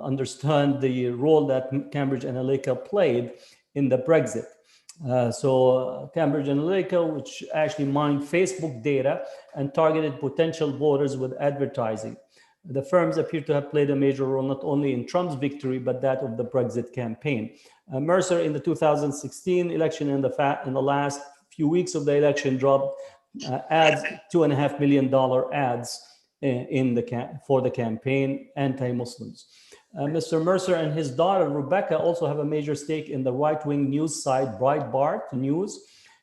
understand the role that Cambridge Analytica played in the Brexit. Cambridge Analytica, which actually mined Facebook data and targeted potential voters with advertising. The firms appear to have played a major role not only in Trump's victory, but that of the Brexit campaign. Mercer, in the 2016 election, in the last few weeks of the election, dropped ads, $2.5 million ads for the campaign, anti-Muslims. Mr. Mercer and his daughter, Rebecca, also have a major stake in the right-wing news site Breitbart News,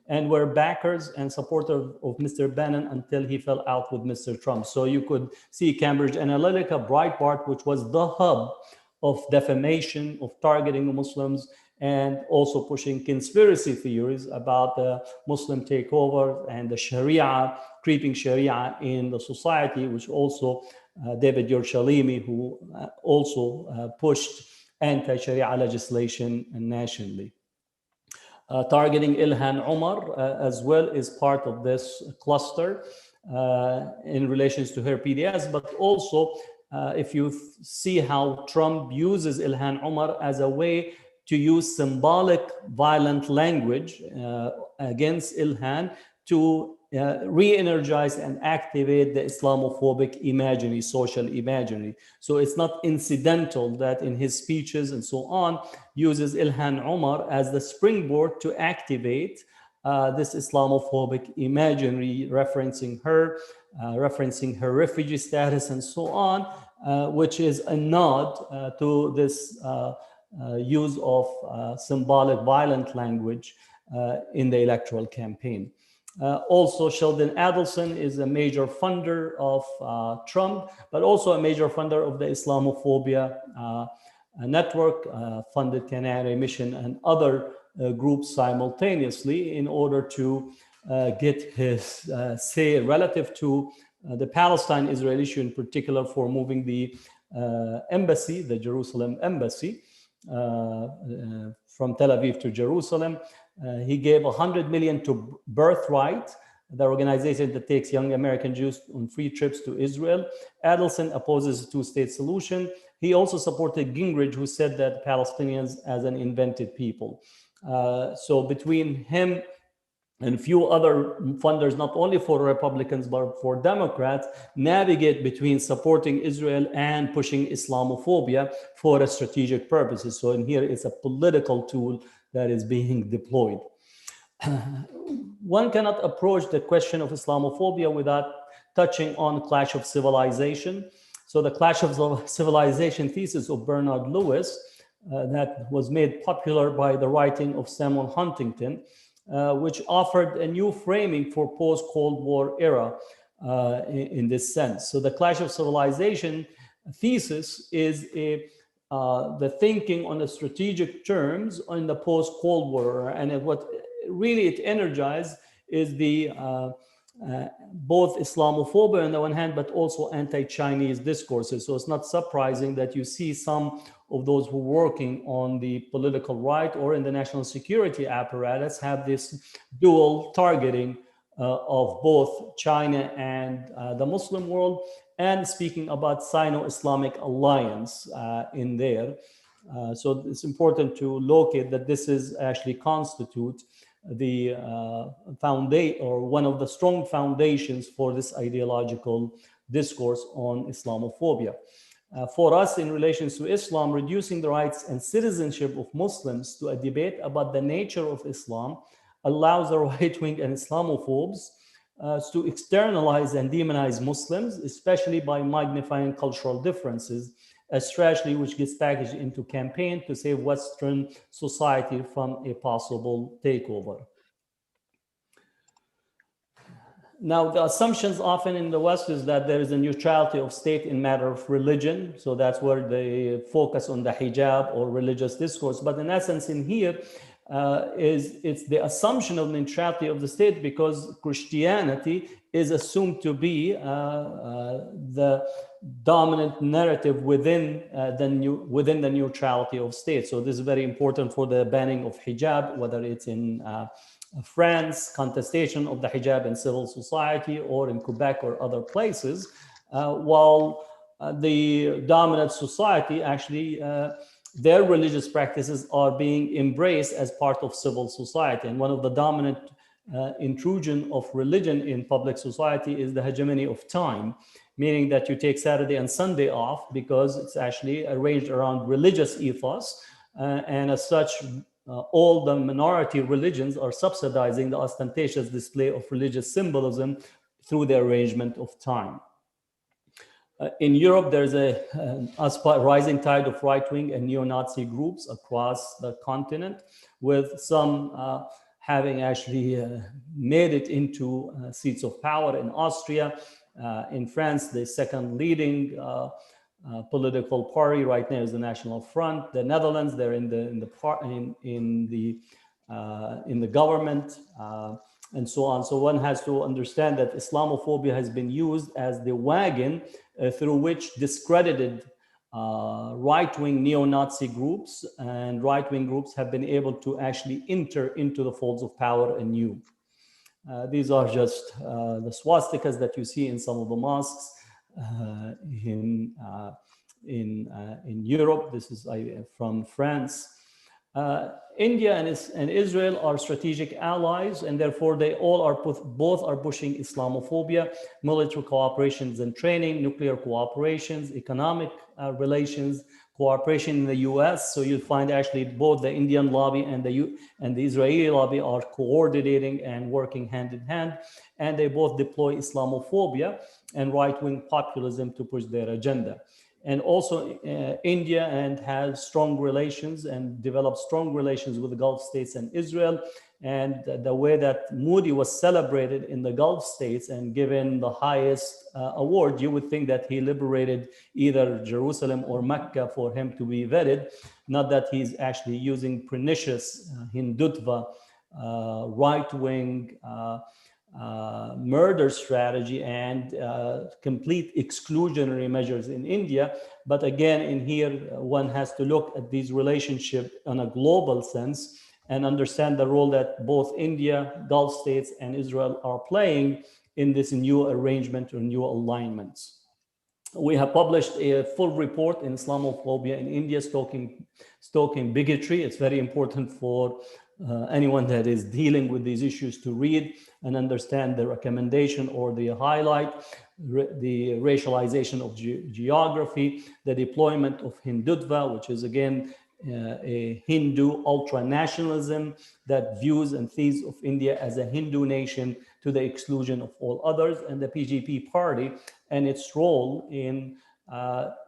and were backers and supporters of Mr. Bannon until he fell out with Mr. Trump. So you could see Cambridge Analytica, Breitbart, which was the hub of defamation, of targeting Muslims, and also pushing conspiracy theories about the Muslim takeover and the Sharia, creeping Sharia in the society, which also David Yerushalimi, who also pushed anti-Sharia legislation nationally. Targeting Ilhan Omar as well is part of this cluster in relation to her PDS, but also if you see how Trump uses Ilhan Omar as a way to use symbolic violent language against Ilhan to re-energize and activate the Islamophobic imaginary, social imaginary. So it's not incidental that in his speeches and so on, uses Ilhan Omar as the springboard to activate this Islamophobic imaginary, referencing her refugee status and so on, which is a nod to this use of symbolic violent language in the electoral campaign. Also, Sheldon Adelson is a major funder of Trump, but also a major funder of the Islamophobia network, funded Canary Mission and other groups simultaneously in order to get his say relative to the Palestine-Israel issue, in particular for moving the embassy, the Jerusalem embassy, from Tel Aviv to Jerusalem. He gave $100 million to Birthright, the organization that takes young American Jews on free trips to Israel. Adelson opposes a two-state solution. He also supported Gingrich, who said that Palestinians as an invented people. So between him and a few other funders, not only for Republicans, but for Democrats, navigate between supporting Israel and pushing Islamophobia for a strategic purposes. So in here, it's a political tool that is being deployed. One cannot approach the question of Islamophobia without touching on Clash of Civilization. So the Clash of Civilization thesis of Bernard Lewis that was made popular by the writing of Samuel Huntington, which offered a new framing for post-Cold War era in this sense. So the Clash of Civilization thesis is the thinking on the strategic terms in the post-Cold War, and what really it energized is the both Islamophobia on the one hand, but also anti-Chinese discourses. So it's not surprising that you see some of those who are working on the political right or in the national security apparatus have this dual targeting of both China and the Muslim world, and speaking about Sino-Islamic alliance in there. So it's important to locate that this is actually constitute the foundation or one of the strong foundations for this ideological discourse on Islamophobia. For us, in relation to Islam, reducing the rights and citizenship of Muslims to a debate about the nature of Islam allows the right-wing and Islamophobes to externalize and demonize Muslims, especially by magnifying cultural differences, a strategy which gets packaged into campaign to save Western society from a possible takeover. Now, the assumptions often in the West is that there is a neutrality of state in matter of religion. So that's where they focus on the hijab or religious discourse. But in essence, in here, it's the assumption of neutrality of the state, because Christianity is assumed to be the dominant narrative within the neutrality of state. So this is very important for the banning of hijab, whether it's in France, contestation of the hijab in civil society, or in Quebec or other places, while the dominant society actually, their religious practices are being embraced as part of civil society. And one of the dominant intrusion of religion in public society is the hegemony of time, meaning that you take Saturday and Sunday off because it's actually arranged around religious ethos. And as such, all the minority religions are subsidizing the ostentatious display of religious symbolism through the arrangement of time. In Europe, there's a rising tide of right-wing and neo-Nazi groups across the continent, with some having actually made it into seats of power in Austria. In France, the second leading political party right now is the National Front. The Netherlands, they're in the government, and so on. So one has to understand that Islamophobia has been used as the wagon through which discredited right-wing neo-Nazi groups and right-wing groups have been able to actually enter into the folds of power anew. These are just the swastikas that you see in some of the mosques in Europe. This is from France. India and Israel are strategic allies, and therefore they both are pushing Islamophobia, military cooperations and training, nuclear cooperations, economic relations, cooperation in the US. So you'll find actually both the Indian lobby and the Israeli lobby are coordinating and working hand in hand, and they both deploy Islamophobia and right-wing populism to push their agenda. And also India has strong relations and developed strong relations with the Gulf states and Israel. And the way that Modi was celebrated in the Gulf states and given the highest award, you would think that he liberated either Jerusalem or Mecca for him to be vetted, not that he's actually using pernicious Hindutva, right-wing murder strategy and complete exclusionary measures in India. But again, in here, one has to look at these relationships on a global sense and understand the role that both India, Gulf states, and Israel are playing in this new arrangement or new alignments. We have published a full report in Islamophobia in India, stoking bigotry. It's very important for anyone that is dealing with these issues to read and understand the recommendation or the highlight, the racialization of geography, the deployment of Hindutva, which is again a Hindu ultra-nationalism that views and thinks of India as a Hindu nation to the exclusion of all others, and the BJP party and its role in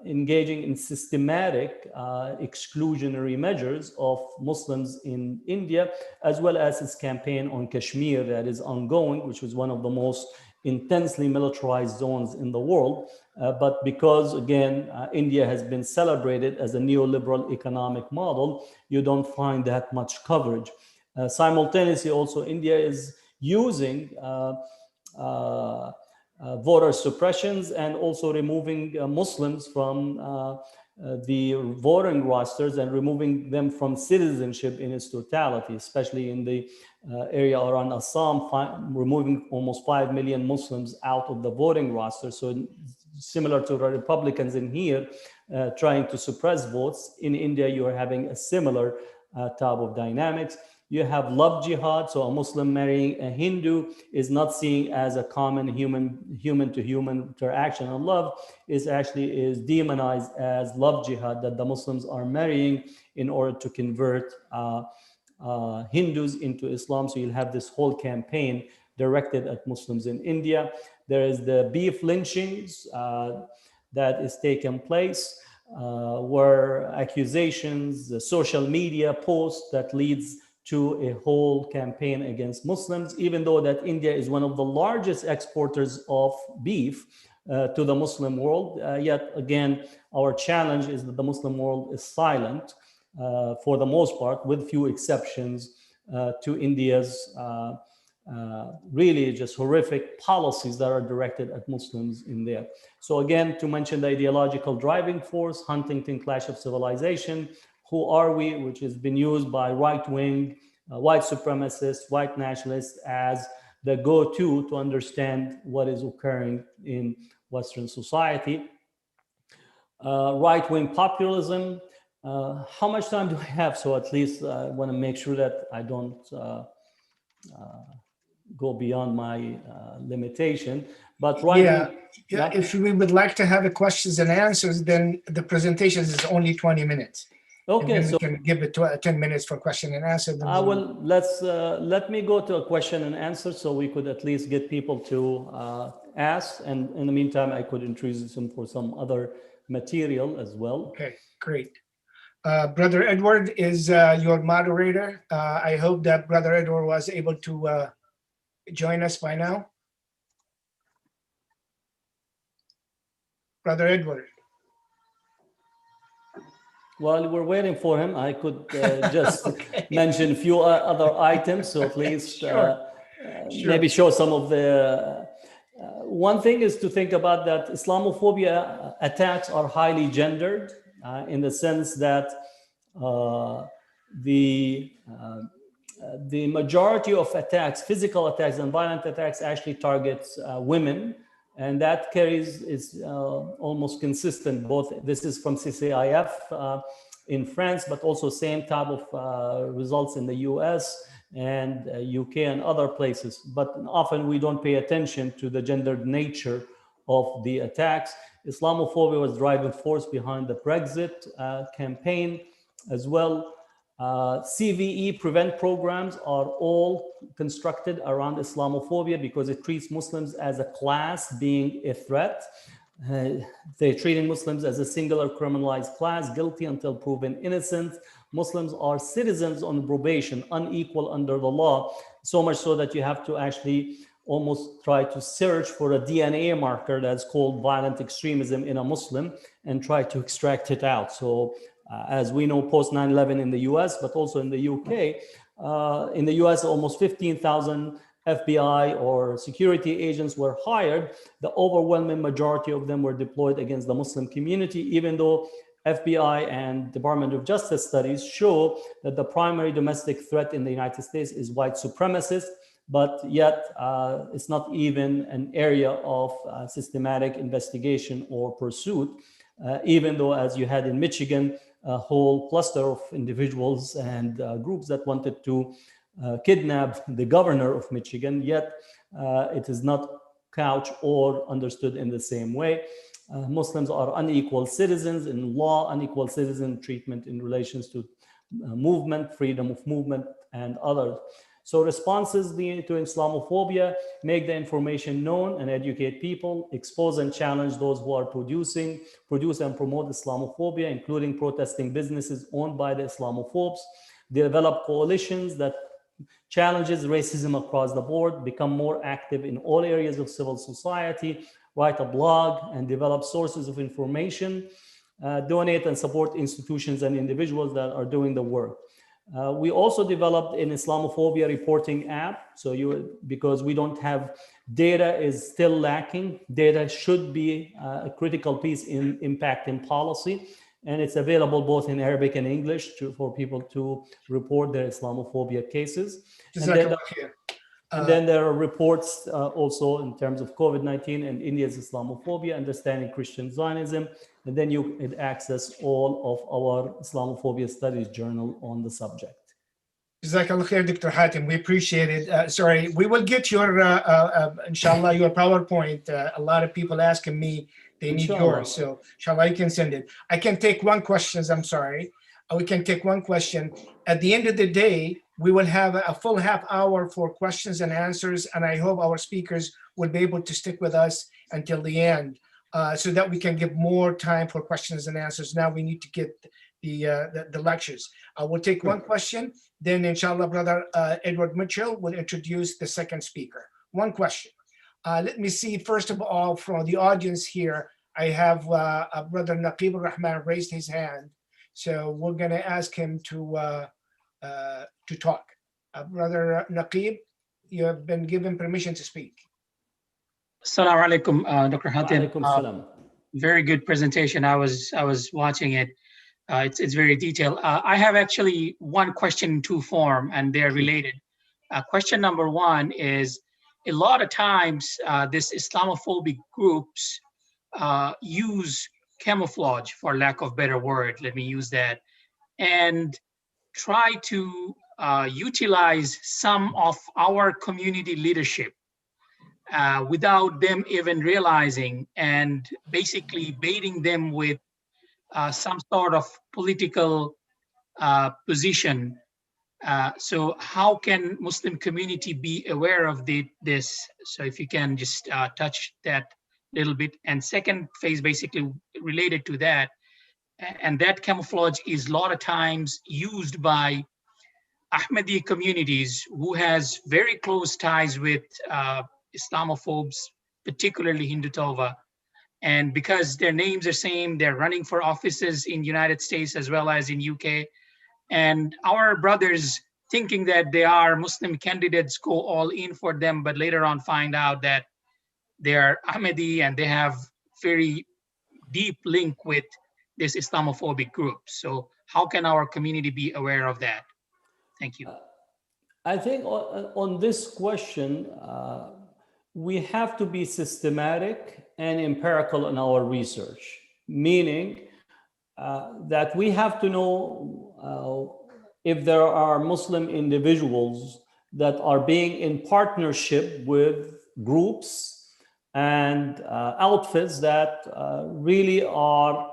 engaging in systematic exclusionary measures of Muslims in India, as well as its campaign on Kashmir that is ongoing, which was one of the most intensely militarized zones in the world. But because, again, India has been celebrated as a neoliberal economic model, you don't find that much coverage. Simultaneously, also, India is using voter suppressions and also removing Muslims from the voting rosters and removing them from citizenship in its totality, especially in the area around Assam, removing almost 5 million Muslims out of the voting roster. So similar to the Republicans in here trying to suppress votes, in India you are having a similar type of dynamics. You have love jihad, so a Muslim marrying a Hindu is not seen as a common human-to-human interaction, and love is demonized as love jihad, that the Muslims are marrying in order to convert Hindus into Islam. So you'll have this whole campaign directed at Muslims in India. There is the beef lynchings that is taking place, where accusations, the social media posts that leads to a whole campaign against Muslims, even though that India is one of the largest exporters of beef to the Muslim world. Yet again, our challenge is that the Muslim world is silent for the most part, with few exceptions to India's really just horrific policies that are directed at Muslims in there. So again, to mention the ideological driving force, Huntington Clash of Civilization, who are we, which has been used by right-wing, white supremacists, white nationalists as the go-to to understand what is occurring in Western society. right-wing populism. How much time do I have? So at least I want to make sure that I don't go beyond my limitation. But Yeah, right-wing, yeah. If we would like to have a questions and answers, then the presentations is only 20 minutes. And okay. then we So can give it 10 minutes for question and answer. Then I will let me go to a question and answer, so we could at least get people to ask, and in the meantime, I could introduce them for some other material as well. Okay, great. Brother Edward is your moderator. I hope that Brother Edward was able to join us by now. Brother Edward. While we're waiting for him, I could just Okay. mention a few other items, so at least Sure. maybe show some of the. One thing is to think about that Islamophobia attacks are highly gendered in the sense that the majority of attacks, physical attacks and violent attacks, actually targets women, and that carries is almost consistent. Both this is from CCIF in France, but also same type of results in the US and UK and other places. But often we don't pay attention to the gendered nature of the attacks. Islamophobia was driving force behind the Brexit campaign as well. CVE prevent programs are all constructed around Islamophobia because it treats Muslims as a class being a threat. They're treating Muslims as a singular criminalized class, guilty until proven innocent. Muslims are citizens on probation, unequal under the law, so much so that you have to actually almost try to search for a DNA marker that's called violent extremism in a Muslim and try to extract it out. So as we know, post 9/11 in the US, but also in the UK, in the US, almost 15,000 FBI or security agents were hired. The overwhelming majority of them were deployed against the Muslim community, even though FBI and Department of Justice studies show that the primary domestic threat in the United States is white supremacists, but yet it's not even an area of systematic investigation or pursuit, even though, as you had in Michigan, a whole cluster of individuals and groups that wanted to kidnap the governor of Michigan, yet it is not couched or understood in the same way. Muslims are unequal citizens in law, unequal citizen treatment in relations to movement, freedom of movement, and others. So responses to Islamophobia: make the information known and educate people, expose and challenge those who are produce and promote Islamophobia, including protesting businesses owned by the Islamophobes, develop coalitions that challenges racism across the board, become more active in all areas of civil society, write a blog and develop sources of information, donate and support institutions and individuals that are doing the work. We also developed an Islamophobia reporting app. So because we don't have data is still lacking. Data should be a critical piece in impacting policy. And it's available both in Arabic and English for people to report their Islamophobia cases. And then there are reports also in terms of COVID-19 and India's Islamophobia, understanding Christian Zionism. And then you can access all of our Islamophobia studies journal on the subject. Jazakallah khair, Dr. Hatim. We appreciate it. Sorry, we will get your, inshallah, your PowerPoint. A lot of people asking me, they need yours. So, inshallah, you can send it. I can take one question, I'm sorry. We can take one question. At the end of the day, we will have a full half hour for questions and answers, and I hope our speakers will be able to stick with us until the end so that we can give more time for questions and answers. Now we need to get the lectures. We'll take one question, then inshallah, Brother Edward Mitchell will introduce the second speaker. One question. Let me see, first of all, from the audience here, I have Brother Naqib al-Rahman raised his hand. So we're gonna ask him to talk. Brother Naqib, you have been given permission to speak. Assalamu alaikum, Dr. Hatim. Salam. Very good presentation. I was watching it. It's very detailed. I have actually one question in two form, and they're related. Question number one is, a lot of times this Islamophobic groups use camouflage, for lack of better word, let me use that, and try to utilize some of our community leadership without them even realizing, and basically baiting them with some sort of political position. So how can Muslim community be aware of this? So if you can just touch that little bit. And second phase basically related to that, and that camouflage is a lot of times used by Ahmadi communities who has very close ties with Islamophobes, particularly Hindu Tova. And because their names are same, they're running for offices in United States as well as in UK. And our brothers thinking that they are Muslim candidates go all in for them, but later on find out that they are Ahmadi and they have very deep link with this Islamophobic group. So how can our community be aware of that? Thank you. I think on this question, we have to be systematic and empirical in our research, meaning that we have to know if there are Muslim individuals that are being in partnership with groups and outfits that really are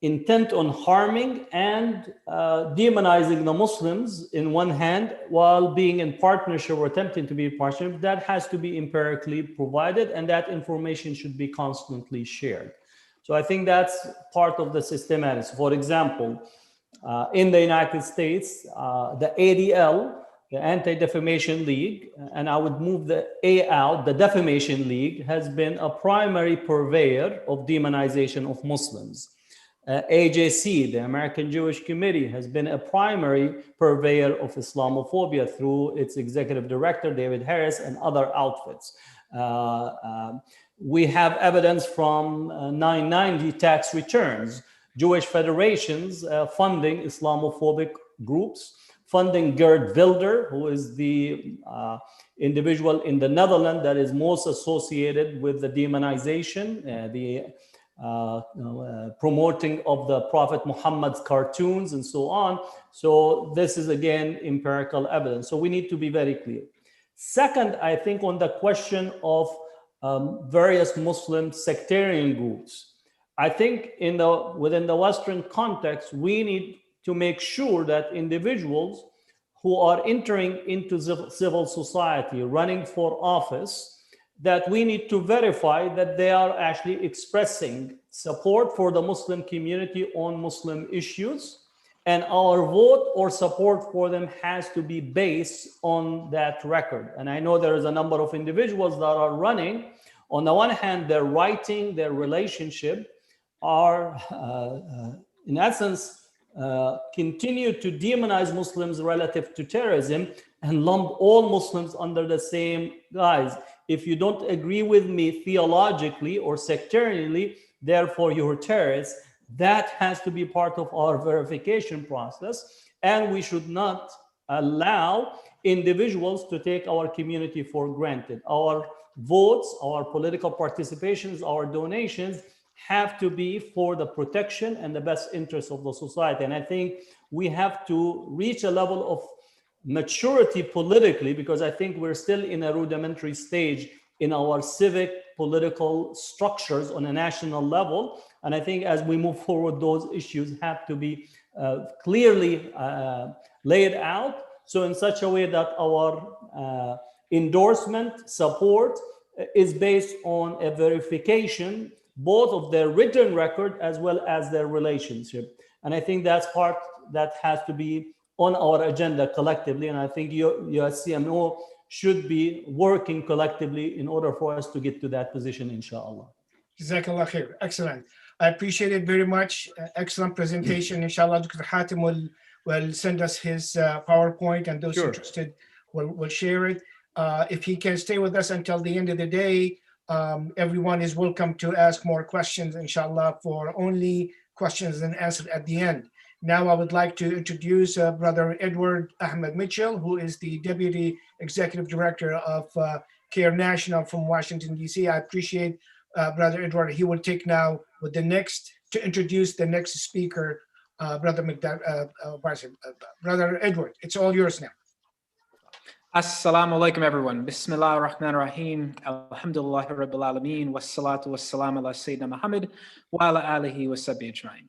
intent on harming and demonizing the Muslims in one hand, while being in partnership or attempting to be in partnership. That has to be empirically provided, and that information should be constantly shared. So I think that's part of the systematic. For example, in the United States, the ADL, the Anti-Defamation League, and I would move the A out, the Defamation League, has been a primary purveyor of demonization of Muslims. AJC, the American Jewish Committee, has been a primary purveyor of Islamophobia through its executive director, David Harris, and other outfits. We have evidence from 990 tax returns, Jewish federations funding Islamophobic groups, funding Gerd Wilder, who is the individual in the Netherlands that is most associated with the demonization, promoting of the Prophet Muhammad's cartoons and so on. So this is again empirical evidence. So we need to be very clear. Second, I think on the question of various Muslim sectarian groups, I think within the Western context, we need to make sure that individuals who are entering into civil society, running for office, that we need to verify that they are actually expressing support for the Muslim community on Muslim issues. And our vote or support for them has to be based on that record. And I know there is a number of individuals that are running. On the one hand, their writing, their relationship are, in essence, continue to demonize Muslims relative to terrorism and lump all Muslims under the same guise. If you don't agree with me theologically or sectarianly, therefore you're terrorists. That has to be part of our verification process. And we should not allow individuals to take our community for granted. Our votes, our political participations, our donations have to be for the protection and the best interests of the society. And I think we have to reach a level of maturity politically, because I think we're still in a rudimentary stage in our civic political structures on a national level. And I think as we move forward, those issues have to be clearly laid out. So in such a way that our endorsement, support is based on a verification, both of their written record as well as their relationship. And I think that's part that has to be on our agenda collectively. And I think USCMO should be working collectively in order for us to get to that position, inshallah. Jazakallah khair. Excellent. I appreciate it very much. Excellent presentation. Inshallah, Dr. Hatim will send us his PowerPoint, and those interested will share it. If he can stay with us until the end of the day, everyone is welcome to ask more questions, inshallah, for only questions and answers at the end. Now I would like to introduce Brother Edward Ahmed Mitchell, who is the Deputy Executive Director of CARE National from Washington, D.C. I appreciate Brother Edward. He will take now with to introduce the next speaker, Brother Brother Edward. It's all yours now. Assalamu alaikum, everyone. Bismillah ar-Rahman ar-Rahim. Alhamdulillah Rabbil Alameen. Wassalatu wassalamu ala Sayyidina Muhammad wa ala alihi wa sahbihi ajma'in.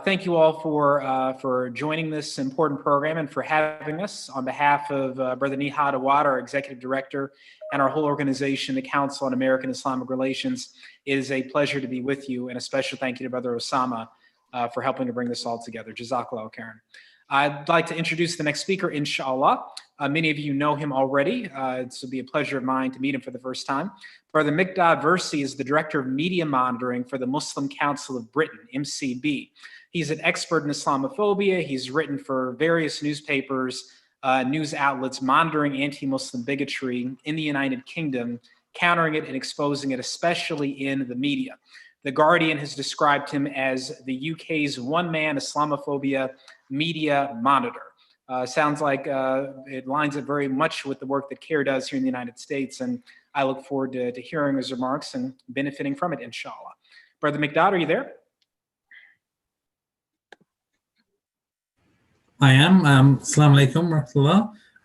Thank you all for joining this important program and for having us. On behalf of Brother Nihad Awad, our Executive Director, and our whole organization, the Council on American Islamic Relations, it is a pleasure to be with you, and a special thank you to Brother Osama for helping to bring this all together. Jazakallah khairan. I'd like to introduce the next speaker, inshallah. Many of you know him already. This will be a pleasure of mine to meet him for the first time. Brother Miqdad Versi is the Director of Media Monitoring for the Muslim Council of Britain, MCB. He's an expert in Islamophobia. He's written for various newspapers, news outlets, monitoring anti-Muslim bigotry in the United Kingdom, countering it and exposing it, especially in the media. The Guardian has described him as the UK's one-man Islamophobia media monitor. Sounds like it lines up very much with the work that CARE does here in the United States, and I look forward to hearing his remarks and benefiting from it, inshallah. Brother Miqdad, are you there? I am. Assalamu alaikum wa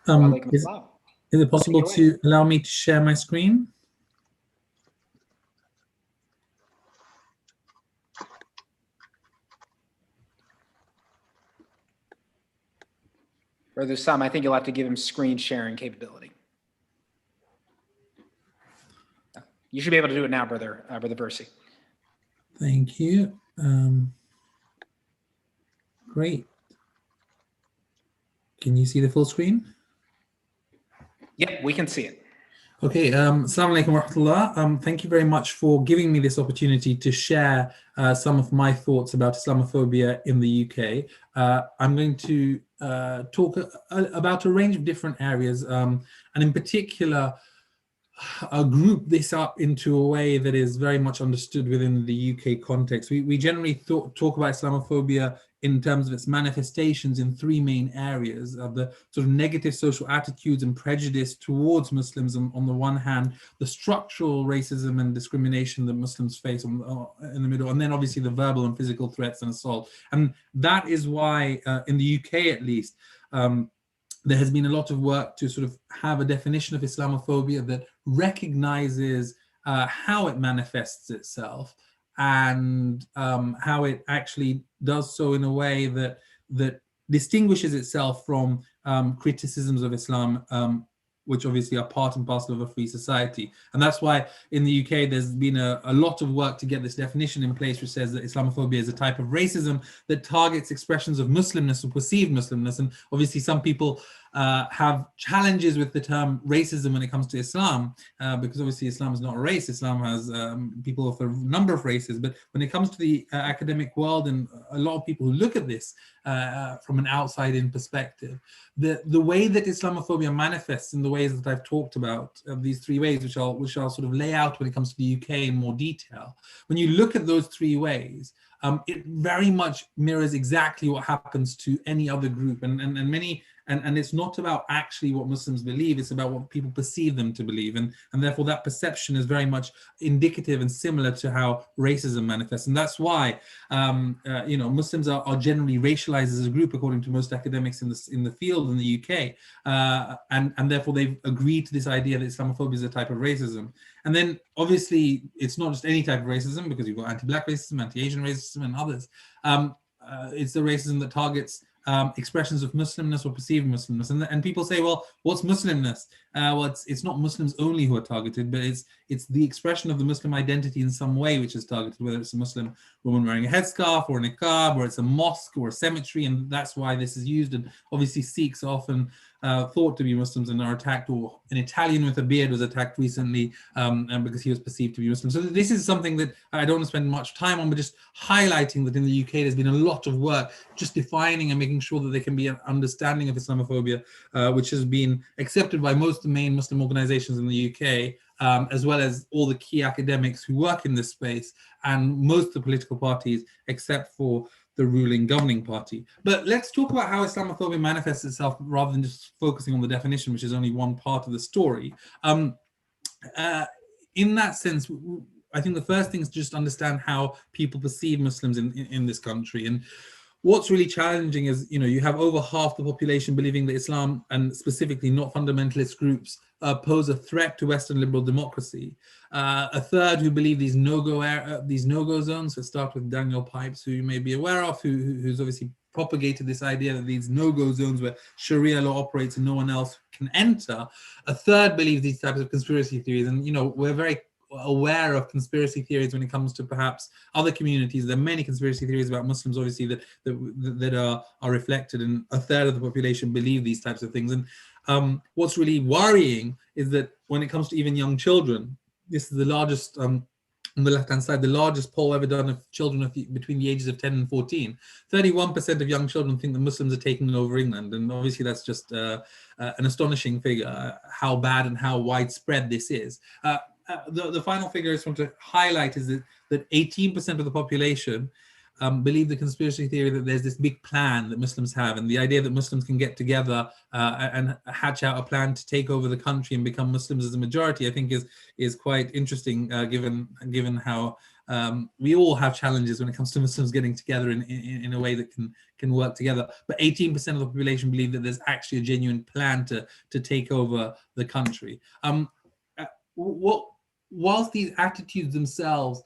rahmatullah. Is it possible to allow me to share my screen? Brother Sam, I think you'll have to give him screen sharing capability. You should be able to do it now, Brother Versi. Thank you. Great. Can you see the full screen? Yep, we can see it. Okay, Assalamu alaikum wa rahmatullah. Thank you very much for giving me this opportunity to share some of my thoughts about Islamophobia in the UK. I'm going to talk about a range of different areas, and in particular, group this up into a way that is very much understood within the UK context. We generally talk about Islamophobia in terms of its manifestations in three main areas of the sort of negative social attitudes and prejudice towards Muslims on the one hand, the structural racism and discrimination that Muslims face in the middle, and then obviously the verbal and physical threats and assault. And that is why in the UK at least, there has been a lot of work to sort of have a definition of Islamophobia that recognizes how it manifests itself and how it actually does so in a way that distinguishes itself from criticisms of Islam, which obviously are part and parcel of a free society. And that's why in the UK, there's been a lot of work to get this definition in place, which says that Islamophobia is a type of racism that targets expressions of Muslimness or perceived Muslimness. And obviously some people have challenges with the term racism when it comes to Islam, because obviously Islam is not a race. Islam has people of a number of races. But when it comes to the academic world and a lot of people who look at this from an outside-in perspective, the way that Islamophobia manifests in the ways that I've talked about, these three ways, which I'll sort of lay out when it comes to the UK in more detail. When you look at those three ways, it very much mirrors exactly what happens to any other group, and it's not about actually what Muslims believe, it's about what people perceive them to believe. And therefore that perception is very much indicative and similar to how racism manifests. And that's why, Muslims are generally racialized as a group, according to most academics in the field in the UK. And therefore they've agreed to this idea that Islamophobia is a type of racism. And then obviously it's not just any type of racism, because you've got anti-Black racism, anti-Asian racism, and others. It's the racism that targets expressions of Muslimness or perceived Muslimness, and people say, well, what's Muslimness? Well, it's not Muslims only who are targeted, but it's the expression of the Muslim identity in some way which is targeted, whether it's a Muslim woman wearing a headscarf or a niqab, or it's a mosque or a cemetery, and that's why this is used. And obviously Sikhs are often thought to be Muslims and are attacked, or an Italian with a beard was attacked recently and because he was perceived to be Muslim. So this is something that I don't want to spend much time on, but just highlighting that in the UK there's been a lot of work just defining and making sure that there can be an understanding of Islamophobia, which has been accepted by most of the main Muslim organizations in the UK, as well as all the key academics who work in this space, and most of the political parties, except for the ruling governing party. But let's talk about how Islamophobia manifests itself rather than just focusing on the definition, which is only one part of the story. In that sense, I think the first thing is just understand how people perceive Muslims in this country. And what's really challenging is, you have over half the population believing that Islam, and specifically not fundamentalist groups, pose a threat to Western liberal democracy. A third who believe these no-go zones. Let's start with Daniel Pipes, who you may be aware of, who's obviously propagated this idea that these no-go zones where Sharia law operates and no one else can enter. A third believes these types of conspiracy theories, and we're very aware of conspiracy theories when it comes to perhaps other communities. There are many conspiracy theories about Muslims, obviously, that are reflected, and a third of the population believe these types of things. And what's really worrying is that when it comes to even young children, this is the largest, on the left-hand side, the largest poll ever done of children between the ages of 10 and 14. 31% of young children think that Muslims are taking over England. And obviously that's just an astonishing figure, how bad and how widespread this is. The final figure I just want to highlight is that 18% of the population believe the conspiracy theory that there's this big plan that Muslims have, and the idea that Muslims can get together and hatch out a plan to take over the country and become Muslims as a majority, I think is quite interesting, given how we all have challenges when it comes to Muslims getting together in a way that can work together. But 18% of the population believe that there's actually a genuine plan to take over the country. Whilst these attitudes themselves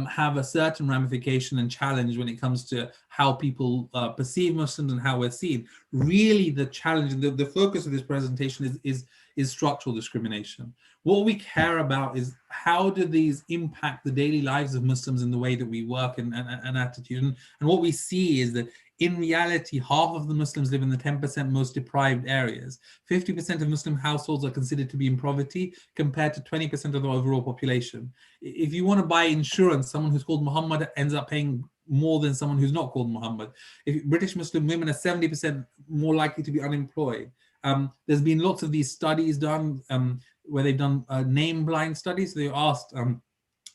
have a certain ramification and challenge when it comes to how people perceive Muslims and how we're seen, really the challenge, the focus of this presentation is structural discrimination. What we care about is how do these impact the daily lives of Muslims in the way that we work and attitude. And what we see is that in reality, half of the Muslims live in the 10% most deprived areas. 50% of Muslim households are considered to be in poverty compared to 20% of the overall population. If you want to buy insurance, someone who's called Muhammad ends up paying more than someone who's not called Muhammad. If British Muslim women are 70% more likely to be unemployed. There's been lots of these studies done where they've done name blind studies. So they asked,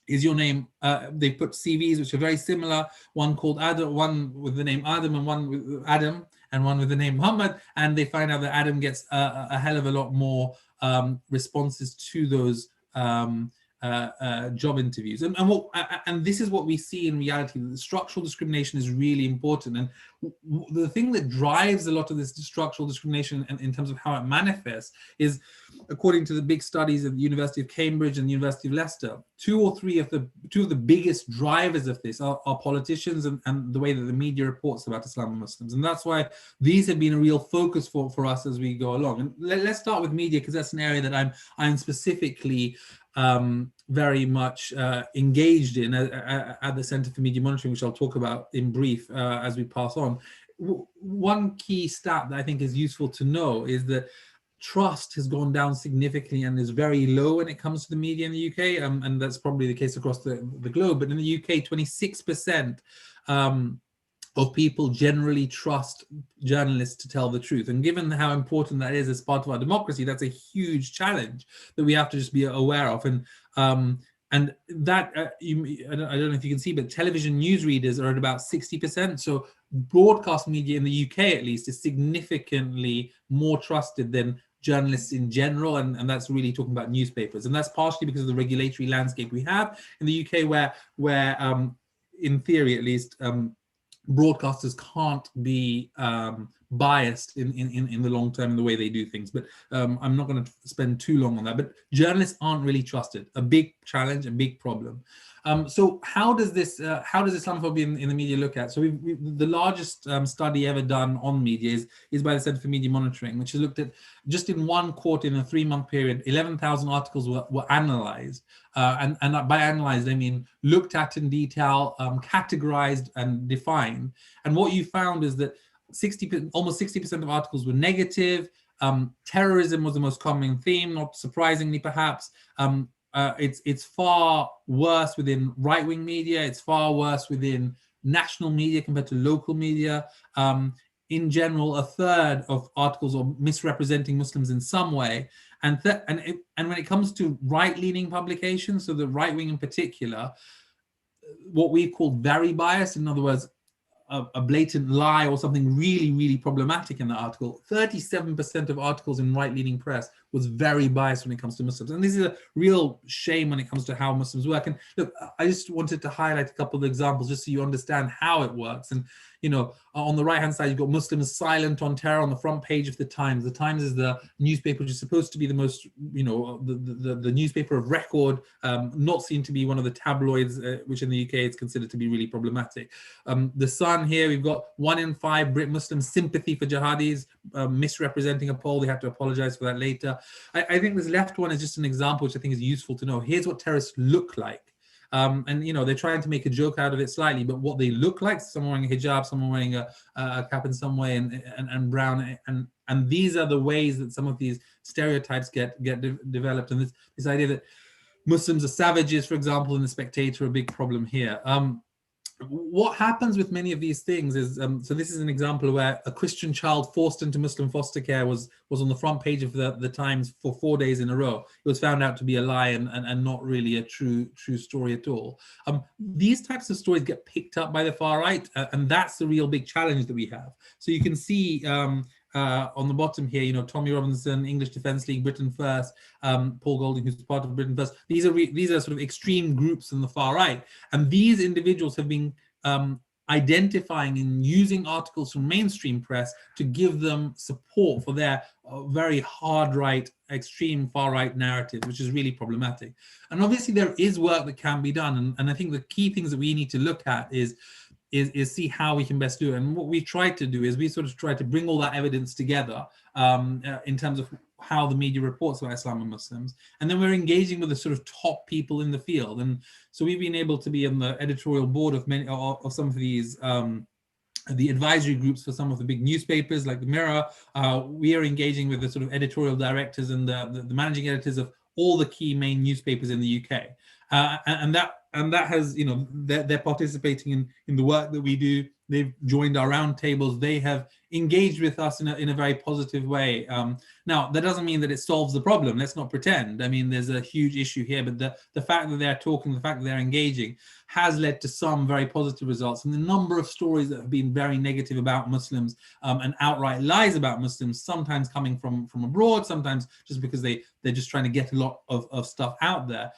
is your name, they put CVs which are very similar, one called Adam, one with the name Adam and one with Adam, and one with the name Muhammad, and they find out that Adam gets a hell of a lot more responses to those job interviews. And this is what we see in reality. The structural discrimination is really important. And the thing that drives a lot of this structural discrimination in terms of how it manifests is, according to the big studies at the University of Cambridge and the University of Leicester, two of the biggest drivers of this are politicians and the way that the media reports about Islam and Muslims. And that's why these have been a real focus for us as we go along. And let's start with media, because that's an area that I'm specifically very much engaged in at the Center for Media Monitoring, which I'll talk about in brief as we pass on. One key stat that I think is useful to know is that trust has gone down significantly and is very low when it comes to the media in the UK, and that's probably the case across the globe. But in the UK, 26% of people generally trust journalists to tell the truth. And given how important that is as part of our democracy, that's a huge challenge that we have to just be aware of. And that, I don't know if you can see, but television newsreaders are at about 60%. So broadcast media in the UK, at least, is significantly more trusted than journalists in general. And that's really talking about newspapers. And that's partially because of the regulatory landscape we have in the UK, where in theory, at least, broadcasters can't be biased in the long term in the way they do things. But I'm not going to spend too long on that. But journalists aren't really trusted. A big challenge, a big problem. So how does Islamophobia in the media look at? So the largest study ever done on media is by the Center for Media Monitoring, which has looked at, just in one quarter, in a 3-month period, 11,000 articles were analyzed. And by analyzed, I mean looked at in detail, categorized and defined. And what you found is that almost 60% of articles were negative. Terrorism was the most common theme, not surprisingly perhaps. It's far worse within right-wing media. It's far worse within national media compared to local media. In general, a third of articles are misrepresenting Muslims in some way. And when it comes to right-leaning publications, so the right-wing in particular, what we call very biased, in other words, a blatant lie or something really, really problematic in the article. 37% of articles in right-leaning press was very biased when it comes to Muslims. And this is a real shame when it comes to how Muslims work. And look, I just wanted to highlight a couple of examples just so you understand how it works. And, you know, on the right-hand side, you've got Muslims silent on terror on the front page of the Times. The Times is the newspaper which is supposed to be the most, you know, the newspaper of record, not seen to be one of the tabloids, which in the UK is considered to be really problematic. The Sun here, we've got 1 in 5 Brit Muslims sympathy for jihadis, misrepresenting a poll. They have to apologize for that later. I think this left one is just an example which I think is useful to know. Here's what terrorists look like. And you know, they're trying to make a joke out of it slightly, but what they look like, someone wearing a hijab, someone wearing a cap in some way, and brown, and these are the ways that some of these stereotypes get developed. And this idea that Muslims are savages, for example, in The Spectator, a big problem here. What happens with many of these things is, so this is an example where a Christian child forced into Muslim foster care was on the front page of the Times for 4 days in a row. It was found out to be a lie and not really a true story at all. These types of stories get picked up by the far right, and that's the real big challenge that we have. So you can see on the bottom here, you know, Tommy Robinson, English Defence League, Britain First, Paul Golding, who's part of Britain First. These are sort of extreme groups on the far right, and these individuals have been identifying and using articles from mainstream press to give them support for their very hard right, extreme far right narrative, which is really problematic. And obviously there is work that can be done, and I think the key things that we need to look at is see how we can best do it. And what we try to do is we sort of try to bring all that evidence together in terms of how the media reports about Islam and Muslims. And then we're engaging with the sort of top people in the field. And so we've been able to be on the editorial board of many of some of these the advisory groups for some of the big newspapers like the Mirror. We are engaging with the sort of editorial directors and the managing editors of all the key main newspapers in the UK. And that has, you know, they're participating in the work that we do. They've joined our roundtables. They have engaged with us in a very positive way. Now, that doesn't mean that it solves the problem. Let's not pretend. I mean, there's a huge issue here, but the fact that they're talking, the fact that they're engaging has led to some very positive results. And the number of stories that have been very negative about Muslims and outright lies about Muslims, sometimes coming from abroad, sometimes just because they're just trying to get a lot of stuff out there.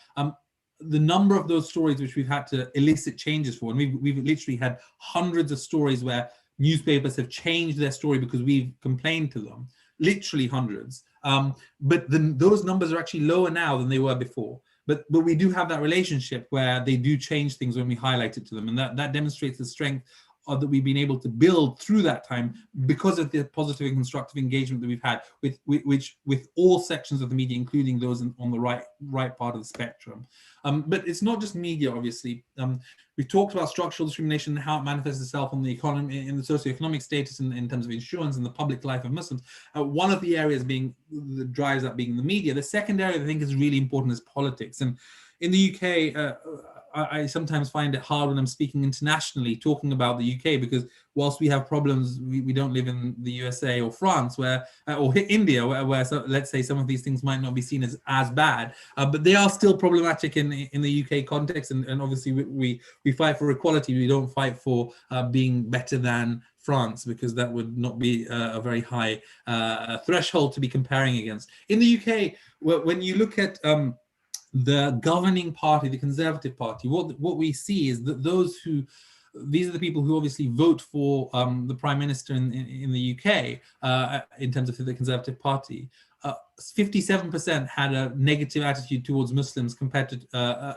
The number of those stories which we've had to elicit changes for, and we've literally had hundreds of stories where newspapers have changed their story because we've complained to them, literally hundreds. But those numbers are actually lower now than they were before. But we do have that relationship where they do change things when we highlight it to them, and that demonstrates the strength that we've been able to build through that time because of the positive and constructive engagement that we've had with all sections of the media, including those on the right part of the spectrum. But it's not just media, obviously. We've talked about structural discrimination and how it manifests itself on the economy, in the socioeconomic status, in terms of insurance and the public life of Muslims. One of the areas that drives that being the media. The second area I think is really important is politics. And in the UK, I sometimes find it hard when I'm speaking internationally, talking about the UK, because whilst we have problems, we don't live in the USA or France, or India, where so, let's say some of these things might not be seen as bad, but they are still problematic in the UK context. And obviously we fight for equality. We don't fight for being better than France, because that would not be a very high threshold to be comparing against. In the UK, when you look at the governing party, the Conservative Party, what we see is that these are the people who obviously vote for the Prime Minister in the UK in terms of the Conservative Party. 57% had a negative attitude towards Muslims compared to,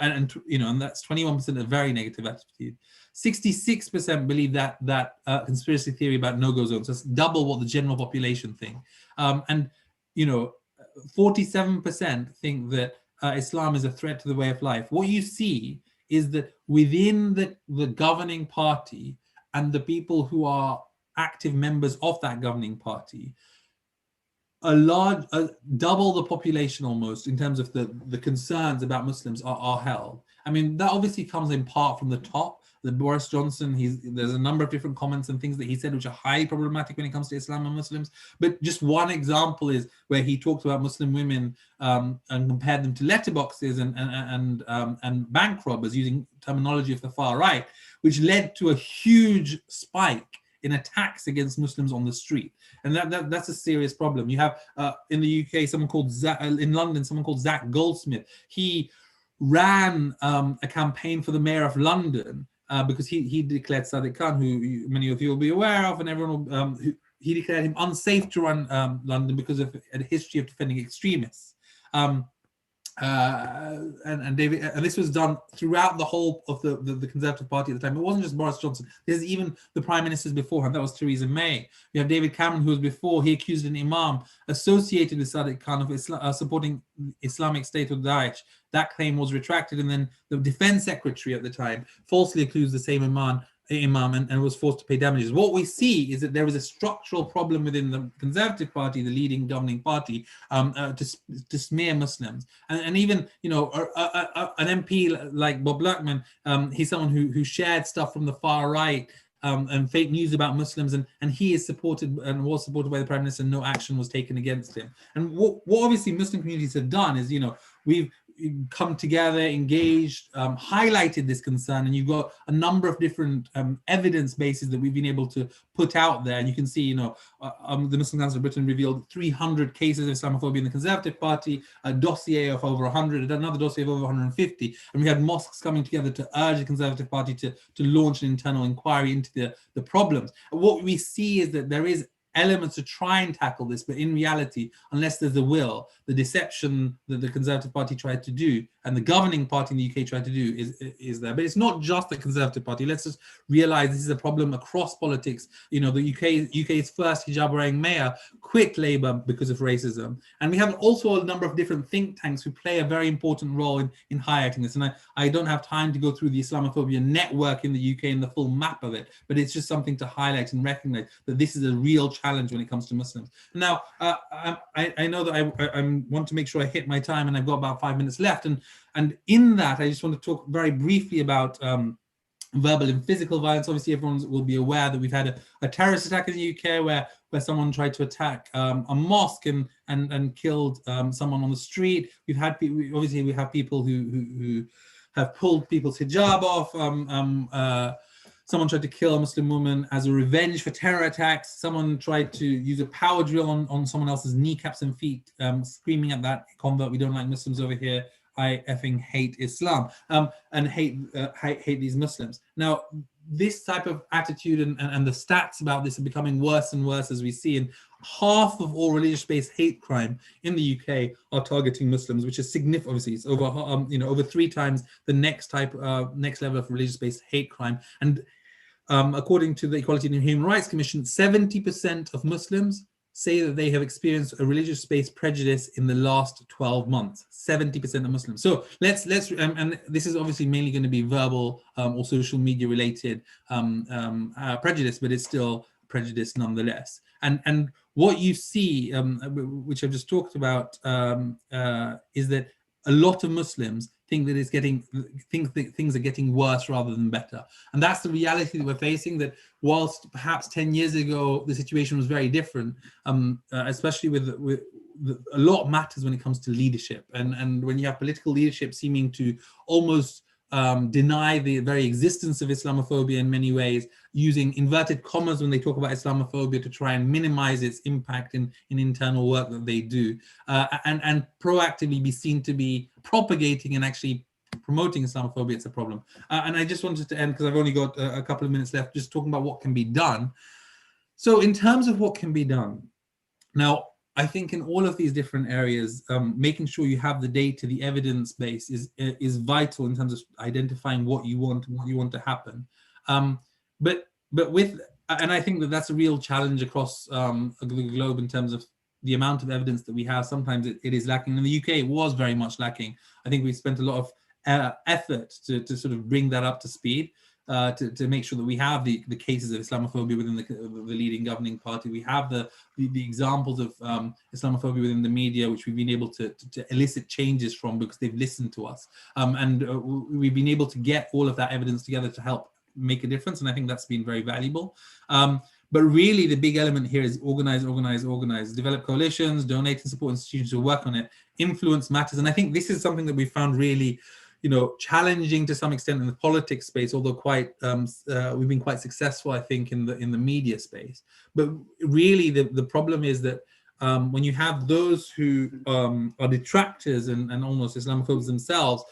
and that's 21% a very negative attitude. 66% believe that conspiracy theory about no-go zones. That's double what the general population think. And 47% think that Islam is a threat to the way of life. What you see is that within the governing party and the people who are active members of that governing party, double the population almost in terms of the concerns about Muslims are held. I mean, that obviously comes in part from the top, the Boris Johnson, there's a number of different comments and things that he said which are highly problematic when it comes to Islam and Muslims. But just one example is where he talked about Muslim women and compared them to letterboxes and bank robbers, using terminology of the far right, which led to a huge spike in attacks against Muslims on the street. And that's a serious problem. You have in the UK, in London, someone called Zach Goldsmith. He ran a campaign for the mayor of London because he declared Sadiq Khan, who many of you will be aware of, and everyone will, he declared him unsafe to run London because of a history of defending extremists. And this was done throughout the whole of the Conservative Party at the time. It wasn't just Boris Johnson. There's even the prime ministers beforehand. That was Theresa May. You have David Cameron, who was before. He accused an imam associated with Sadiq Khan of supporting Islamic State or Daesh. That claim was retracted, and then the defense secretary at the time falsely accused the same imam and was forced to pay damages. What we see is that there is a structural problem within the Conservative Party, the leading governing party, to smear Muslims. And even, you know, an MP like Bob Blackman, he's someone who shared stuff from the far right and fake news about Muslims, and he is supported and was supported by the Prime Minister, and no action was taken against him. And what obviously Muslim communities have done is, you know, we've come together, engaged, highlighted this concern, and you've got a number of different evidence bases that we've been able to put out there. And you can see, you know, the Muslim Council of Britain revealed 300 cases of Islamophobia in the Conservative Party, a dossier of over 100, another dossier of over 150, and we had mosques coming together to urge the Conservative Party to launch an internal inquiry into the problems. What we see is that there is elements to try and tackle this, but in reality, unless there's a will, the deception that the Conservative Party tried to do and the governing party in the UK tried to do is there. But it's not just the Conservative Party. Let's just realize this is a problem across politics. You know, the UK's first hijab-wearing mayor quit Labour because of racism. And we have also a number of different think tanks who play a very important role in highlighting this. And I don't have time to go through the Islamophobia network in the UK and the full map of it, but it's just something to highlight and recognize that this is a real challenge when it comes to Muslims. Now, I know that I want to make sure I hit my time, and I've got about 5 minutes left. And in that, I just want to talk very briefly about verbal and physical violence. Obviously, everyone will be aware that we've had a terrorist attack in the UK where someone tried to attack a mosque and killed someone on the street. We have people who have pulled people's hijab off. Someone tried to kill a Muslim woman as a revenge for terror attacks. Someone tried to use a power drill on someone else's kneecaps and feet, screaming at that convert, "We don't like Muslims over here. I effing hate Islam," and hate these Muslims. Now, this type of attitude and the stats about this are becoming worse and worse as we see. And half of all religious-based hate crime in the UK are targeting Muslims, which is significant. Obviously, it's over over 3 times the next level of religious-based hate crime. And according to the Equality and Human Rights Commission, 70% of Muslims say that they have experienced a religious-based prejudice in the last 12 months. 70% of Muslims. So let's and this is obviously mainly going to be verbal or social media related prejudice, but it's still prejudice nonetheless. And what you see, which I've just talked about, is that a lot of Muslims think that things are getting worse rather than better. And that's the reality that we're facing, that whilst perhaps 10 years ago the situation was very different, especially with a lot matters when it comes to leadership. And when you have political leadership seeming to almost deny the very existence of Islamophobia in many ways, using inverted commas when they talk about Islamophobia to try and minimize its impact in internal work that they do, and proactively be seen to be propagating and actually promoting Islamophobia, it's a problem. And I just wanted to end, because I've only got a couple of minutes left, just talking about what can be done. So in terms of what can be done, now, I think in all of these different areas, making sure you have the data, the evidence base is vital in terms of identifying what you want and what you want to happen. But I think that that's a real challenge across the globe in terms of the amount of evidence that we have. Sometimes it is lacking. In the UK, it was very much lacking. I think we spent a lot of effort to sort of bring that up to speed. To make sure that we have the cases of Islamophobia within the leading governing party. We have the examples of Islamophobia within the media, which we've been able to elicit changes from because they've listened to us. And we've been able to get all of that evidence together to help make a difference, and I think that's been very valuable. But really, the big element here is organize, develop coalitions, donate and support institutions who work on it. Influence matters, and I think this is something that we found really, challenging to some extent in the politics space, although we've been quite successful, I think, in the media space. But really, the problem is that when you have those who are detractors and almost Islamophobes themselves,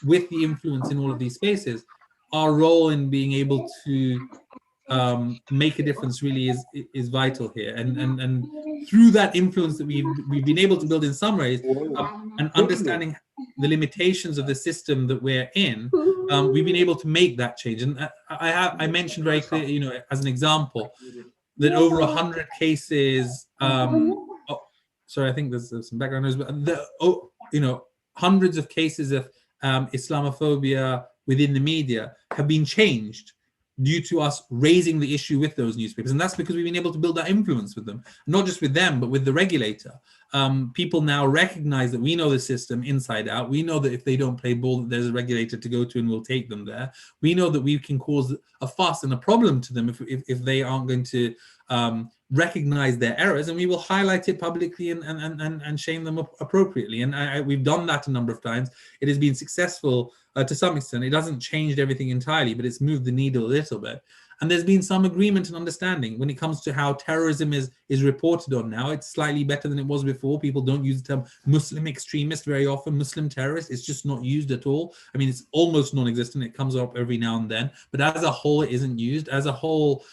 with the influence in all of these spaces, our role in being able to make a difference really is vital here, and through that influence that we've been able to build in some ways, and understanding the limitations of the system that we're in, we've been able to make that change. And I mentioned very clearly, as an example, that over 100 cases. Sorry, I think there's some background noise, but hundreds of cases of Islamophobia within the media have been changed due to us raising the issue with those newspapers. And that's because we've been able to build that influence with them, not just with them, but with the regulator. People now recognize that we know the system inside out. We know that if they don't play ball, that there's a regulator to go to and we'll take them there. We know that we can cause a fuss and a problem to them if they aren't going to recognize their errors, and we will highlight it publicly and shame them appropriately. And we've done that a number of times. It has been successful to some extent. It hasn't changed everything entirely, but it's moved the needle a little bit. And there's been some agreement and understanding when it comes to how terrorism is reported on now. It's slightly better than it was before. People don't use the term Muslim extremist very often. Muslim terrorist, it's just not used at all. I mean, it's almost non-existent. It comes up every now and then, but as a whole, it isn't used. As a whole,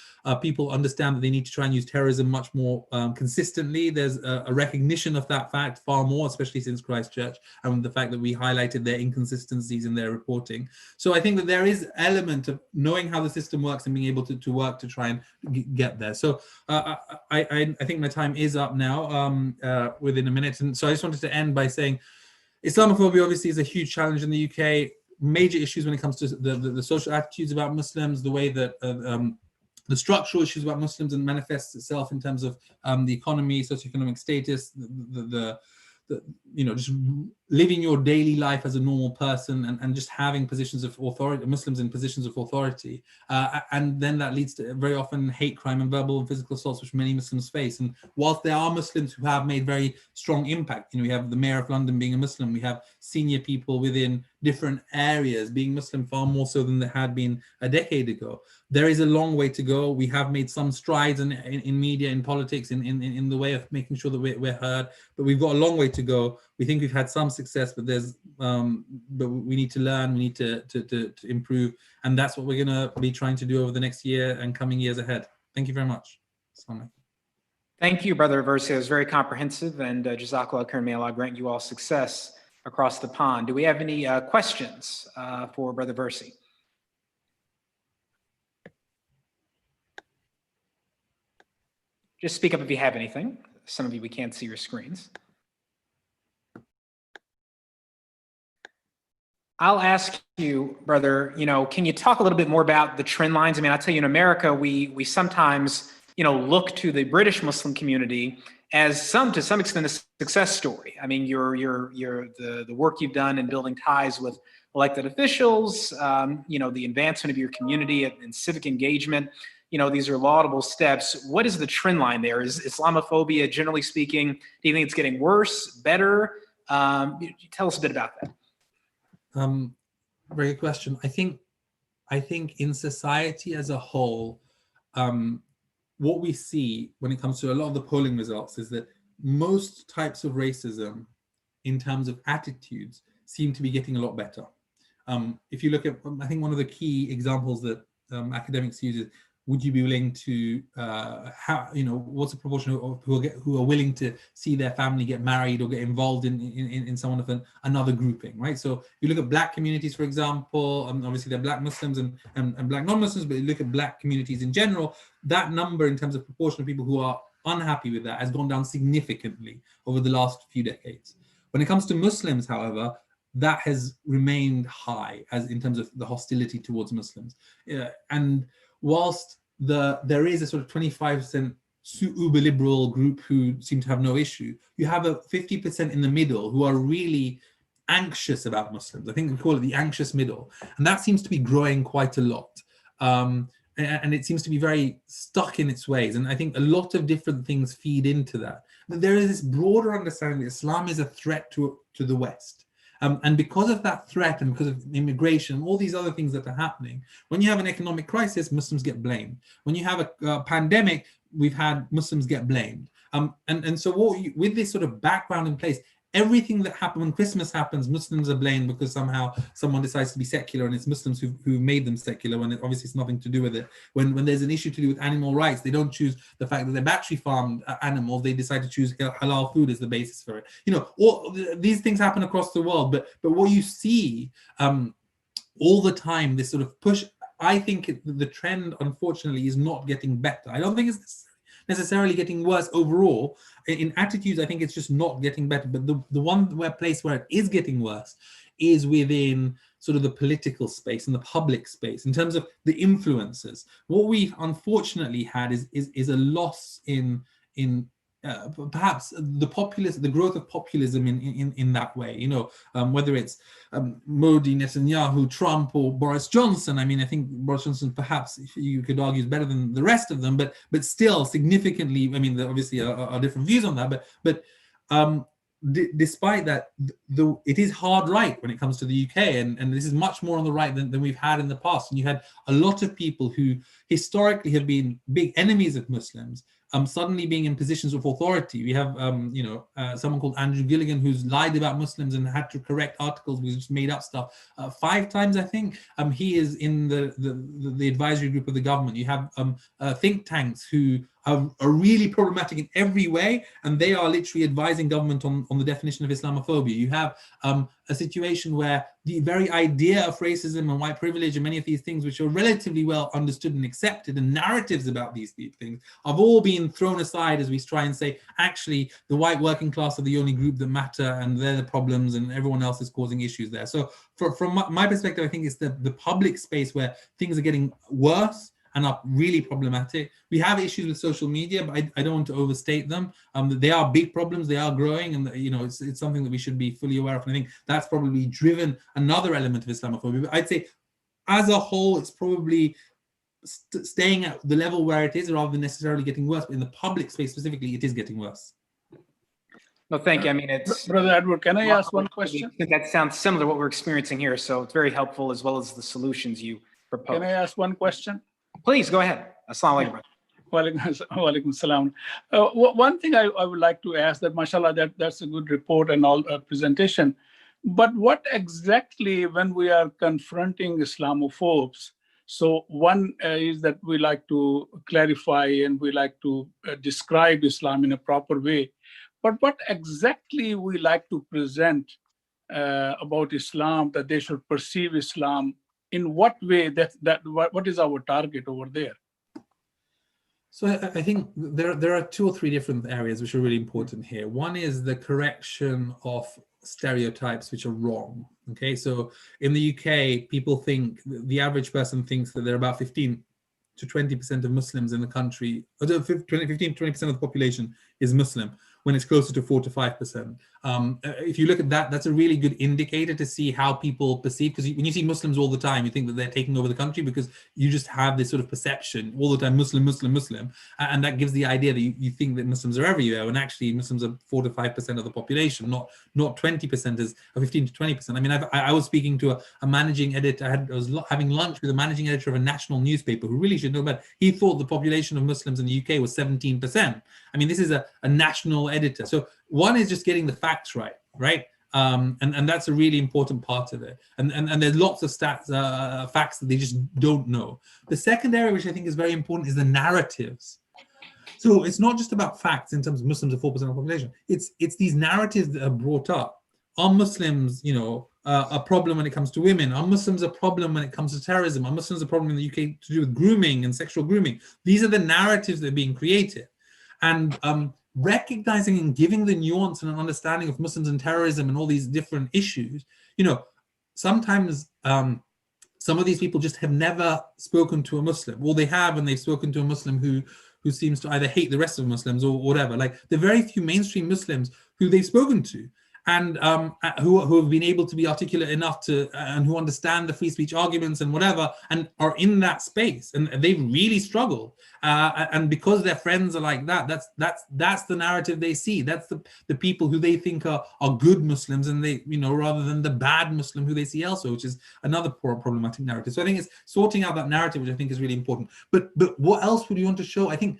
people understand that they need to try and use terrorism much more consistently. There's a recognition of that fact far more, especially since Christchurch, and the fact that we highlighted their inconsistencies in their reporting. So I think that there is an element of knowing how the system works and being able to work to try and get there. So I think my time is up now, within a minute. And so I just wanted to end by saying Islamophobia obviously is a huge challenge in the UK. Major issues when it comes to the social attitudes about Muslims, the way that the structural issues about Muslims, and manifests itself in terms of the economy, socioeconomic status, just living your daily life as a normal person, and just having positions of authority, Muslims in positions of authority. And then that leads to very often hate crime and verbal and physical assaults, which many Muslims face. And whilst there are Muslims who have made very strong impact, we have the Mayor of London being a Muslim, we have senior people within different areas being Muslim far more so than there had been a decade ago. There is a long way to go. We have made some strides in media, in politics, in the way of making sure that we're heard, but we've got a long way to go. We think we've had some success, but but we need to learn, we need to improve, and that's what we're going to be trying to do over the next year and coming years ahead. Thank you very much. Thank you, Brother Versi. It was very comprehensive, and Jazakallah khairan, may Allah grant you all success across the pond. Do we have any questions for Brother Versi? Just speak up if you have anything. Some of you, we can't see your screens. I'll ask you, brother, can you talk a little bit more about the trend lines? I mean, I'll tell you, in America, we sometimes, look to the British Muslim community as to some extent, a success story. I mean, the work you've done in building ties with elected officials, the advancement of your community and civic engagement, these are laudable steps. What is the trend line there? Is Islamophobia, generally speaking, do you think it's getting worse, better? Tell us a bit about that. Very good question. I think in society as a whole, what we see when it comes to a lot of the polling results is that most types of racism in terms of attitudes seem to be getting a lot better. If you look at, I think one of the key examples that academics use is, would you be willing to, what's the proportion of who are willing to see their family get married or get involved in someone of another grouping, right? So if you look at Black communities, for example, obviously they're Black Muslims and Black non-Muslims, but you look at Black communities in general, that number in terms of proportion of people who are unhappy with that has gone down significantly over the last few decades. When it comes to Muslims, however, that has remained high as in terms of the hostility towards Muslims. And whilst there is a sort of 25% uber liberal group who seem to have no issue, you have a 50% in the middle who are really anxious about Muslims. I think we call it the anxious middle. And that seems to be growing quite a lot. and it seems to be very stuck in its ways. And I think a lot of different things feed into that. But there is this broader understanding that Islam is a threat to the West. And because of that threat and because of immigration, all these other things that are happening, when you have an economic crisis, Muslims get blamed. When you have a pandemic, we've had Muslims get blamed. And so with this sort of background in place, everything that happened when Christmas happens, Muslims are blamed because somehow someone decides to be secular, and it's Muslims who made them secular when it obviously it's nothing to do with it. When there's an issue to do with animal rights, they don't choose the fact that they're battery farmed animals. They decide to choose halal food as the basis for it. All these things happen across the world, but what you see all the time, this sort of push, I think the trend, unfortunately, is not getting better. I don't think it's necessarily getting worse overall. In attitudes, I think it's just not getting better. But the one place where it is getting worse is within sort of the political space and the public space in terms of the influences. What we've unfortunately had is a loss in perhaps the growth of populism in that way. Whether it's Modi, Netanyahu, Trump, or Boris Johnson. I mean, I think Boris Johnson perhaps you could argue is better than the rest of them, but still significantly. I mean, there obviously are different views on that, but despite that, it is hard right when it comes to the UK, and this is much more on the right than we've had in the past. And you had a lot of people who historically have been big enemies of Muslims, suddenly being in positions of authority. We have, someone called Andrew Gilligan who's lied about Muslims and had to correct articles because he just made up stuff 5 times, I think. He is in the advisory group of the government. You have think tanks who are really problematic in every way, and they are literally advising government on the definition of Islamophobia. You have a situation where the very idea of racism and white privilege and many of these things, which are relatively well understood and accepted, and narratives about these things, have all been thrown aside as we try and say, actually, the white working class are the only group that matter, and they're the problems, and everyone else is causing issues there. So from my perspective, I think it's the public space where things are getting worse and are really problematic. We have issues with social media, but I don't want to overstate them. They are big problems, they are growing, and it's something that we should be fully aware of. And I think that's probably driven another element of Islamophobia. But I'd say as a whole, it's probably staying at the level where it is rather than necessarily getting worse. But in the public space specifically, it is getting worse. No, thank you. I mean, it's... Brother Edward, can I ask one question? That sounds similar to what we're experiencing here. So it's very helpful, as well as the solutions you propose. Can I ask one question? Please go ahead. Assalamu alaikum. Walaikum salam. One thing I would like to ask, that mashallah, that's a good report and all presentation. But what exactly, when we are confronting Islamophobes, so one is that we like to clarify and we like to describe Islam in a proper way. But what exactly we like to present about Islam, that they should perceive Islam, in what way, what is our target over there? So I think there are 2 or 3 different areas which are really important here. One is the correction of stereotypes which are wrong. Okay, so in the UK, people think, the average person thinks that there are about 15 to 20% of Muslims in the country, 15 to 20% of the population is Muslim, when it's closer to 4 to 5%. If you look at that, that's a really good indicator to see how people perceive, because when you see Muslims all the time, you think that they're taking over the country because you just have this sort of perception all the time, Muslim, Muslim, Muslim. And that gives the idea that you think that Muslims are everywhere, when actually Muslims are 4 to 5% of the population, not 20% as 15 to 20%. I mean, I was speaking to a managing editor, I was having lunch with a managing editor of a national newspaper who really should know about it. He thought the population of Muslims in the UK was 17%. I mean, this is a national editor. So one is just getting the facts right? And that's a really important part of it. And there's lots of facts that they just don't know. The second area, which I think is very important, is the narratives. So it's not just about facts in terms of Muslims are 4% of the population. It's these narratives that are brought up. Are Muslims, a problem when it comes to women? Are Muslims a problem when it comes to terrorism? Are Muslims a problem in the UK to do with grooming and sexual grooming? These are the narratives that are being created. And recognizing and giving the nuance and an understanding of Muslims and terrorism and all these different issues, sometimes some of these people just have never spoken to a Muslim, or they have, and they've spoken to a Muslim who seems to either hate the rest of Muslims or whatever. Like, the very few mainstream Muslims who they've spoken to, and who have been able to be articulate enough to and who understand the free speech arguments and whatever, and are in that space, and they've really struggled. And because their friends are like that, that's the narrative they see. That's the people who they think are good Muslims, and they, you know, rather than the bad Muslim who they see elsewhere, which is another problematic narrative. So I think it's sorting out that narrative, which I think is really important. But what else would you want to show? I think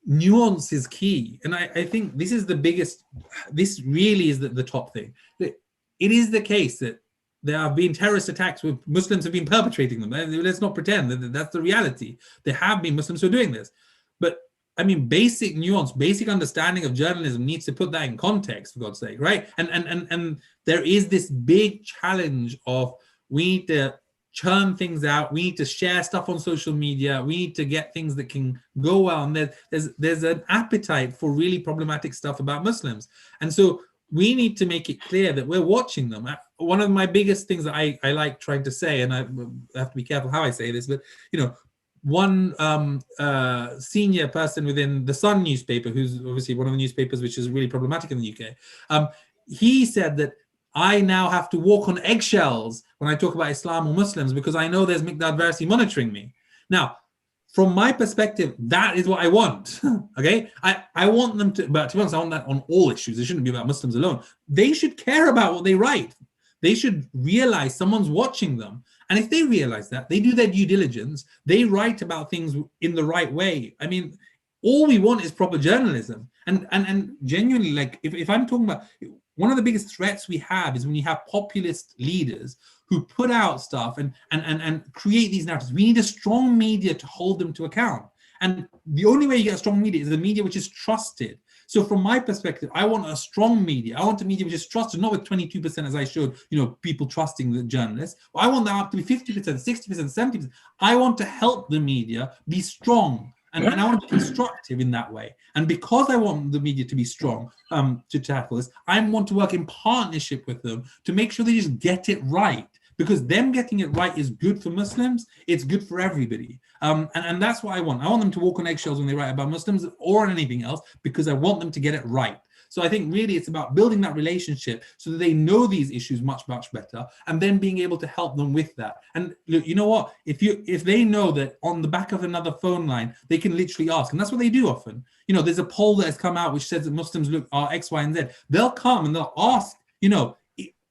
nuance is key, and I think this is the biggest. This really is the top thing. It is the case that there have been terrorist attacks where Muslims have been perpetrating them. Let's not pretend that that's the reality. There have been Muslims who are doing this. But I mean, basic nuance, basic understanding of journalism needs to put that in context, for God's sake, right? And there is this big challenge of we need to churn things out. We need to share stuff on social media. We need to get things that can go well. And there's an appetite for really problematic stuff about Muslims. And so we need to make it clear that we're watching them. One of my biggest things that I like trying to say, and I have to be careful how I say this, but you know, one senior person within the Sun newspaper, who's obviously one of the newspapers which is really problematic in the UK, he said that I now have to walk on eggshells when I talk about Islam or Muslims because I know there's Miqdad Varsi monitoring me. Now, from my perspective, that is what I want. Okay, I want them to, but to be honest, I want that on all issues. It shouldn't be about Muslims alone. They should care about what they write. They should realize someone's watching them. And if they realize that, they do their due diligence, they write about things in the right way. I mean, all we want is proper journalism. And genuinely, like, if I'm talking about, one of the biggest threats we have is when you have populist leaders who put out stuff and create these narratives. We need a strong media to hold them to account. And the only way you get a strong media is the media which is trusted. So from my perspective, I want a strong media. I want a media which is trusted, not with 22% as I showed, you know, people trusting the journalists. I want that up to be 50%, 60%, 70%. I want to help the media be strong. And I want to be constructive in that way. And because I want the media to be strong to tackle this, I want to work in partnership with them to make sure they just get it right. Because them getting it right is good for Muslims. It's good for everybody. And that's what I want. I want them to walk on eggshells when they write about Muslims or on anything else, because I want them to get it right. So I think really it's about building that relationship so that they know these issues much, much better, and then being able to help them with that. And look, you know what? If they know that on the back of another phone line, they can literally ask, and that's what they do often. You know, there's a poll that has come out which says that Muslims are X, Y, and Z. They'll come and they'll ask, you know,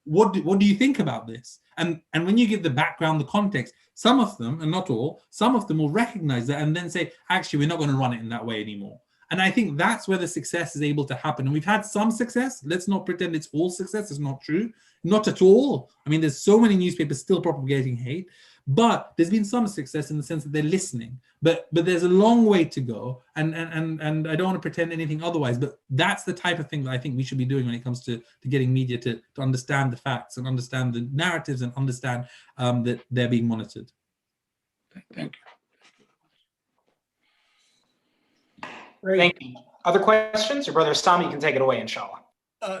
what do you think about this? And when you give the background, the context, some of them, and not all, some of them will recognize that and then say, actually, we're not going to run it in that way anymore. And I think that's where the success is able to happen. And we've had some success. Let's not pretend it's all success. It's not true. Not at all. I mean, there's so many newspapers still propagating hate, but there's been some success in the sense that they're listening. But there's a long way to go. And I don't want to pretend anything otherwise, but that's the type of thing that I think we should be doing when it comes to getting media to understand the facts and understand the narratives and understand that they're being monitored. Thank you. Thank you. Other questions? Your brother Sami can take it away, inshallah.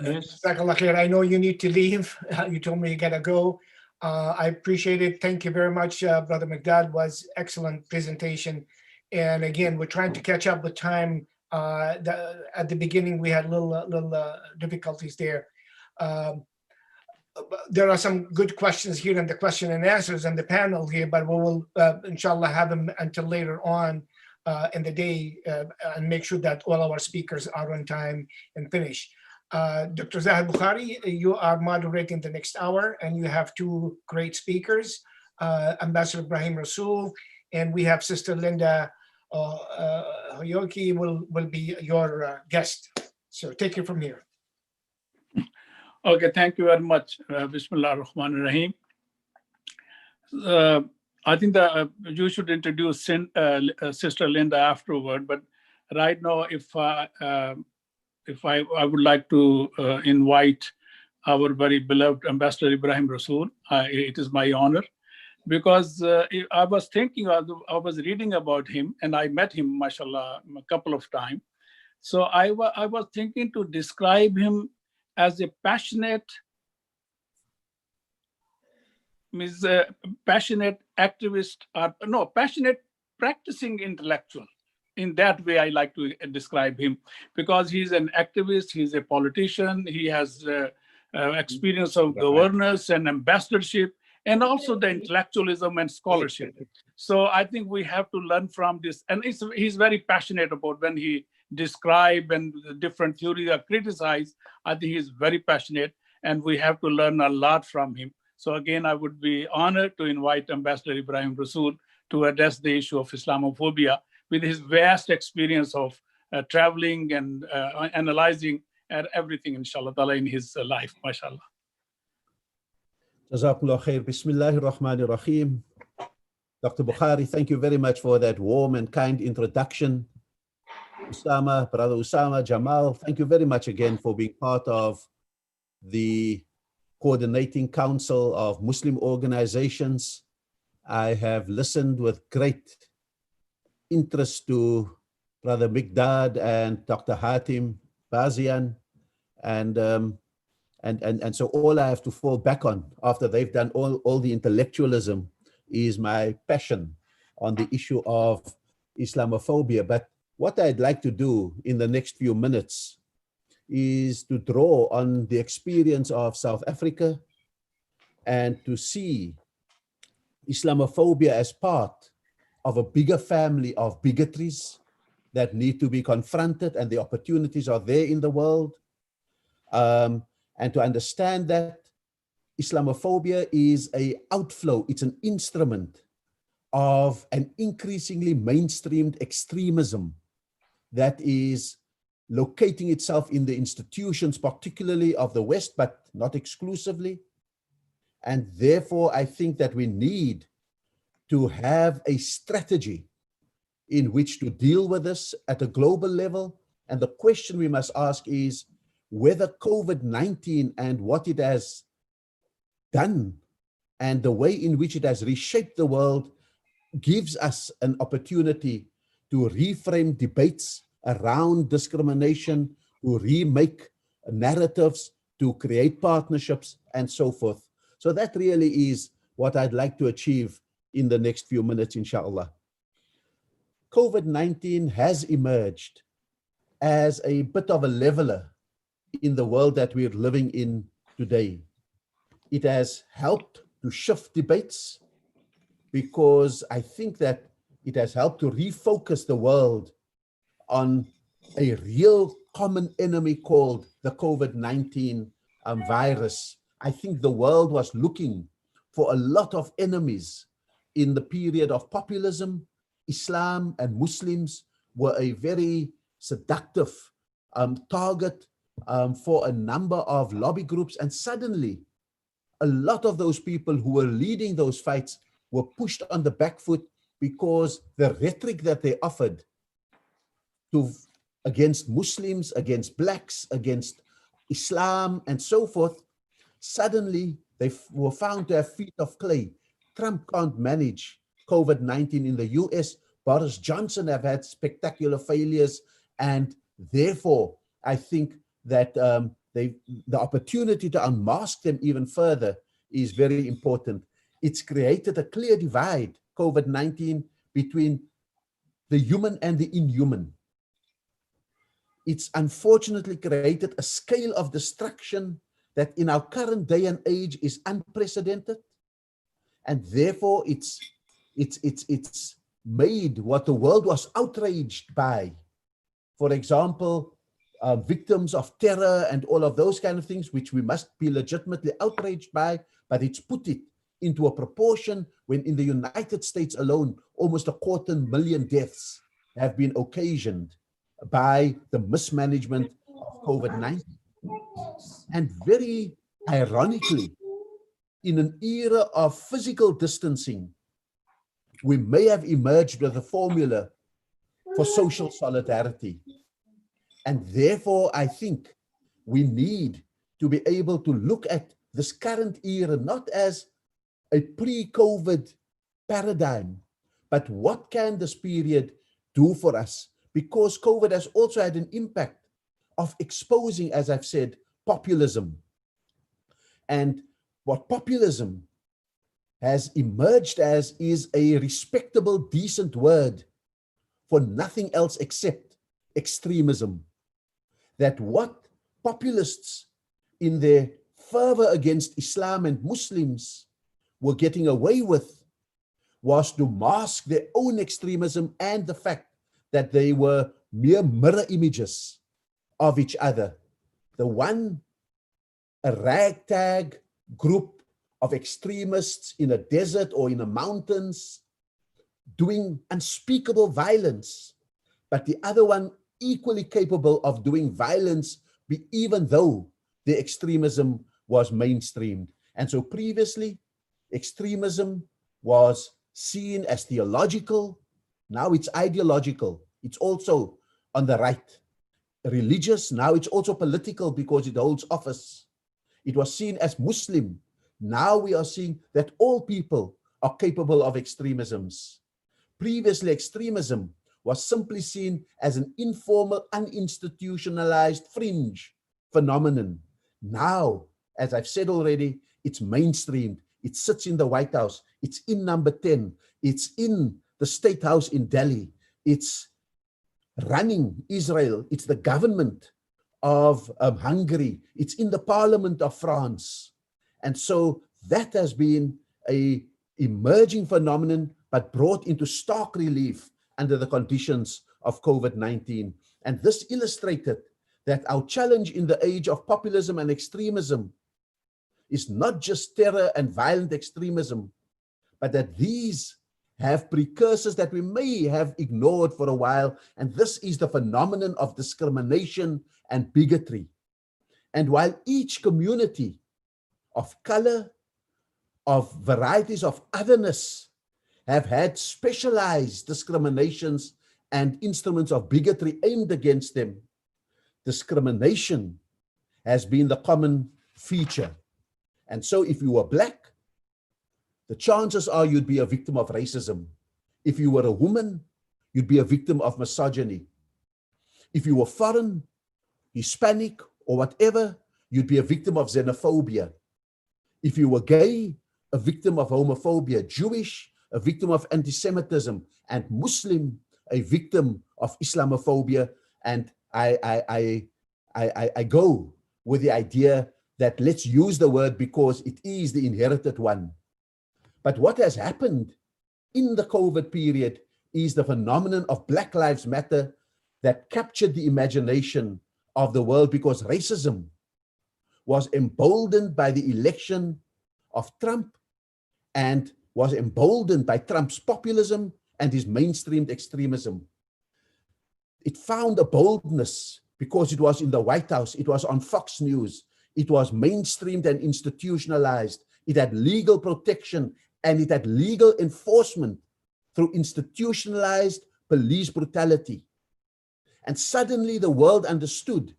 Yes. I know you need to leave. You told me you gotta go. I appreciate it. Thank you very much, Brother Miqdad. Was excellent presentation. And again, we're trying to catch up with time. At the beginning, we had little difficulties there. There are some good questions here in the question and answers in the panel here, but we will, inshallah, have them until later on in the day and make sure that all our speakers are on time and finish. Dr. Zahid Bukhari, you are moderating the next hour, and you have two great speakers, Ambassador Ibrahim Rasool, and we have Sister Linda Hoyoki will be your guest. So take it from here. Okay, thank you very much. Bismillah ar-Rahman ar-Rahim. I think that you should introduce Sister Linda afterward, but right now, if I would like to invite our very beloved Ambassador Ibrahim Rasool. It is my honor, because I was thinking, I was reading about him, and I met him, mashallah, a couple of times. So I was thinking to describe him as a passionate activist, passionate practicing intellectual. In that way, I like to describe him, because he's an activist, he's a politician, he has experience of governance and ambassadorship, and also the intellectualism and scholarship. So I think we have to learn from this. And he's very passionate about when he describe and the different theories are criticized. I think he's very passionate, and we have to learn a lot from him. So again, I would be honored to invite Ambassador Ibrahim Rasool to address the issue of Islamophobia with his vast experience of traveling and analyzing everything, inshallah ta'ala, in his life, mashallah. Jazakallah khair. Bismillahir Rahmanir Rahim. Dr. Bukhari, thank you very much for that warm and kind introduction. Usama, Brother Usama, Jamal, thank you very much again for being part of the Coordinating Council of Muslim Organizations. I have listened with great interest to Brother Mikdad and Dr. Hatim Bazian, and so all I have to fall back on after they've done all the intellectualism is my passion on the issue of Islamophobia. But what I'd like to do in the next few minutes is to draw on the experience of South Africa and to see Islamophobia as part of a bigger family of bigotries that need to be confronted, and the opportunities are there in the world. And to understand that Islamophobia is an outflow, it's an instrument of an increasingly mainstreamed extremism that is locating itself in the institutions, particularly of the West, but not exclusively. And therefore, I think that we need to have a strategy in which to deal with this at a global level. And the question we must ask is whether COVID-19 and what it has done and the way in which it has reshaped the world gives us an opportunity to reframe debates around discrimination, to remake narratives, to create partnerships, and so forth. So that really is what I'd like to achieve in the next few minutes, inshallah. COVID-19 has emerged as a bit of a leveler in the world that we're living in today. It has helped to shift debates because I think that it has helped to refocus the world on a real common enemy called the COVID-19 virus. I think the world was looking for a lot of enemies in the period of populism. Islam and Muslims were a very seductive target for a number of lobby groups. And suddenly, a lot of those people who were leading those fights were pushed on the back foot because the rhetoric that they offered against Muslims, against blacks, against Islam, and so forth, suddenly they were found to have feet of clay. Trump can't manage COVID-19 in the US. Boris Johnson have had spectacular failures, and therefore I think that the opportunity to unmask them even further is very important. It's created a clear divide, COVID-19, between the human and the inhuman. It's unfortunately created a scale of destruction that in our current day and age is unprecedented. And therefore it's made what the world was outraged by. For example, victims of terror and all of those kind of things, which we must be legitimately outraged by, but it's put it into a proportion when in the United States alone, almost 250,000 deaths have been occasioned by the mismanagement of COVID-19. And very ironically, in an era of physical distancing, we may have emerged with a formula for social solidarity. And therefore, I think we need to be able to look at this current era not as a pre-COVID paradigm, but what can this period do for us? Because COVID has also had an impact of exposing, as I've said, populism. And what populism has emerged as is a respectable, decent word for nothing else except extremism. That what populists in their fervor against Islam and Muslims were getting away with was to mask their own extremism and the fact that they were mere mirror images of each other. The one, a ragtag group of extremists in a desert or in the mountains doing unspeakable violence, but the other one equally capable of doing violence, even though the extremism was mainstreamed. And so previously, extremism was seen as theological. Now it's ideological. It's also on the right. Religious, now it's also political because it holds office. It was seen as Muslim. Now we are seeing that all people are capable of extremisms. Previously, extremism was simply seen as an informal, uninstitutionalized fringe phenomenon. Now, as I've said already, it's mainstreamed. It sits in the White House. It's in number 10. It's in the State House in Delhi. It's running Israel. It's the government of Hungary. It's in the parliament of France. And so that has been an emerging phenomenon, but brought into stark relief under the conditions of COVID-19. And this illustrated that our challenge in the age of populism and extremism is not just terror and violent extremism, but that these have precursors that we may have ignored for a while. And this is the phenomenon of discrimination and bigotry. And while each community of color, of varieties of otherness, have had specialized discriminations and instruments of bigotry aimed against them, discrimination has been the common feature. And so if you were black, the chances are you'd be a victim of racism. If you were a woman, you'd be a victim of misogyny. If you were foreign, Hispanic, or whatever, you'd be a victim of xenophobia. If you were gay, a victim of homophobia. Jewish, a victim of anti-Semitism. And Muslim, a victim of Islamophobia. And I go with the idea that let's use the word because it is the inherited one. But what has happened in the COVID period is the phenomenon of Black Lives Matter that captured the imagination of the world, because racism was emboldened by the election of Trump and was emboldened by Trump's populism and his mainstreamed extremism. It found a boldness because it was in the White House, it was on Fox News, it was mainstreamed and institutionalized, it had legal protection, and it had legal enforcement through institutionalized police brutality. And suddenly the world understood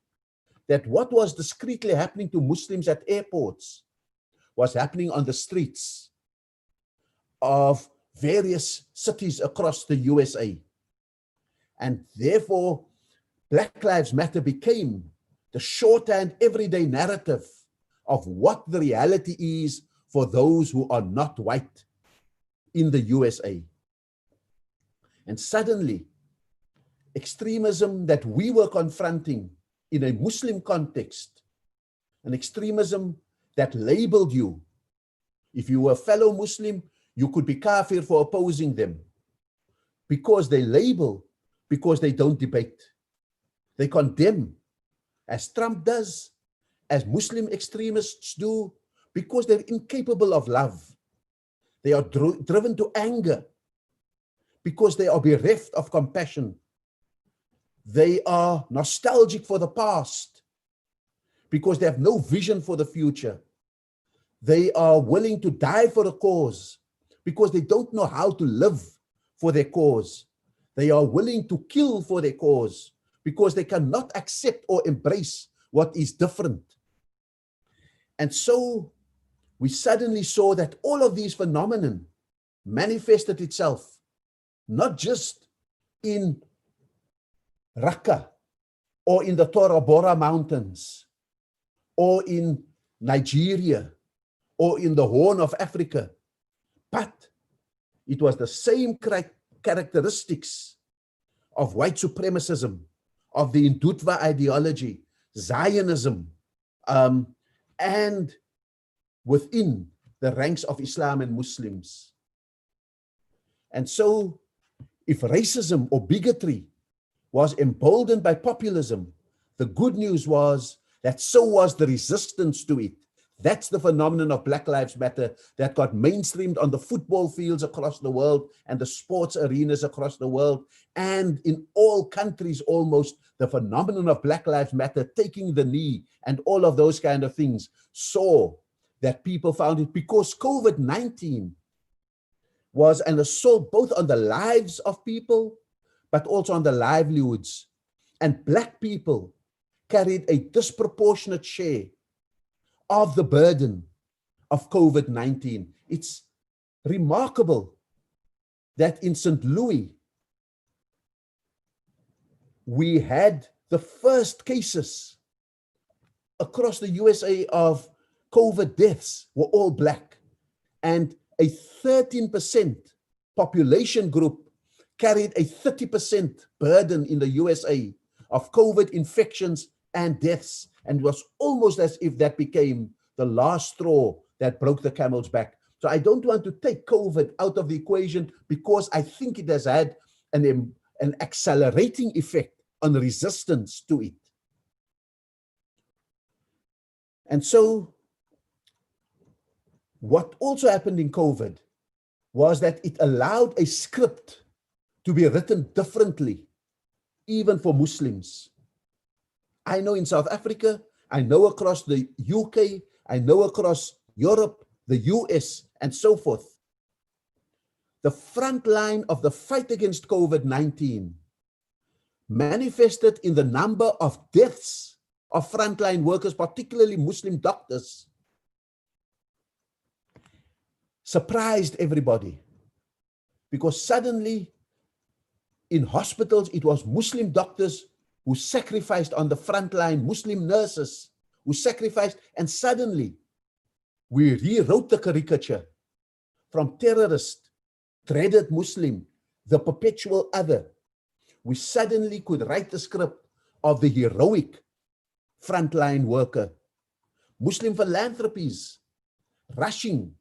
that what was discreetly happening to Muslims at airports was happening on the streets of various cities across the USA. And therefore, Black Lives Matter became the shorthand everyday narrative of what the reality is for those who are not white in the USA. And suddenly, extremism that we were confronting in a Muslim context, an extremism that labeled you, if you were a fellow Muslim, you could be kafir for opposing them, because they label, because they don't debate. They condemn, as Trump does, as Muslim extremists do, because they're incapable of love. They are driven to anger because they are bereft of compassion. They are nostalgic for the past because they have no vision for the future. They are willing to die for a cause because they don't know how to live for their cause. They are willing to kill for their cause because they cannot accept or embrace what is different. And so we suddenly saw that all of these phenomena manifested itself not just in Raqqa or in the Tora Bora Mountains or in Nigeria or in the Horn of Africa, but it was the same characteristics of white supremacism, of the Hindutva ideology, Zionism, and within the ranks of Islam and Muslims. And so, if racism or bigotry was emboldened by populism, the good news was that so was the resistance to it. That's the phenomenon of Black Lives Matter that got mainstreamed on the football fields across the world and the sports arenas across the world. And in all countries almost, the phenomenon of Black Lives Matter taking the knee and all of those kind of things saw that people found it, because COVID-19 was an assault both on the lives of people, but also on the livelihoods. And Black people carried a disproportionate share of the burden of COVID-19. It's remarkable that in St. Louis, we had the first cases across the USA of COVID deaths were all Black, and a 13% population group carried a 30% burden in the USA of COVID infections and deaths. And it was almost as if that became the last straw that broke the camel's back. So I don't want to take COVID out of the equation, because I think it has had an accelerating effect on resistance to it. And so what also happened in COVID was that it allowed a script to be written differently, even for Muslims. I know in South Africa, I know across the UK, I know across Europe, the US, and so forth. The front line of the fight against COVID-19 manifested in the number of deaths of frontline workers, particularly Muslim doctors, surprised everybody, because suddenly in hospitals, it was Muslim doctors who sacrificed on the front line, Muslim nurses who sacrificed, and suddenly we rewrote the caricature from terrorist, dreaded Muslim, the perpetual other. We suddenly could write the script of the heroic frontline worker. Muslim philanthropies rushing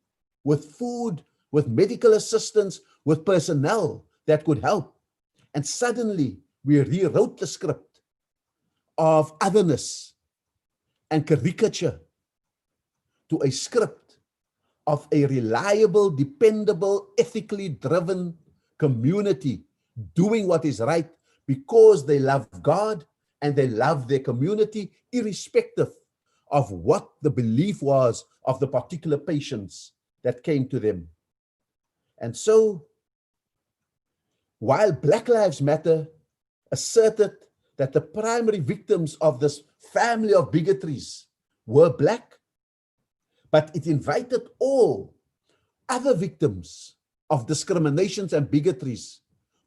with food, with medical assistance, with personnel that could help. And suddenly we rewrote the script of otherness and caricature to a script of a reliable, dependable, ethically driven community doing what is right because they love God and they love their community, irrespective of what the belief was of the particular patients that came to them. And so, while Black Lives Matter asserted that the primary victims of this family of bigotries were Black, but it invited all other victims of discriminations and bigotries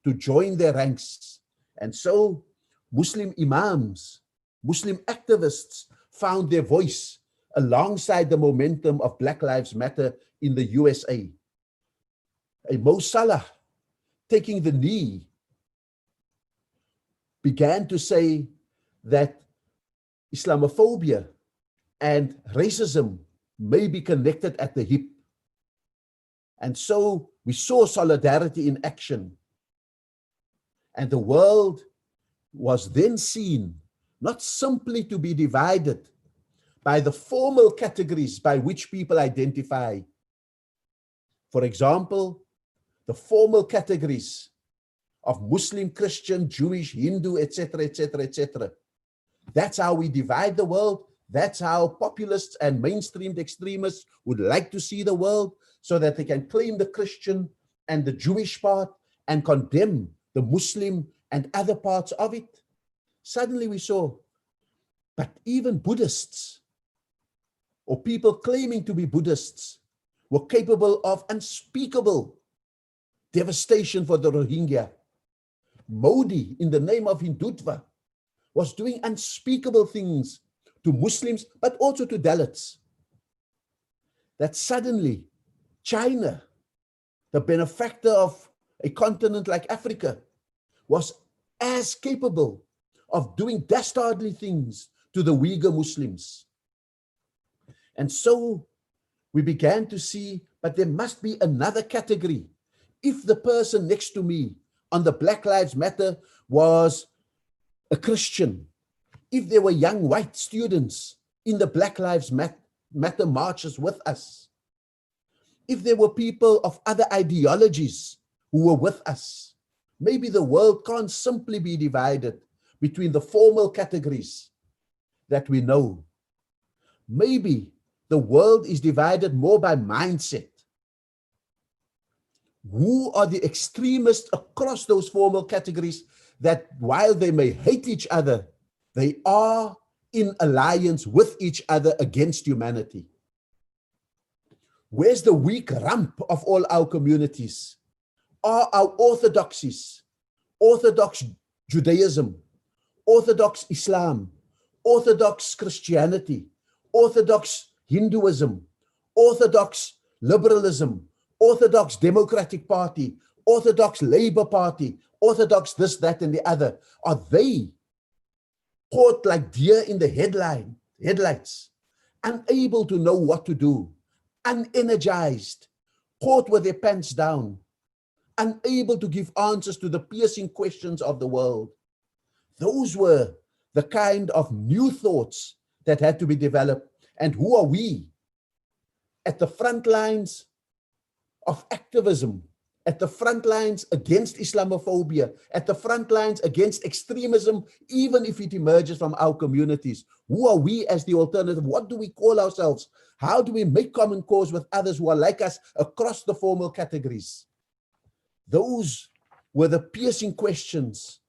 to join their ranks. And so Muslim imams, Muslim activists found their voice alongside the momentum of Black Lives Matter in the USA. A Mo Salah, taking the knee, began to say that Islamophobia and racism may be connected at the hip. And so we saw solidarity in action. And the world was then seen not simply to be divided by the formal categories by which people identify. For example, the formal categories of Muslim, Christian, Jewish, Hindu, etc., etc., etc. That's how we divide the world. That's how populists and mainstream extremists would like to see the world, so that they can claim the Christian and the Jewish part and condemn the Muslim and other parts of it. Suddenly we saw, but even Buddhists or people claiming to be Buddhists were capable of unspeakable devastation for the Rohingya. Modi, in the name of Hindutva, was doing unspeakable things to Muslims, but also to Dalits. That suddenly China, the benefactor of a continent like Africa, was as capable of doing dastardly things to the Uyghur Muslims. And so we began to see, but there must be another category. If the person next to me on the Black Lives Matter was a Christian, if there were young white students in the Black Lives Matter marches with us, if there were people of other ideologies who were with us, maybe the world can't simply be divided between the formal categories that we know. Maybe the world is divided more by mindset. Who are the extremists across those formal categories that while they may hate each other, they are in alliance with each other against humanity? Where's the weak rump of all our communities? Are our orthodoxies, Orthodox Judaism, Orthodox Islam, Orthodox Christianity, Orthodox Hinduism, Orthodox liberalism, Orthodox Democratic Party, Orthodox Labour Party, Orthodox this, that, and the other, are they caught like deer in the headlights, unable to know what to do, unenergized, caught with their pants down, unable to give answers to the piercing questions of the world? Those were the kind of new thoughts that had to be developed. And who are we at the front lines of activism, at the front lines against Islamophobia, at the front lines against extremism, even if it emerges from our communities? Who are we as the alternative? What do we call ourselves? How do we make common cause with others who are like us across the formal categories? Those were the piercing questions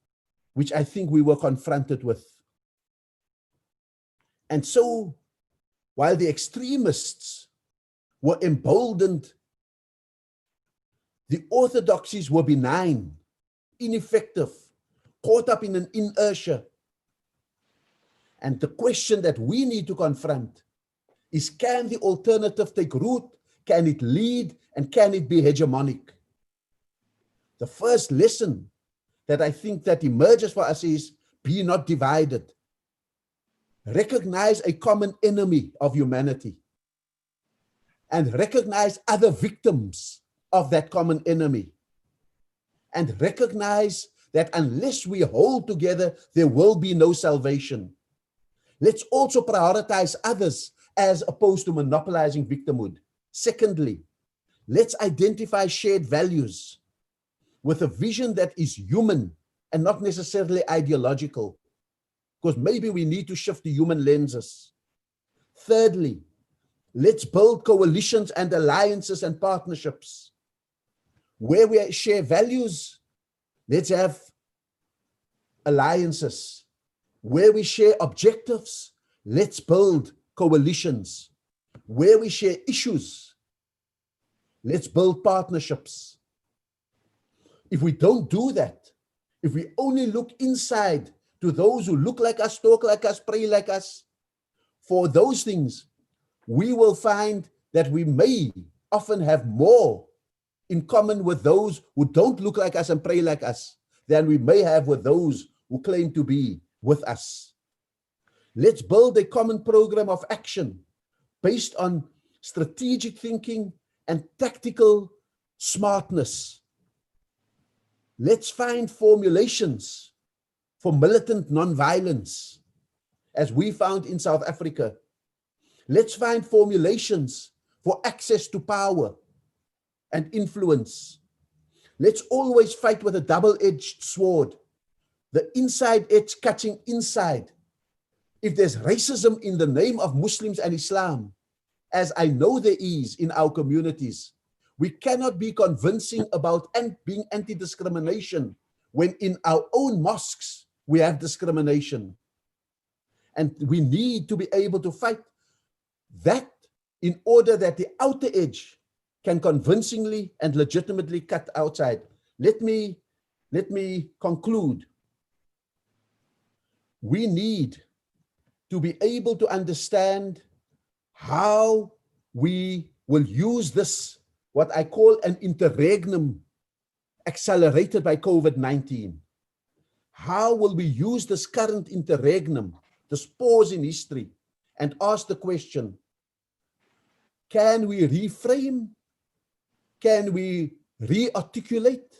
which I think we were confronted with. And so, while the extremists were emboldened, the orthodoxies were benign, ineffective, caught up in an inertia. And the question that we need to confront is, can the alternative take root? Can it lead? And can it be hegemonic? The first lesson that I think that emerges for us is, be not divided. Recognize a common enemy of humanity and recognize other victims of that common enemy, and recognize that unless we hold together, there will be no salvation. Let's also prioritize others as opposed to monopolizing victimhood. Secondly, let's identify shared values with a vision that is human and not necessarily ideological, because maybe we need to shift the human lenses. Thirdly, let's build coalitions and alliances and partnerships. Where we share values, let's have alliances. Where we share objectives, let's build coalitions. Where we share issues, let's build partnerships. If we don't do that, if we only look inside to those who look like us, talk like us, pray like us, for those things, we will find that we may often have more in common with those who don't look like us and pray like us than we may have with those who claim to be with us. Let's build a common program of action based on strategic thinking and tactical smartness. Let's find formulations for militant nonviolence, as we found in South Africa. Let's find formulations for access to power and influence. Let's always fight with a double-edged sword, the inside edge cutting inside. If there's racism in the name of Muslims and Islam, as I know there is in our communities, we cannot be convincing about being anti-discrimination when in our own mosques we have discrimination. And we need to be able to fight that in order that the outer edge can convincingly and legitimately cut outside. Let me conclude. We need to be able to understand how we will use this, what I call an interregnum accelerated by COVID-19. How will we use this current interregnum, this pause in history, and ask the question, Can we reframe? Can we re-articulate?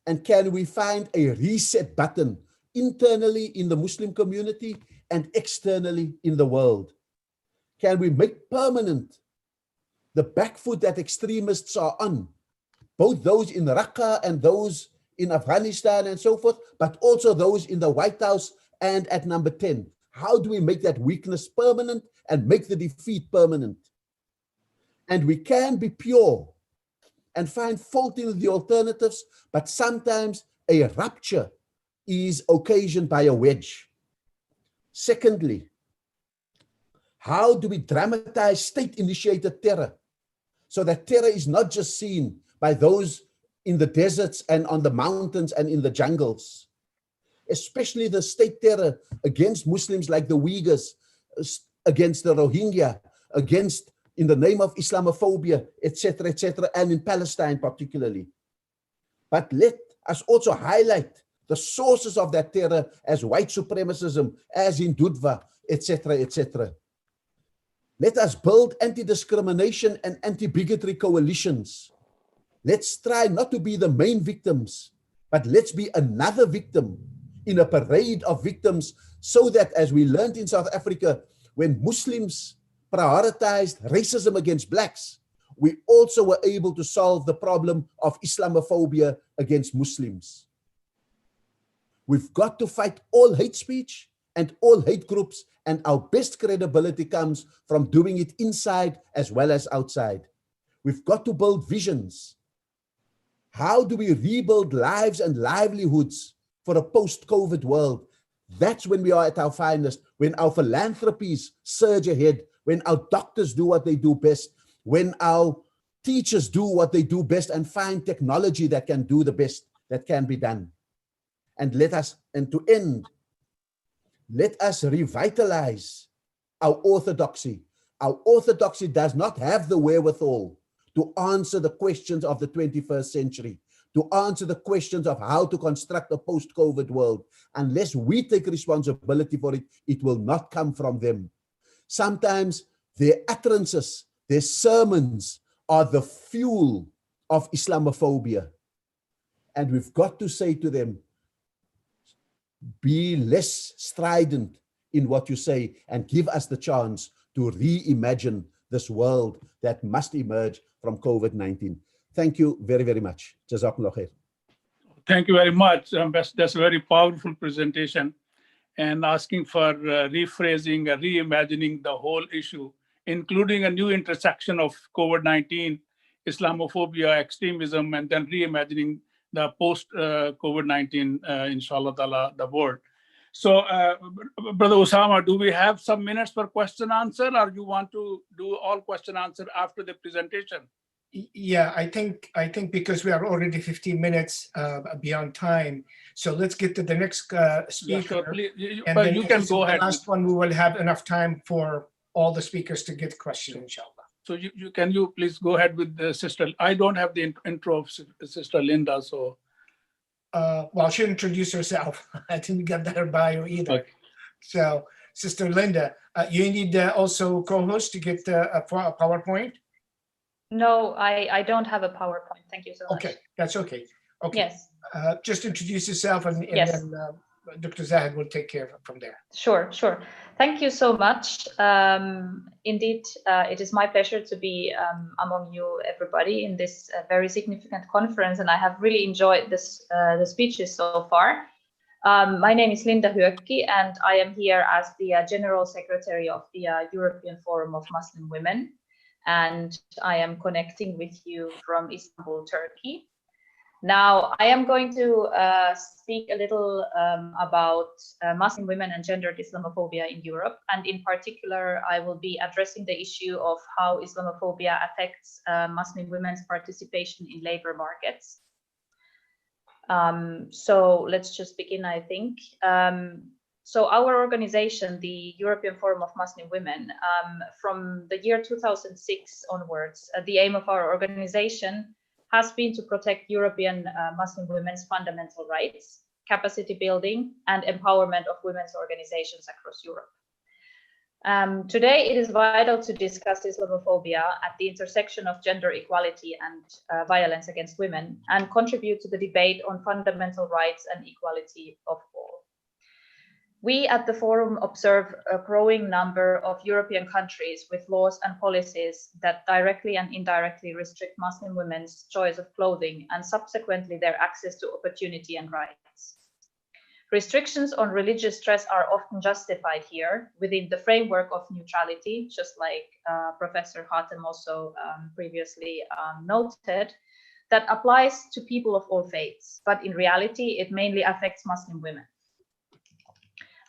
And can we find a reset button internally in the Muslim community and externally in the world? Can we make permanent the back foot that extremists are on, both those in Raqqa and those in Afghanistan and so forth, but also those in the White House and at number 10? How do we make that weakness permanent and make the defeat permanent? And we can be pure and find fault in the alternatives, but sometimes a rupture is occasioned by a wedge. Secondly, how do we dramatize state-initiated terror so that terror is not just seen by those in the deserts and on the mountains and in the jungles, especially the state terror against Muslims like the Uyghurs, against the Rohingya, against in the name of Islamophobia, etc., and in Palestine particularly. But let us also highlight the sources of that terror as white supremacism, as in Dudva, etc. Let us build anti-discrimination and anti-bigotry coalitions. Let's try not to be the main victims, but let's be another victim in a parade of victims, so that, as we learned in South Africa, when Muslims prioritized racism against blacks, we also were able to solve the problem of Islamophobia against Muslims. We've got to fight all hate speech and all hate groups, and our best credibility comes from doing it inside as well as outside. We've got to build visions. How do we rebuild lives and livelihoods for a post-COVID world? That's when we are at our finest, when our philanthropies surge ahead, when our doctors do what they do best, when our teachers do what they do best and find technology that can do the best that can be done. And to end, let us revitalize our orthodoxy. Our orthodoxy does not have the wherewithal to answer the questions of the 21st century, to answer the questions of how to construct a post-COVID world. Unless we take responsibility for it, it will not come from them. Sometimes their utterances, their sermons are the fuel of Islamophobia. And we've got to say to them, be less strident in what you say and give us the chance to reimagine this world that must emerge from COVID-19. Thank you very, very much. Jazakumullah khair. Thank you very much. That's a very powerful presentation, and asking for rephrasing, reimagining the whole issue, including a new intersection of COVID-19, Islamophobia, extremism, and then reimagining the post-COVID-19, inshallah ta'ala, the world. So, Brother Osama, do we have some minutes for question answer, or you want to do all question answer after the presentation? Yeah, I think because we are already 15 minutes beyond time, so let's get to the next speaker. Yeah, sure. And but then you can go ahead. The last one, we will have enough time for all the speakers to get questions, inshallah. So can you please go ahead with the sister? I don't have the intro of Sister Linda, so. Well, she'll introduce herself. I didn't get her bio either. Okay. So, Sister Linda, you need also co-host to get a PowerPoint? No, I don't have a PowerPoint. Thank you so much. Okay, that's okay. Okay. Yes. Just introduce yourself, and Yes. then Dr. Zahid will take care of it from there. Sure. Thank you so much. Indeed, it is my pleasure to be among you, everybody, in this very significant conference, and I have really enjoyed the speeches so far. My name is Linda Hyökki, and I am here as the General Secretary of the European Forum of Muslim Women, and I am connecting with you from Istanbul, Turkey. Now, I am going to speak a little about Muslim women and gendered Islamophobia in Europe. And in particular, I will be addressing the issue of how Islamophobia affects Muslim women's participation in labor markets. So let's just begin, I think. So our organization, the European Forum of Muslim Women, from the year 2006 onwards, the aim of our organization has been to protect European Muslim women's fundamental rights, capacity building, and empowerment of women's organizations across Europe. Today, it is vital to discuss Islamophobia at the intersection of gender equality and violence against women, and contribute to the debate on fundamental rights and equality of all. We at the Forum observe a growing number of European countries with laws and policies that directly and indirectly restrict Muslim women's choice of clothing and subsequently their access to opportunity and rights. Restrictions on religious dress are often justified here within the framework of neutrality, just like Professor Hatem also previously noted, that applies to people of all faiths, but in reality, it mainly affects Muslim women.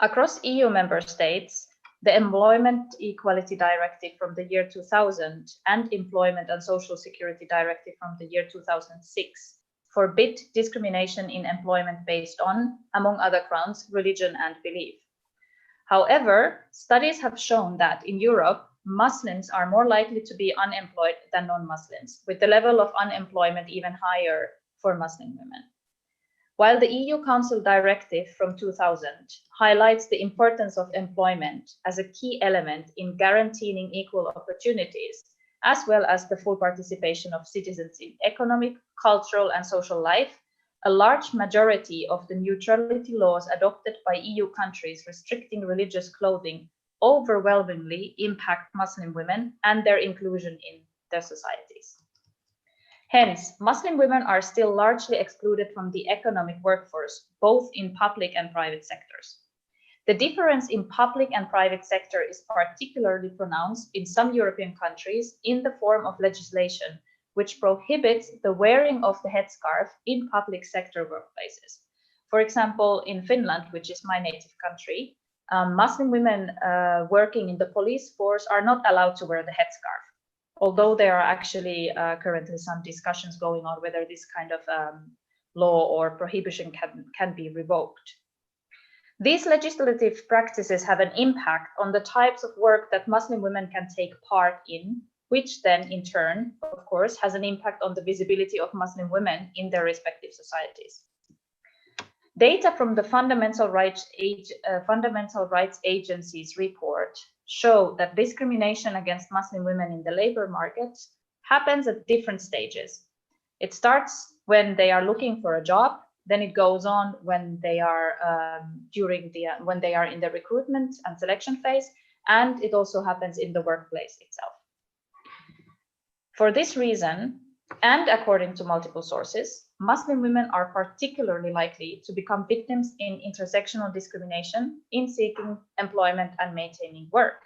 Across EU member states, the Employment Equality Directive from the year 2000 and Employment and Social Security Directive from the year 2006 forbid discrimination in employment based on, among other grounds, religion and belief. However, studies have shown that in Europe, Muslims are more likely to be unemployed than non-Muslims, with the level of unemployment even higher for Muslim women. While the EU Council Directive from 2000 highlights the importance of employment as a key element in guaranteeing equal opportunities, as well as the full participation of citizens in economic, cultural, and social life, a large majority of the neutrality laws adopted by EU countries restricting religious clothing overwhelmingly impact Muslim women and their inclusion in their societies. Hence, Muslim women are still largely excluded from the economic workforce, both in public and private sectors. The difference in public and private sector is particularly pronounced in some European countries in the form of legislation which prohibits the wearing of the headscarf in public sector workplaces. For example, in Finland, which is my native country, Muslim women working in the police force are not allowed to wear the headscarf, although there are actually currently some discussions going on whether this kind of law or prohibition can be revoked. These legislative practices have an impact on the types of work that Muslim women can take part in, which then in turn, of course, has an impact on the visibility of Muslim women in their respective societies. Data from the Fundamental Rights Agency's report show that discrimination against Muslim women in the labor market happens at different stages. It starts when they are looking for a job, then it goes on when they are when they are in the recruitment and selection phase, and it also happens in the workplace itself. For this reason, and according to multiple sources, Muslim women are particularly likely to become victims in intersectional discrimination in seeking employment and maintaining work.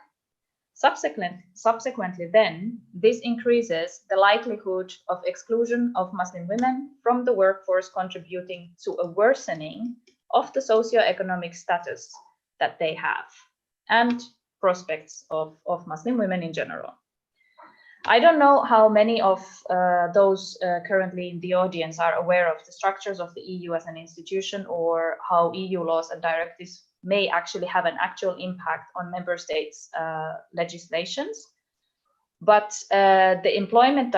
Subsequently then, this increases the likelihood of exclusion of Muslim women from the workforce, contributing to a worsening of the socioeconomic status that they have and prospects of Muslim women in general. I don't know how many of those currently in the audience are aware of the structures of the EU as an institution, or how EU laws and directives may actually have an actual impact on member states' legislations. But the Employment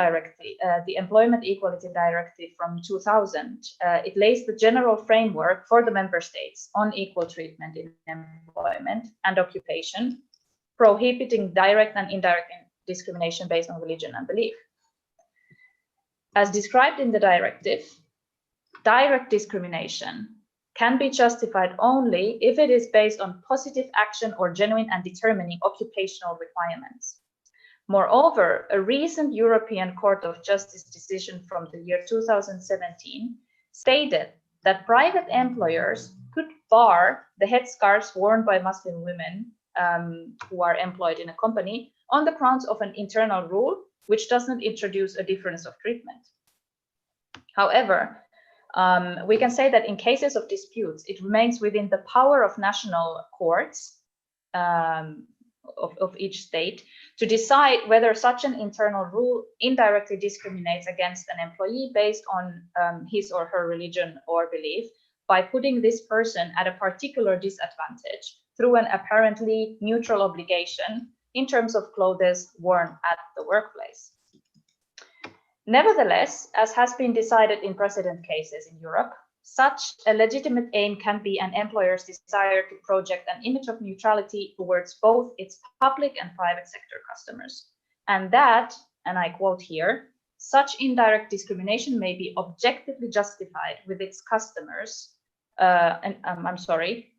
Equality Directive from 2000, it lays the general framework for the member states on equal treatment in employment and occupation, prohibiting direct and indirect discrimination based on religion and belief. As described in the directive, direct discrimination can be justified only if it is based on positive action or genuine and determining occupational requirements. Moreover, a recent European Court of Justice decision from the year 2017 stated that private employers could bar the headscarves worn by Muslim women who are employed in a company on the grounds of an internal rule, which doesn't introduce a difference of treatment. However, we can say that in cases of disputes, it remains within the power of national courts of each state to decide whether such an internal rule indirectly discriminates against an employee based on his or her religion or belief, by putting this person at a particular disadvantage through an apparently neutral obligation in terms of clothes worn at the workplace. Nevertheless, as has been decided in precedent cases in Europe, such a legitimate aim can be an employer's desire to project an image of neutrality towards both its public and private sector customers. And that, and I quote here, such indirect discrimination may be objectively justified with its customers, objectively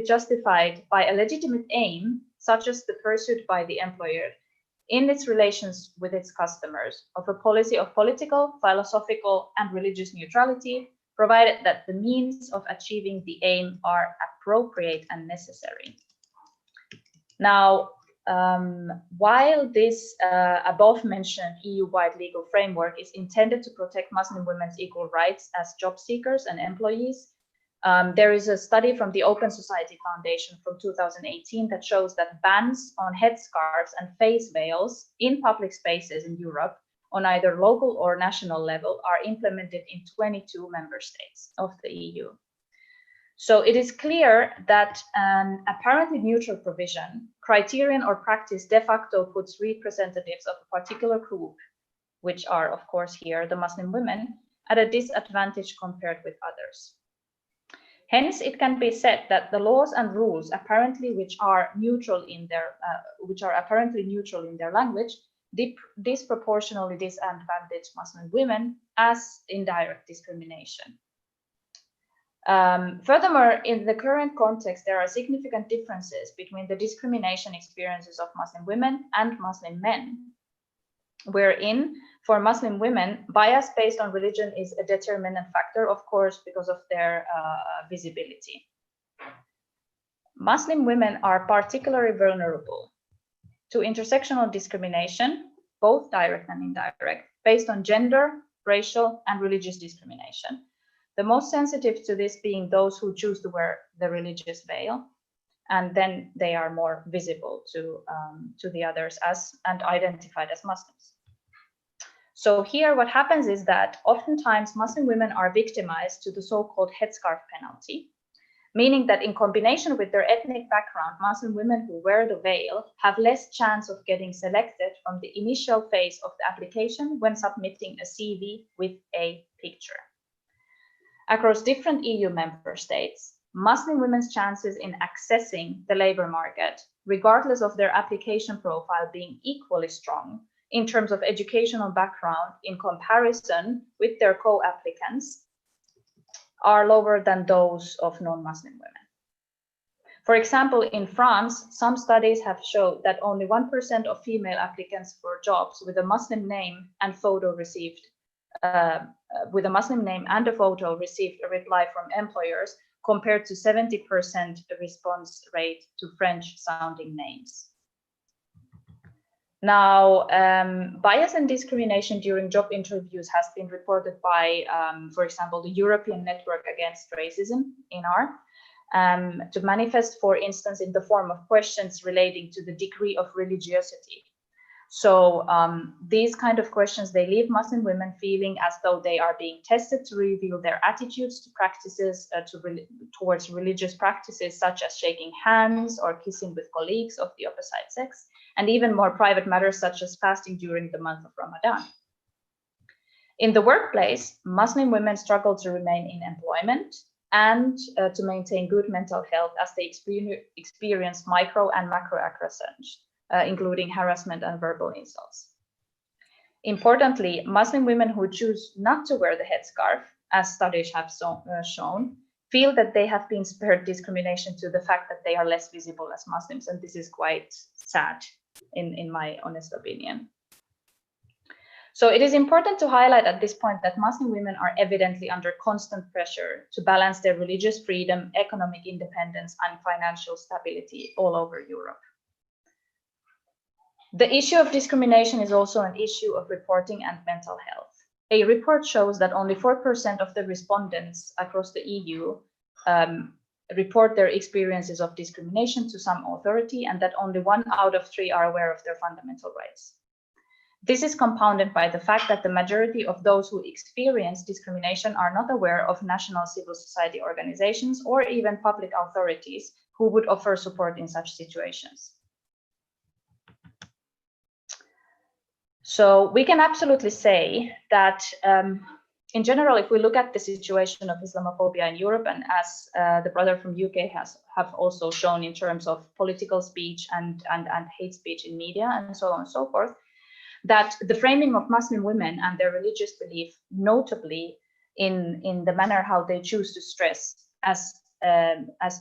justified by a legitimate aim, such as the pursuit by the employer in its relations with its customers of a policy of political, philosophical, and religious neutrality, provided that the means of achieving the aim are appropriate and necessary. Now, while this above-mentioned EU-wide legal framework is intended to protect Muslim women's equal rights as job seekers and employees, there is a study from the Open Society Foundation from 2018 that shows that bans on headscarves and face veils in public spaces in Europe on either local or national level are implemented in 22 member states of the EU. So it is clear that an apparently neutral provision, criterion, or practice de facto puts representatives of a particular group, which are, of course, here the Muslim women, at a disadvantage compared with others. Hence, it can be said that the laws and rules which are apparently neutral in their language disproportionately disadvantage Muslim women as indirect discrimination. Furthermore, in the current context, there are significant differences between the discrimination experiences of Muslim women and Muslim men, wherein for Muslim women, bias based on religion is a determinant factor, of course, because of their visibility. Muslim women are particularly vulnerable to intersectional discrimination, both direct and indirect, based on gender, racial, and religious discrimination. The most sensitive to this being those who choose to wear the religious veil, and then they are more visible to the others and identified as Muslims. So here what happens is that oftentimes Muslim women are victimized to the so-called headscarf penalty, meaning that in combination with their ethnic background, Muslim women who wear the veil have less chance of getting selected from the initial phase of the application when submitting a CV with a picture. Across different EU member states, Muslim women's chances in accessing the labor market, regardless of their application profile being equally strong in terms of educational background in comparison with their co-applicants, are lower than those of non-Muslim women. For example, in France, some studies have shown that only 1% of female applicants for jobs with a Muslim name and photo received a reply from employers, compared to 70% response rate to French-sounding names. Now, bias and discrimination during job interviews has been reported by, for example, the European Network Against Racism, INAR, to manifest, for instance, in the form of questions relating to the degree of religiosity. So these kind of questions, they leave Muslim women feeling as though they are being tested to reveal their attitudes to practices, towards religious practices, such as shaking hands or kissing with colleagues of the opposite sex, and even more private matters such as fasting during the month of Ramadan. In the workplace, Muslim women struggle to remain in employment and to maintain good mental health as they experience micro and macro aggressions, including harassment and verbal insults. Importantly, Muslim women who choose not to wear the headscarf, as studies have shown, feel that they have been spared discrimination to the fact that they are less visible as Muslims, and this is quite sad in my honest opinion. So it is important to highlight at this point that Muslim women are evidently under constant pressure to balance their religious freedom, economic independence, and financial stability all over Europe. The issue of discrimination is also an issue of reporting and mental health. A report shows that only 4% of the respondents across the EU report their experiences of discrimination to some authority, and that only 1 out of 3 are aware of their fundamental rights. This is compounded by the fact that the majority of those who experience discrimination are not aware of national civil society organizations or even public authorities who would offer support in such situations. So we can absolutely say that in general, if we look at the situation of Islamophobia in Europe, and as the brother from UK have also shown in terms of political speech and hate speech in media and so on and so forth, that the framing of Muslim women and their religious belief, notably in the manner how they choose to stress as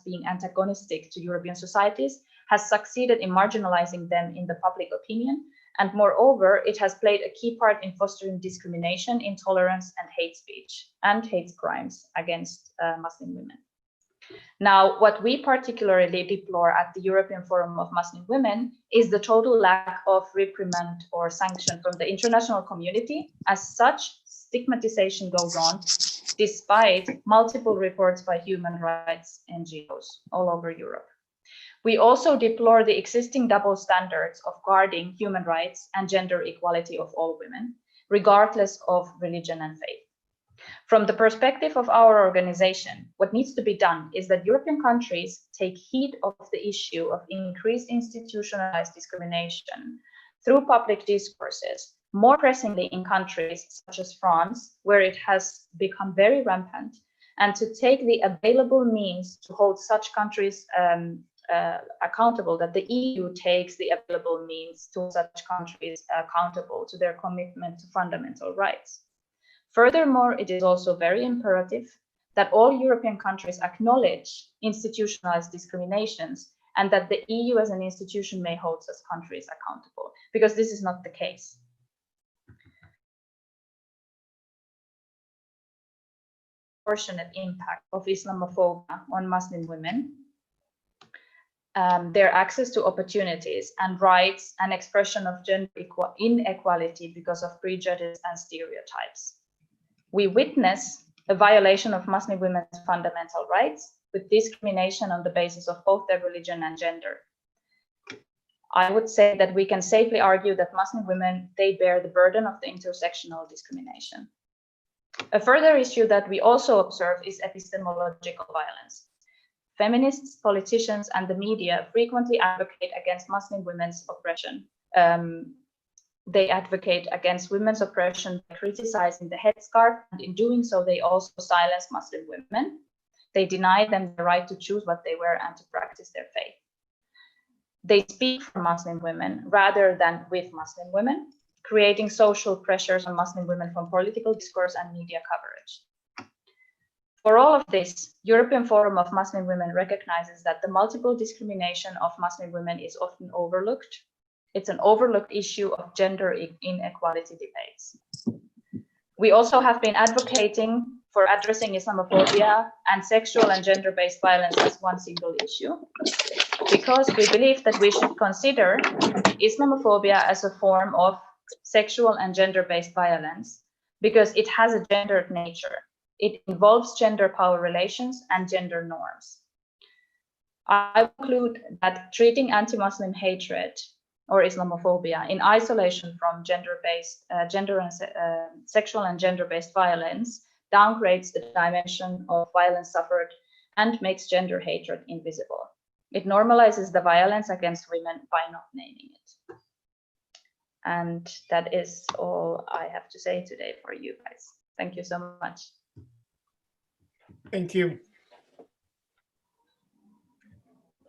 being antagonistic to European societies, has succeeded in marginalizing them in the public opinion. And moreover, it has played a key part in fostering discrimination, intolerance, and hate speech and hate crimes against Muslim women. Now, what we particularly deplore at the European Forum of Muslim Women is the total lack of reprimand or sanction from the international community. As such, stigmatization goes on despite multiple reports by human rights NGOs all over Europe. We also deplore the existing double standards of guarding human rights and gender equality of all women, regardless of religion and faith. From the perspective of our organization, what needs to be done is that European countries take heed of the issue of increased institutionalized discrimination through public discourses, more pressingly in countries such as France, where it has become very rampant, and to take the available means to hold such countries accountable, that the EU takes the available means to such countries accountable to their commitment to fundamental rights. Furthermore, it is also very imperative that all European countries acknowledge institutionalized discriminations and that the EU as an institution may hold such countries accountable, because this is not the case. Proportionate impact of Islamophobia on Muslim women, their access to opportunities and rights and expression of gender inequality because of prejudice and stereotypes. We witness a violation of Muslim women's fundamental rights with discrimination on the basis of both their religion and gender. I would say that we can safely argue that Muslim women, they bear the burden of the intersectional discrimination. A further issue that we also observe is epistemological violence. Feminists, politicians, and the media frequently advocate against Muslim women's oppression. They advocate against women's oppression by criticizing the headscarf, and in doing so, they also silence Muslim women. They deny them the right to choose what they wear and to practice their faith. They speak for Muslim women rather than with Muslim women, creating social pressures on Muslim women from political discourse and media coverage. For all of this, European Forum of Muslim Women recognizes that the multiple discrimination of Muslim women is often overlooked. It's an overlooked issue of gender inequality debates. We also have been advocating for addressing Islamophobia and sexual and gender-based violence as one single issue, because we believe that we should consider Islamophobia as a form of sexual and gender-based violence, because it has a gendered nature. It involves gender power relations and gender norms. I conclude that treating anti-Muslim hatred or Islamophobia in isolation from sexual and gender-based violence downgrades the dimension of violence suffered and makes gender hatred invisible. It normalizes the violence against women by not naming it. And that is all I have to say today for you guys. Thank you so much. Thank you.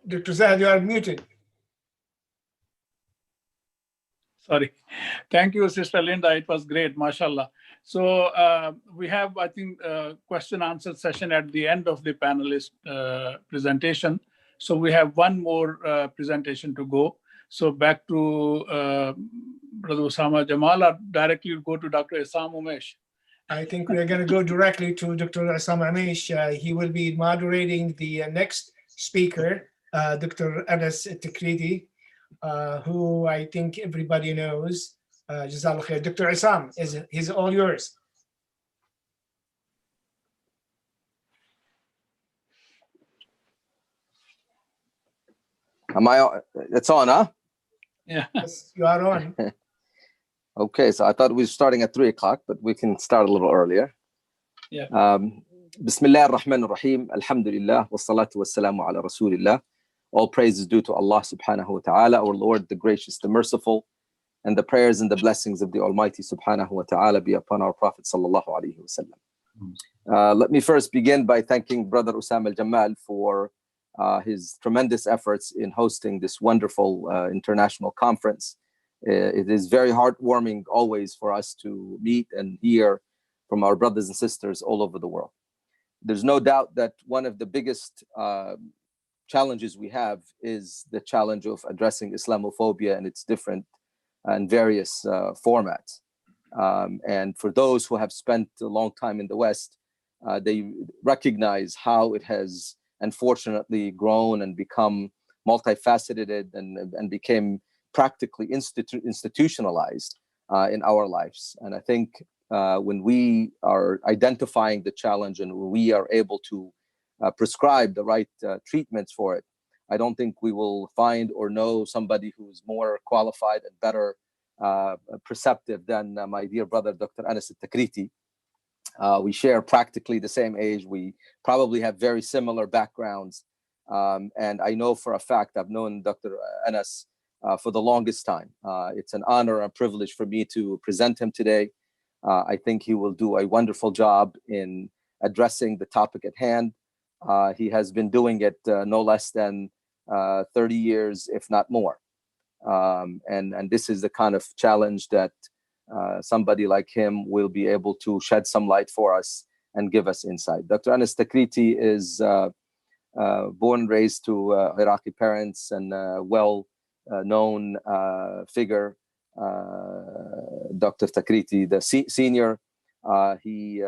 Dr. Zahid, you are muted. Sorry. Thank you, Sister Linda. It was great, mashallah. So we have, I think, question answer session at the end of the panelist presentation. So we have one more presentation to go. So back to Brother Osama Jamal, or directly go to Dr. Issam Umesh. I think we're going to go directly to Dr. Issam Umesh. He will be moderating the next speaker, Dr. Anas Takridi, who I think everybody knows. Jazakallah khair. Dr. Issam, is all yours. Am I? It's on, huh? Yeah. Yes, you are on. Okay, so I thought we were starting at 3 o'clock, but we can start a little earlier. Yeah. Bismillah ar-Rahman ar-Rahim. Alhamdulillah. Wassalatu wassalamu ala Rasulillah. All praise is due to Allah subhanahu wa ta'ala, our Lord, the gracious, the merciful. and the prayers and the blessings of the Almighty subhanahu wa ta'ala be upon our Prophet sallallahu alaihi wasallam. Let me first begin by thanking Brother Usama al-Jamal for his tremendous efforts in hosting this wonderful international conference. It is very heartwarming always for us to meet and hear from our brothers and sisters all over the world. There's no doubt that one of the biggest challenges we have is the challenge of addressing Islamophobia and its different and various formats. And for those who have spent a long time in the West, they recognize how it has unfortunately grown and become multifaceted and became practically institutionalized in our lives. And I think when we are identifying the challenge and we are able to prescribe the right treatments for it, I don't think we will find or know somebody who's more qualified and better perceptive than my dear brother, Dr. Anas al-Takriti. We share practically the same age. We probably have very similar backgrounds. And I know for a fact, I've known Dr. Anas for the longest time. It's an honor and privilege for me to present him today. I think he will do a wonderful job in addressing the topic at hand. He has been doing it no less than 30 years, if not more. And this is the kind of challenge that somebody like him will be able to shed some light for us and give us insight. Dr. Anas Takriti is born and raised to Iraqi parents and well-known figure, Dr. Takriti, the senior. He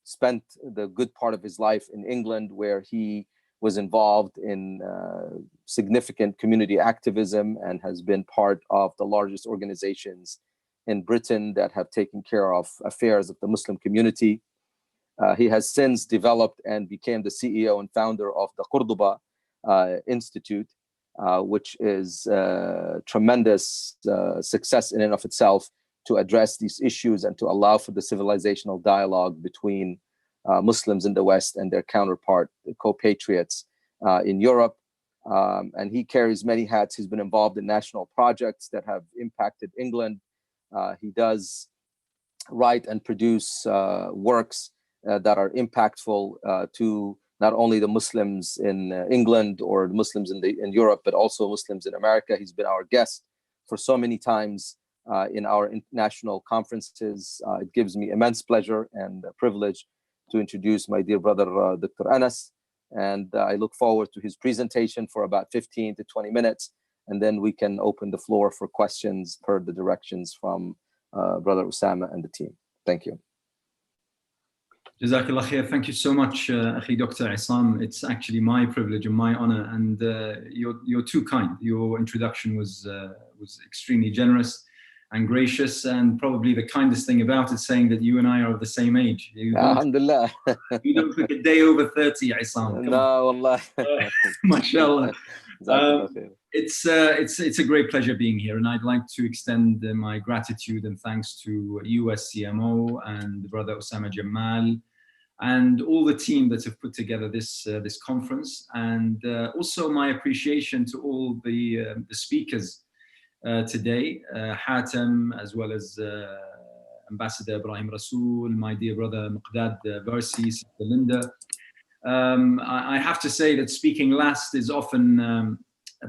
spent the good part of his life in England, where he was involved in significant community activism and has been part of the largest organizations in Britain that have taken care of affairs of the Muslim community. He has since developed and became the CEO and founder of the Cordoba Institute, which is tremendous success in and of itself to address these issues and to allow for the civilizational dialogue between Muslims in the West and their counterpart, the co-patriots in Europe. And he carries many hats. He's been involved in national projects that have impacted England. He does write and produce works that are impactful to not only the Muslims in England or the Muslims in Europe, but also Muslims in America. He's been our guest for so many times in our international conferences. It gives me immense pleasure and privilege to introduce my dear brother, Dr. Anas. And I look forward to his presentation for about 15 to 20 minutes. And then we can open the floor for questions per the directions from Brother Usama and the team. Thank you. Jazakallah khair. Thank you so much, Akhi Dr. Isam. It's actually my privilege and my honor, and you're too kind. Your introduction was extremely generous and gracious, and probably the kindest thing about it, saying that you and I are of the same age. Alhamdulillah. You don't look a day over 30, Isam. No, wallah. Mashallah. It's a great pleasure being here, and I'd like to extend my gratitude and thanks to USCMO and Brother Usama Jamal and all the team that have put together this conference, and also my appreciation to all the speakers today, Hatem, as well as Ambassador Ibrahim Rasool, my dear brother Muqdad Versi, Sister Linda. I have to say that speaking last is often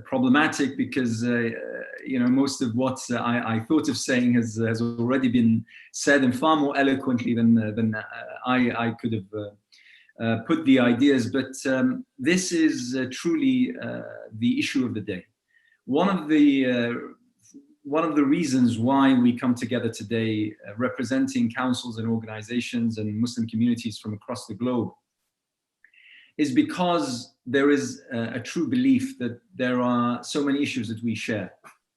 problematic because most of what I thought of saying has already been said, and far more eloquently than I could have put the ideas. But this is truly the issue of the day. One of the reasons why we come together today, representing councils and organizations and Muslim communities from across the globe, is because there is a true belief that there are so many issues that we share,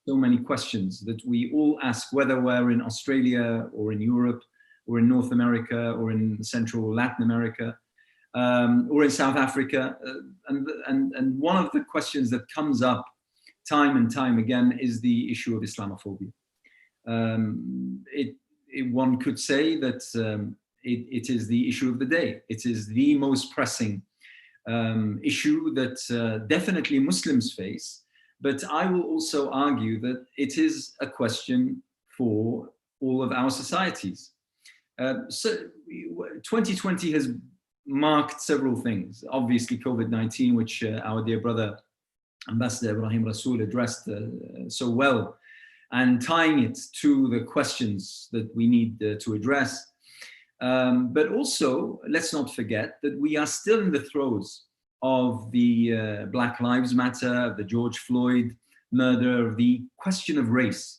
so many questions that we all ask, whether we're in Australia or in Europe or in North America or in Central Latin America or in South Africa. And one of the questions that comes up time and time again is the issue of Islamophobia. One could say that it is the issue of the day. It is the most pressing issue that definitely Muslims face, But I will also argue that it is a question for all of our societies. So 2020 has marked several things. Obviously, COVID-19, which our dear brother, Ambassador Ibrahim Rasool, addressed so well, and tying it to the questions that we need to address. But also, let's not forget that we are still in the throes of the Black Lives Matter, the George Floyd murder, of the question of race.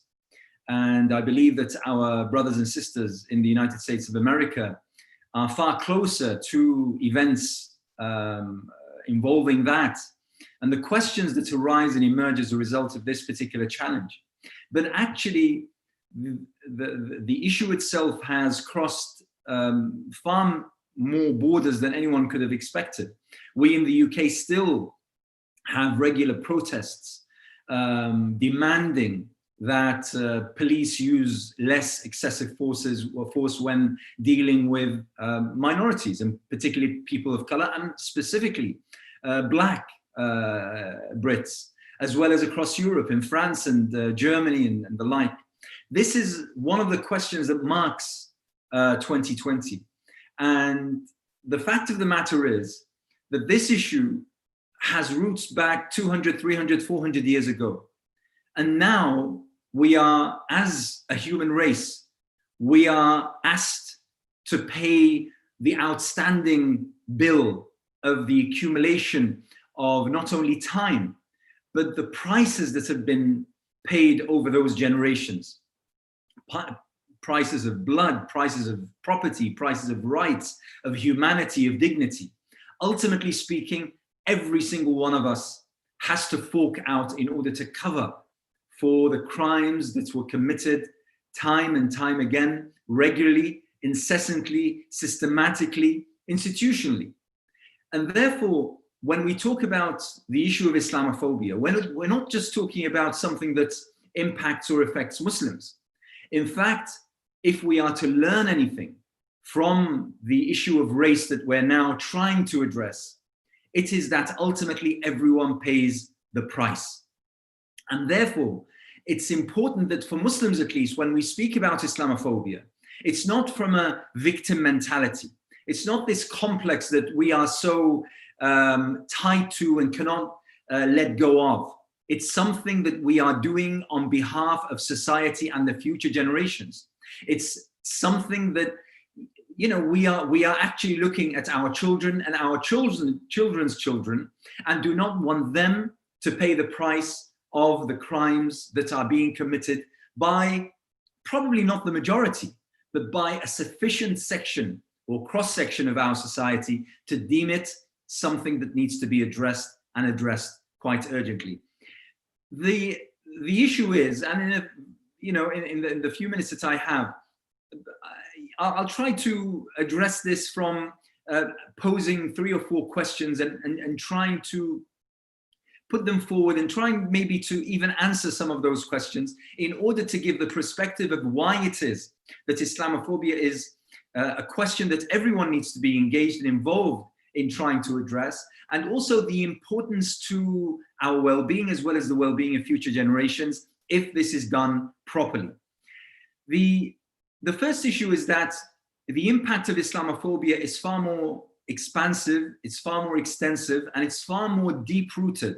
And I believe that our brothers and sisters in the United States of America are far closer to events involving that and the questions that arise and emerge as a result of this particular challenge. But actually, the issue itself has crossed far more borders than anyone could have expected. We in the UK still have regular protests demanding that police use less excessive force when dealing with minorities, and particularly people of color, and specifically Black Brits, as well as across Europe, in France and Germany and the like. This is one of the questions that marks 2020. And the fact of the matter is that this issue has roots back 200, 300, 400 years ago. And now we are, as a human race, we are asked to pay the outstanding bill of the accumulation of not only time, but the prices that have been paid over those generations. Prices of blood, prices of property, prices of rights, of humanity, of dignity. Ultimately speaking, every single one of us has to fork out in order to cover for the crimes that were committed time and time again, regularly, incessantly, systematically, institutionally. And therefore, when we talk about the issue of Islamophobia, we're not just talking about something that impacts or affects Muslims. In fact, if we are to learn anything from the issue of race that we're now trying to address, it is that ultimately everyone pays the price. And therefore, it's important that for Muslims, at least, when we speak about Islamophobia, it's not from a victim mentality. It's not this complex that we are so tied to and cannot let go of. It's something that we are doing on behalf of society and the future generations. It's something that, you know, we are actually looking at our children and our children's children, and do not want them to pay the price of the crimes that are being committed by probably not the majority, but by a sufficient section or cross-section of our society to deem it something that needs to be addressed, and addressed quite urgently. The issue is, and in the few minutes that I have, I'll try to address this from posing 3 or 4 questions and trying to put them forward and trying maybe to even answer some of those questions in order to give the perspective of why it is that Islamophobia is a question that everyone needs to be engaged and involved in trying to address, and also the importance to our well-being as well as the well-being of future generations if this is done properly. The first issue is that the impact of Islamophobia is far more expansive, it's far more extensive, and it's far more deep-rooted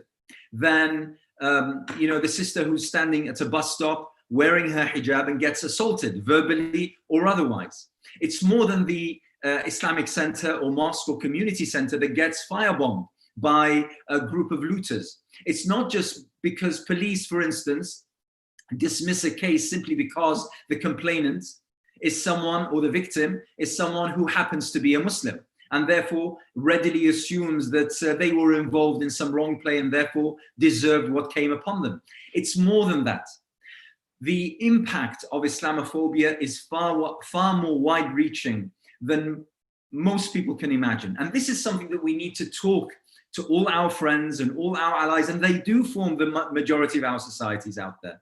than the sister who's standing at a bus stop wearing her hijab and gets assaulted verbally or otherwise. It's more than the Islamic center or mosque or community center that gets firebombed by a group of looters. It's not just because police, for instance, dismiss a case simply because the complainant is someone, or the victim is someone who happens to be a Muslim, and therefore readily assumes that they were involved in some wrong play and therefore deserved what came upon them. It's more than that. The impact of Islamophobia is far more wide-reaching than most people can imagine. And this is something that we need to talk to all our friends and all our allies, and they do form the majority of our societies out there.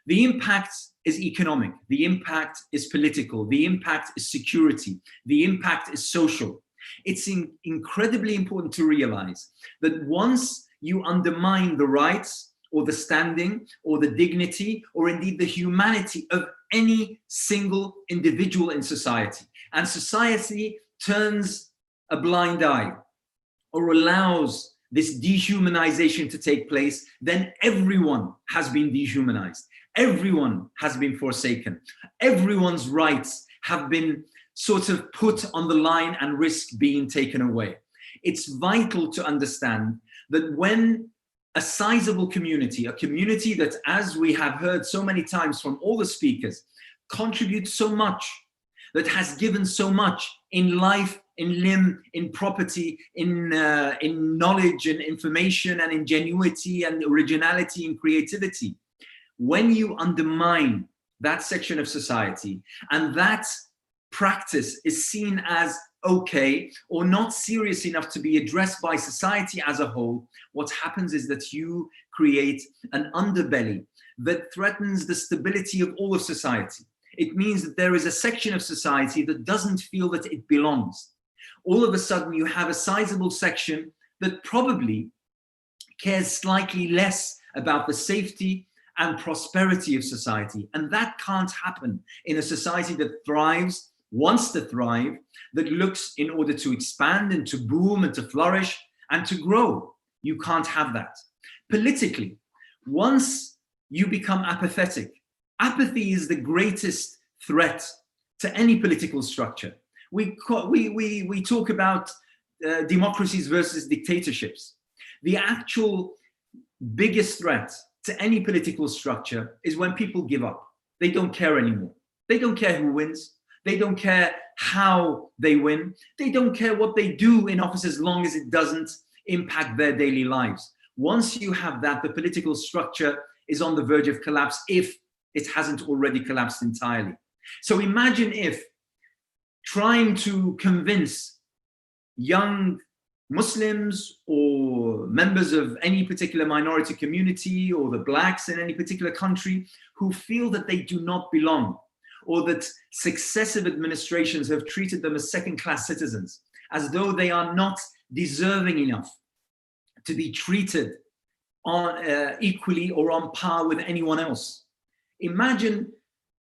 The impact is economic, the impact is political, the impact is security, the impact is social. It's incredibly important to realize that once you undermine the rights or the standing or the dignity or indeed the humanity of any single individual in society. And society turns a blind eye or allows this dehumanization to take place, then everyone has been dehumanized. Everyone has been forsaken. Everyone's rights have been sort of put on the line and risk being taken away. It's vital to understand that when a sizable community, a community that, as we have heard so many times from all the speakers, contributes so much, that has given so much in life, in limb, in property, in knowledge and information and ingenuity and originality and creativity. When you undermine that section of society and that practice is seen as okay or not serious enough to be addressed by society as a whole, what happens is that you create an underbelly that threatens the stability of all of society. It means that there is a section of society that doesn't feel that it belongs. All of a sudden you have a sizable section that probably cares slightly less about the safety and prosperity of society. And that can't happen in a society that thrives, wants to thrive, that looks in order to expand and to boom and to flourish and to grow. You can't have that. Politically, once you become apathetic, apathy is the greatest threat to any political structure. We talk about democracies versus dictatorships. The actual biggest threat to any political structure is when people give up. They don't care anymore. They don't care who wins. They don't care how they win. They don't care what they do in office as long as it doesn't impact their daily lives. Once you have that, the political structure is on the verge of collapse if it hasn't already collapsed entirely. So imagine if trying to convince young Muslims or members of any particular minority community or the blacks in any particular country who feel that they do not belong, or that successive administrations have treated them as second-class citizens, as though they are not deserving enough to be treated on equally or on par with anyone else. Imagine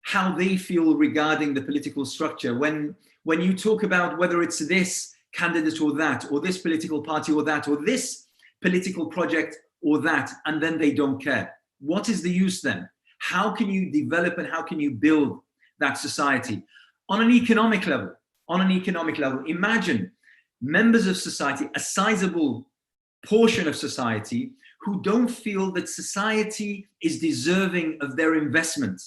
how they feel regarding the political structure when you talk about whether it's this candidate or that, or this political party or that, or this political project or that, and then they don't care. What is the use then? How can you develop and how can you build that society? On an economic level, imagine members of society, a sizable portion of society, who don't feel that society is deserving of their investment,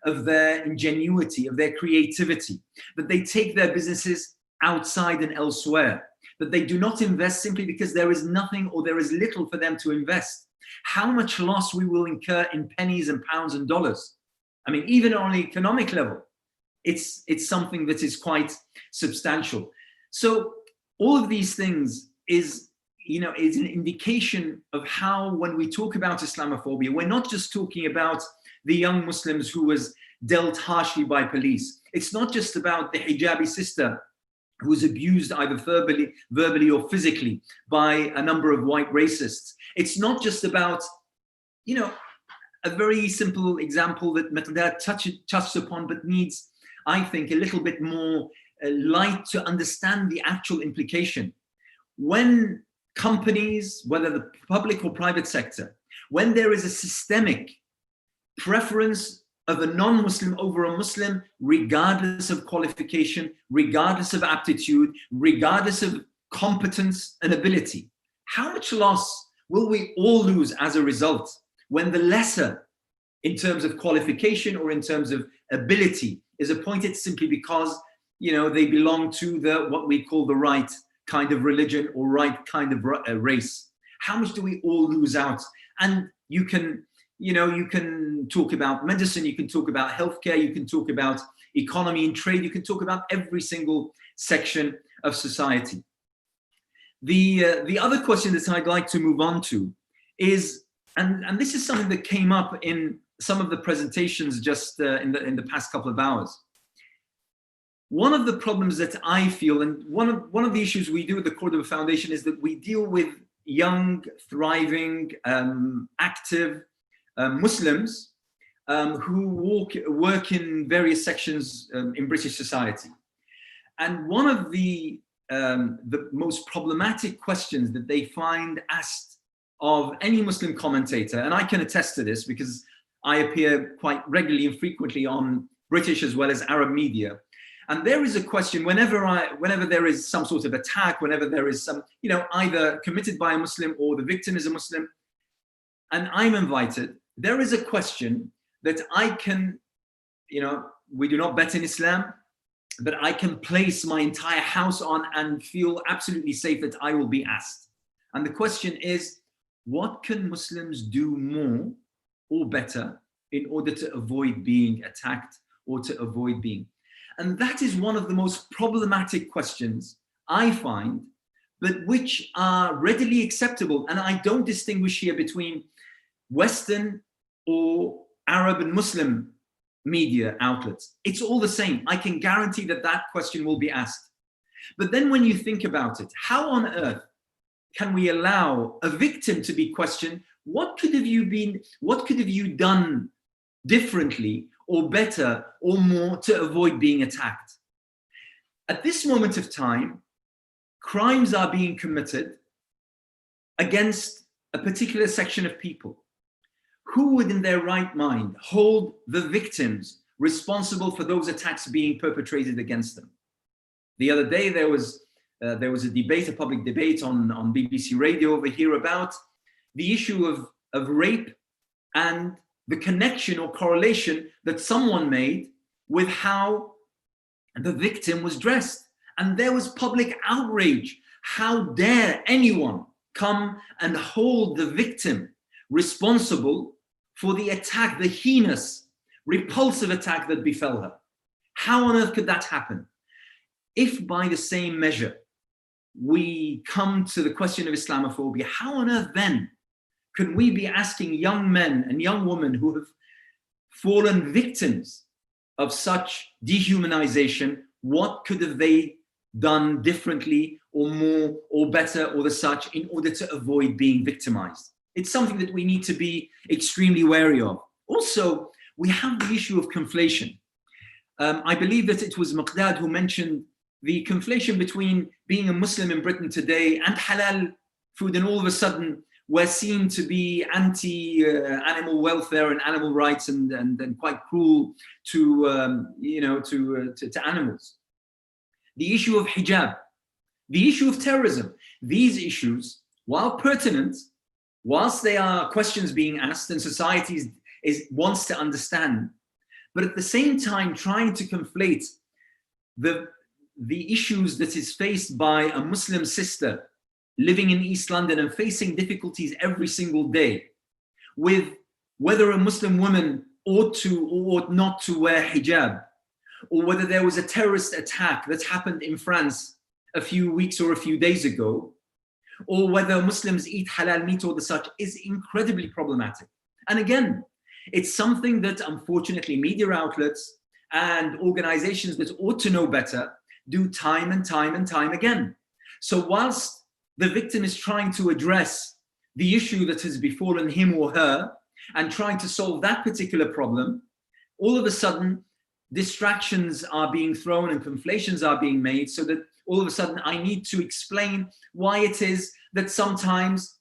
of their ingenuity, of their creativity, that they take their businesses outside and elsewhere, that they do not invest simply because there is nothing or there is little for them to invest. How much loss we will incur in pennies and pounds and dollars. I mean, even on an economic level, it's something that is quite substantial. So all of these things is an indication of how, when we talk about Islamophobia, we're not just talking about the young Muslims who was dealt harshly by police. It's not just about the hijabi sister who was abused either verbally or physically by a number of white racists. It's not just about, a very simple example that Miqdad touched upon, but needs, I think, a little bit more light to understand the actual implication. When companies, whether the public or private sector, when there is a systemic preference of a non-Muslim over a Muslim, regardless of qualification, regardless of aptitude, regardless of competence and ability, how much loss will we all lose as a result when the lesser in terms of qualification or in terms of ability is appointed simply because they belong to what we call the right kind of religion or right kind of race? How much do we all lose out? And you can talk about medicine, you can talk about healthcare, you can talk about economy and trade, you can talk about every single section of society. The other question that I'd like to move on to is, and this is something that came up in some of the presentations just in the past couple of hours. One of the problems that I feel, and one of the issues we do at the Cordoba Foundation, is that we deal with young, thriving, active Muslims who work in various sections in British society. And one of the most problematic questions that they find asked of any Muslim commentator, and I can attest to this because I appear quite regularly and frequently on British as well as Arab media. And there is a question whenever there is some sort of attack, whenever there is some, either committed by a Muslim or the victim is a Muslim, and I'm invited, there is a question that I can, we do not bet in Islam, but I can place my entire house on and feel absolutely safe that I will be asked. And the question is, what can Muslims do more or better in order to avoid being attacked or to avoid being? And that is one of the most problematic questions I find, but which are readily acceptable. And I don't distinguish here between Western or Arab and Muslim media outlets. It's all the same. I can guarantee that that question will be asked. But then when you think about it, how on earth can we allow a victim to be questioned? What could have you done differently or better or more to avoid being attacked? At this moment of time, crimes are being committed against a particular section of people. Who would in their right mind hold the victims responsible for those attacks being perpetrated against them? The other day, there was a debate, a public debate on BBC Radio over here about the issue of rape and the connection or correlation that someone made with how the victim was dressed. And there was public outrage. How dare anyone come and hold the victim responsible for the attack, the heinous, repulsive attack that befell her? How on earth could that happen? If by the same measure we come to the question of Islamophobia, how on earth then could we be asking young men and young women who have fallen victims of such dehumanization, what could have they done differently or more or better or the such in order to avoid being victimized? It's something that we need to be extremely wary of. Also, we have the issue of conflation. I believe that it was Miqdad who mentioned the conflation between being a Muslim in Britain today and halal food, and all of a sudden we're seen to be anti-animal welfare and animal rights and quite cruel to animals. The issue of hijab, the issue of terrorism, these issues, while pertinent, whilst they are questions being asked and society wants to understand, but at the same time trying to conflate the issues that is faced by a Muslim sister living in East London and facing difficulties every single day with whether a Muslim woman ought to or ought not to wear hijab, or whether there was a terrorist attack that happened in France a few weeks or a few days ago, or whether Muslims eat halal meat or the such, is incredibly problematic. And again, it's something that unfortunately media outlets and organizations that ought to know better do time and time and time again. So whilst the victim is trying to address the issue that has befallen him or her and trying to solve that particular problem, all of a sudden distractions are being thrown and conflations are being made so that all of a sudden I need to explain why it is that sometimes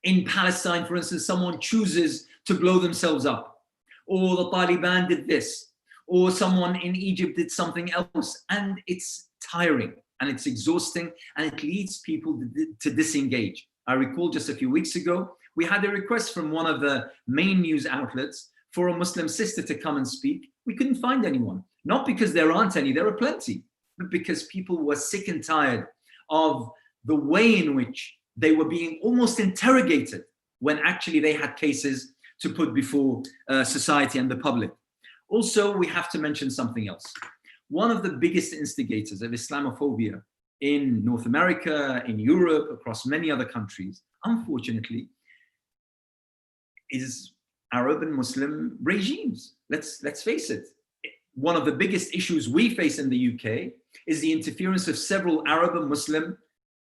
in Palestine, for instance, someone chooses to blow themselves up, or the Taliban did this, or someone in Egypt did something else. And it's tiring and it's exhausting and it leads people to disengage. I recall just a few weeks ago, we had a request from one of the main news outlets for a Muslim sister to come and speak. We couldn't find anyone, not because there aren't any, there are plenty, but because people were sick and tired of the way in which they were being almost interrogated when actually they had cases to put before society and the public. Also, we have to mention something else. One of the biggest instigators of Islamophobia in North America, in Europe, across many other countries, unfortunately, is Arab and Muslim regimes. Let's face it. One of the biggest issues we face in the UK is the interference of several Arab and Muslim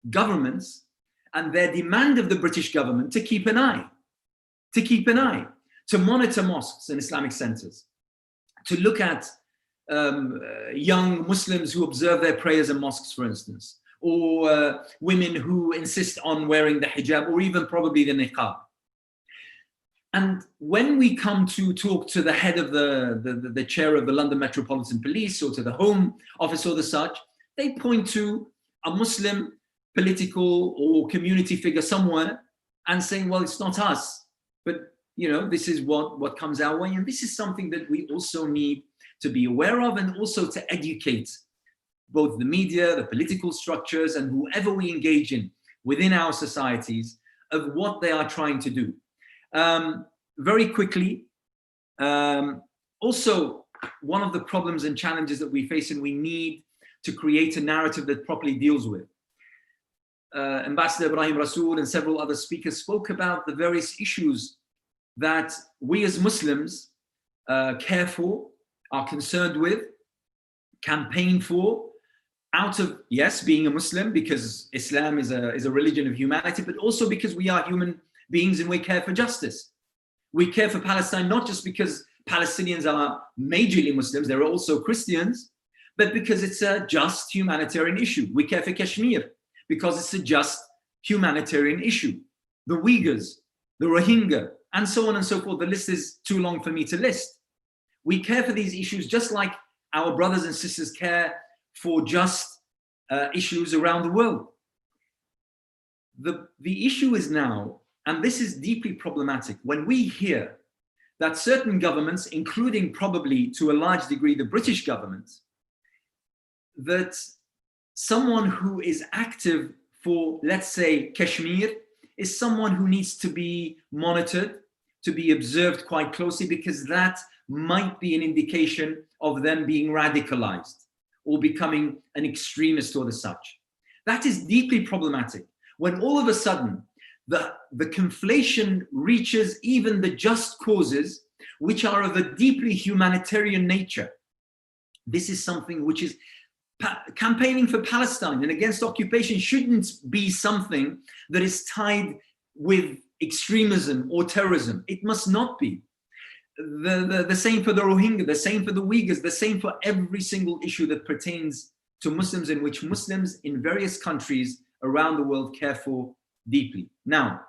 governments and their demand of the British government to keep an eye, to monitor mosques and Islamic centers, to look at young Muslims who observe their prayers in mosques, for instance, or women who insist on wearing the hijab, or even probably the niqab. And when we come to talk to the head of the chair of the London Metropolitan Police, or to the Home Office or the such, they point to a Muslim political or community figure somewhere and saying, well, it's not us, but this is what comes our way. And this is something that we also need to be aware of, and also to educate both the media, the political structures, and whoever we engage in within our societies of what they are trying to do. Very quickly, also one of the problems and challenges that we face and we need to create a narrative that properly deals with. Ambassador Ibrahim Rasool and several other speakers spoke about the various issues that we as Muslims care for, are concerned with, campaign for, out of, yes, being a Muslim, because Islam is a religion of humanity, but also because we are human beings and we care for justice. We care for Palestine, not just because Palestinians are majorly Muslims, there are also Christians, but because it's a just humanitarian issue. We care for Kashmir because it's a just humanitarian issue. The Uyghurs, the Rohingya, and so on and so forth. The list is too long for me to list. We care for these issues just like our brothers and sisters care for just issues around the world. The issue is now, and this is deeply problematic, when we hear that certain governments, including probably to a large degree the British government, that someone who is active for, let's say, Kashmir, is someone who needs to be monitored, to be observed quite closely, because that might be an indication of them being radicalized or becoming an extremist or the such. That is deeply problematic. When all of a sudden the conflation reaches even the just causes, which are of a deeply humanitarian nature. This is something which is campaigning for Palestine and against occupation shouldn't be something that is tied with extremism or terrorism. It must not be. The same for the Rohingya, the same for the Uyghurs, the same for every single issue that pertains to Muslims, in which Muslims in various countries around the world care for deeply. Now,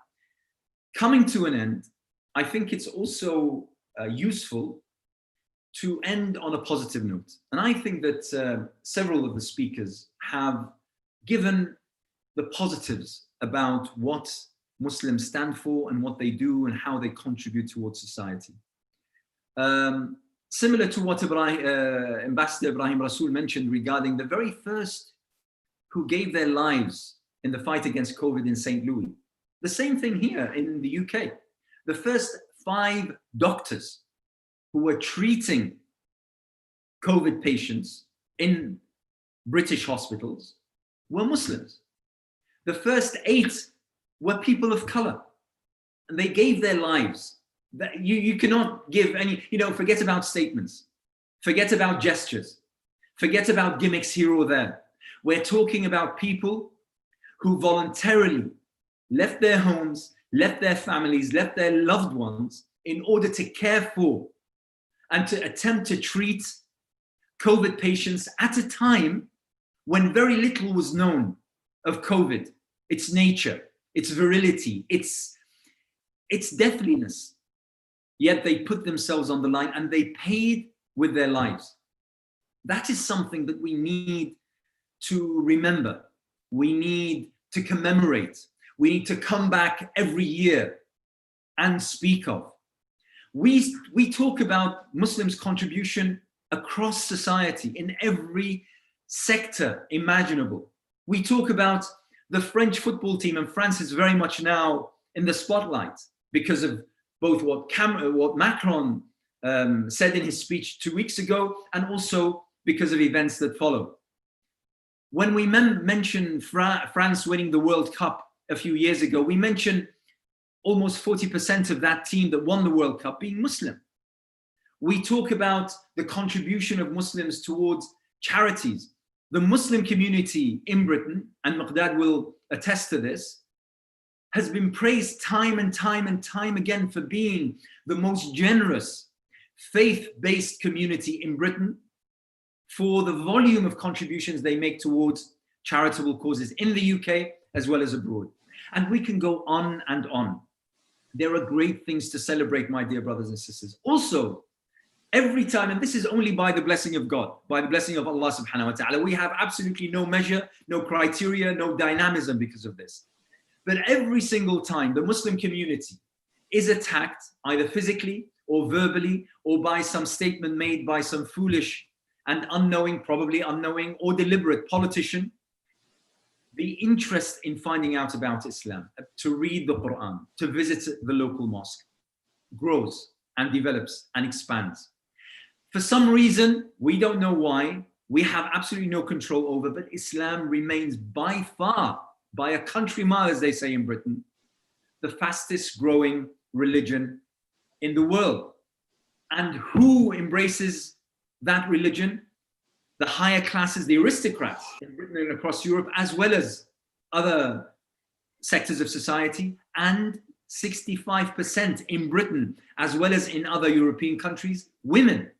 coming to an end, I think it's also useful to end on a positive note. And I think that several of the speakers have given the positives about what Muslims stand for and what they do and how they contribute towards society. Similar to what Ambassador Ibrahim Rasool mentioned regarding the very first who gave their lives in the fight against COVID in St. Louis. The same thing here in the UK. The first 5 doctors who were treating COVID patients in British hospitals were Muslims. The first 8 were people of color, and they gave their lives. That you cannot give any, forget about statements, forget about gestures, forget about gimmicks here or there. We're talking about people who voluntarily left their homes, left their families, left their loved ones in order to care for and to attempt to treat COVID patients at a time when very little was known of COVID, its nature, its virility, its deathliness. Yet they put themselves on the line and they paid with their lives. That is something that we need to remember. We need to commemorate. We need to come back every year and speak of. We talk about Muslims' contribution across society in every sector imaginable. We talk about the French football team, and France is very much now in the spotlight because of both what Macron said in his speech 2 weeks ago, and also because of events that follow. When we mention France winning the World Cup a few years ago, we mentioned almost 40% of that team that won the World Cup being Muslim. We talk about the contribution of Muslims towards charities. The Muslim community in Britain, and Miqdad will attest to this, has been praised time and time and time again for being the most generous faith-based community in Britain, for the volume of contributions they make towards charitable causes in the UK as well as abroad. And we can go on and on. There are great things to celebrate, my dear brothers and sisters. Also, every time, and this is only by the blessing of God, by the blessing of Allah subhanahu wa ta'ala, we have absolutely no measure, no criteria, no dynamism because of this. But every single time the Muslim community is attacked, either physically or verbally, or by some statement made by some foolish and unknowing, probably unknowing or deliberate politician, the interest in finding out about Islam, to read the Quran, to visit the local mosque, grows and develops and expands. For some reason, we don't know why, we have absolutely no control over, but Islam remains by far, by a country mile, as they say in Britain, the fastest growing religion in the world. And who embraces that religion? The higher classes, the aristocrats in Britain and across Europe, as well as other sectors of society, and 65% in Britain, as well as in other European countries, women,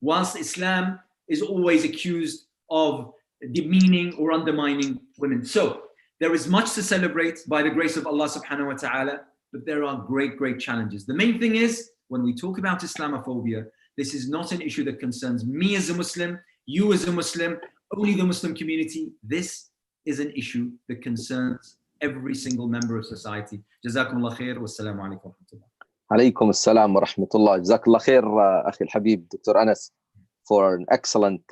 whilst Islam is always accused of demeaning or undermining women. So there is much to celebrate by the grace of Allah subhanahu wa ta'ala, but there are great, great challenges. The main thing is, when we talk about Islamophobia, this is not an issue that concerns me as a Muslim, you as a Muslim, only the Muslim community. This is an issue that concerns every single member of society. Jazakumullah khair wa assalamu alaikum wa rahmatullah. Alaykum assalam wa rahmatullah. Jazakallah khair, Akhi al-Habib, Dr. Anas, for an excellent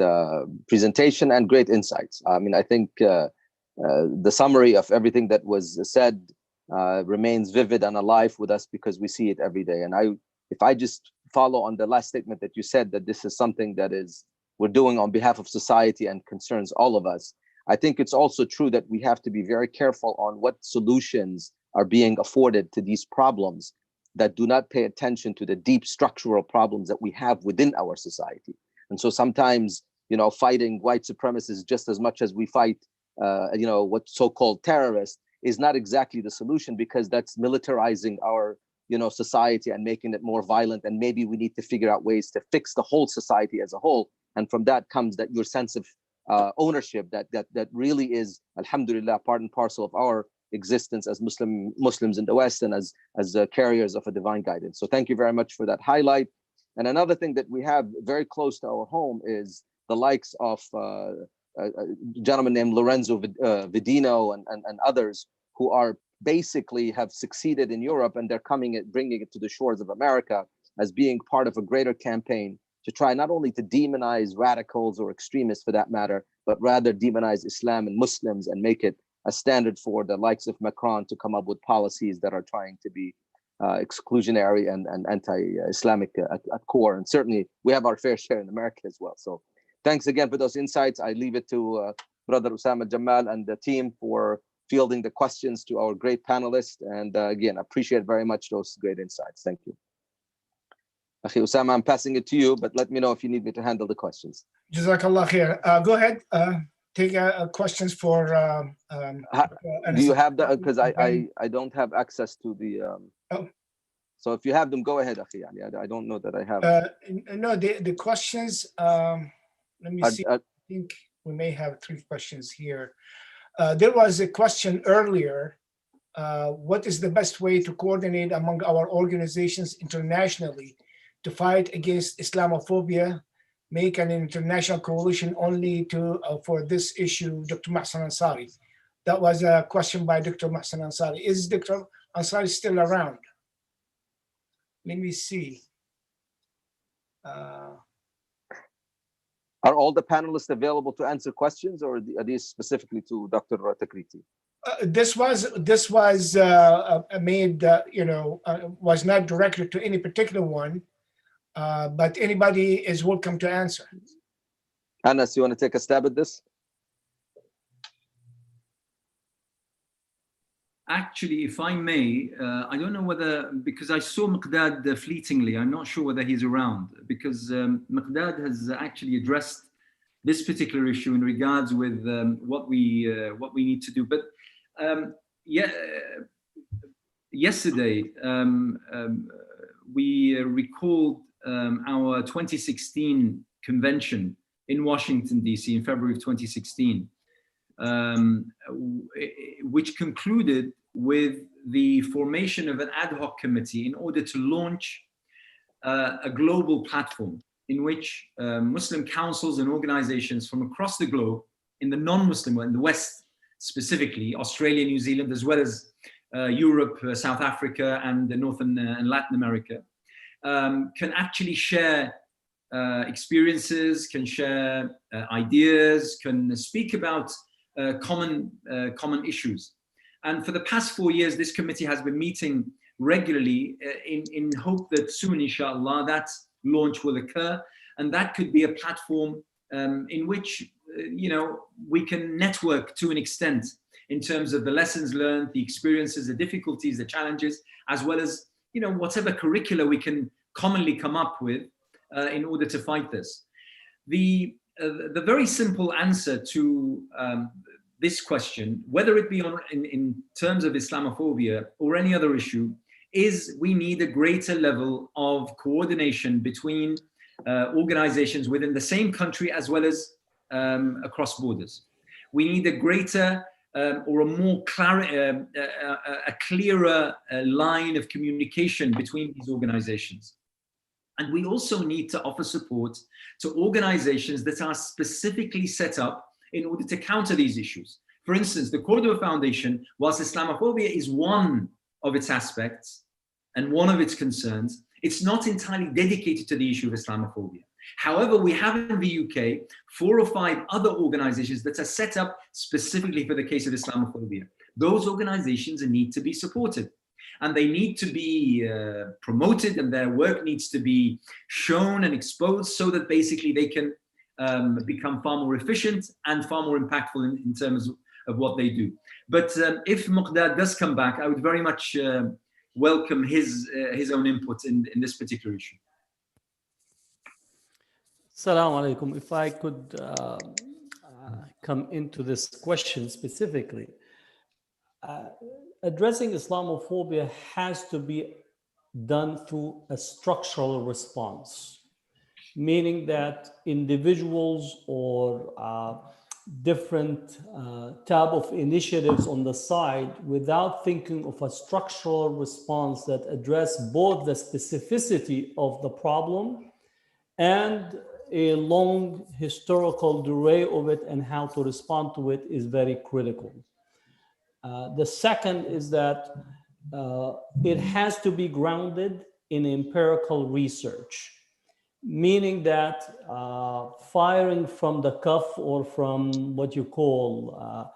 presentation and great insights. I mean, I think the summary of everything that was said remains vivid and alive with us because we see it every day. And if I just follow on the last statement that you said, that this is something that we're doing on behalf of society and concerns all of us, I think it's also true that we have to be very careful on what solutions are being afforded to these problems that do not pay attention to the deep structural problems that we have within our society. And so sometimes, fighting white supremacists just as much as we fight, what so-called terrorists is not exactly the solution, because that's militarizing our society and making it more violent. And maybe we need to figure out ways to fix the whole society as a whole. And from that comes that your sense of ownership that really is, alhamdulillah, part and parcel of our existence as Muslims in the West and as carriers of a divine guidance. So thank you very much for that highlight. And another thing that we have very close to our home is the likes of a gentleman named Lorenzo Vidino and others who are basically have succeeded in Europe, and they're bringing it to the shores of America as being part of a greater campaign to try not only to demonize radicals or extremists for that matter, but rather demonize Islam and Muslims and make it a standard for the likes of Macron to come up with policies that are trying to be exclusionary and anti-Islamic at core. And certainly we have our fair share in America as well. So thanks again for those insights. I leave it to Brother Usama Jamal and the team for fielding the questions to our great panelists. And again, appreciate very much those great insights. Thank you. Akhi Usama, I'm passing it to you, but let me know if you need me to handle the questions. Jazakallah khair. Go ahead. Take questions for. Do you have that? Because I don't have access to the. So if you have them, go ahead, Akhi. I don't know that I have. No, the questions. Let me see. I think we may have 3 questions here. There was a question earlier. What is the best way to coordinate among our organizations internationally to fight against Islamophobia? Make an international coalition only for this issue, Dr. Mohsen Ansari. That was a question by Dr. Mohsen Ansari. Is Dr. Ansari still around? Let me see. Are all the panelists available to answer questions, or are these specifically to Dr. Takriti? This was made, was not directed to any particular one, but anybody is welcome to answer. Anas, you want to take a stab at this? Actually, if I may, I don't know whether, because I saw Miqdad fleetingly, I'm not sure whether he's around, because Miqdad has actually addressed this particular issue in regards with what we need to do. But yeah, yesterday, we recalled our 2016 convention in Washington, D.C. in February of 2016, which concluded with the formation of an ad hoc committee in order to launch a global platform in which Muslim councils and organizations from across the globe, in the non-Muslim world, in the West specifically, Australia, New Zealand, as well as Europe, South Africa, and North and Latin America, can actually share experiences, can share ideas, can speak about common issues. And for the past 4 years, this committee has been meeting regularly in hope that soon, inshallah, that launch will occur. And that could be a platform in which, we can network to an extent in terms of the lessons learned, the experiences, the difficulties, the challenges, as well as, whatever curricula we can commonly come up with in order to fight this. The very simple answer to this question, whether it be in terms of Islamophobia or any other issue, is we need a greater level of coordination between organizations within the same country as well as across borders. We need a greater or a more clearer line of communication between these organizations. And we also need to offer support to organizations that are specifically set up in order to counter these issues. For instance, the Cordoba Foundation, whilst Islamophobia is one of its aspects and one of its concerns, it's not entirely dedicated to the issue of Islamophobia. However, we have in the UK 4 or 5 other organizations that are set up specifically for the case of Islamophobia. Those organizations need to be supported, and they need to be promoted, and their work needs to be shown and exposed so that basically they can become far more efficient and far more impactful in terms of what they do. But if Muqdad does come back, I would very much welcome his own input in this particular issue. Assalamu alaikum. If I could come into this question specifically, addressing Islamophobia has to be done through a structural response, meaning that individuals or different type of initiatives on the side, without thinking of a structural response that address both the specificity of the problem and a long historical durée of it and how to respond to it, is very critical. The second is that it has to be grounded in empirical research, meaning that firing from the cuff or from what you call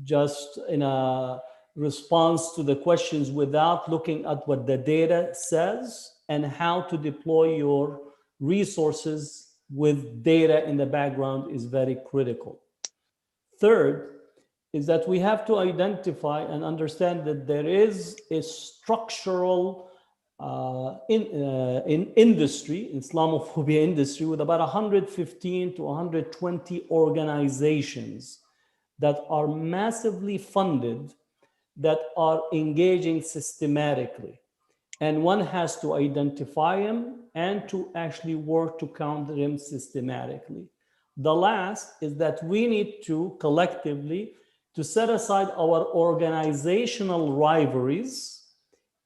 just in a response to the questions without looking at what the data says and how to deploy your resources with data in the background is very critical. Third is that we have to identify and understand that there is a structural in industry, Islamophobia industry, with about 115 to 120 organizations that are massively funded, that are engaging systematically. And one has to identify them and to actually work to counter them systematically. The last is that we need to collectively to set aside our organizational rivalries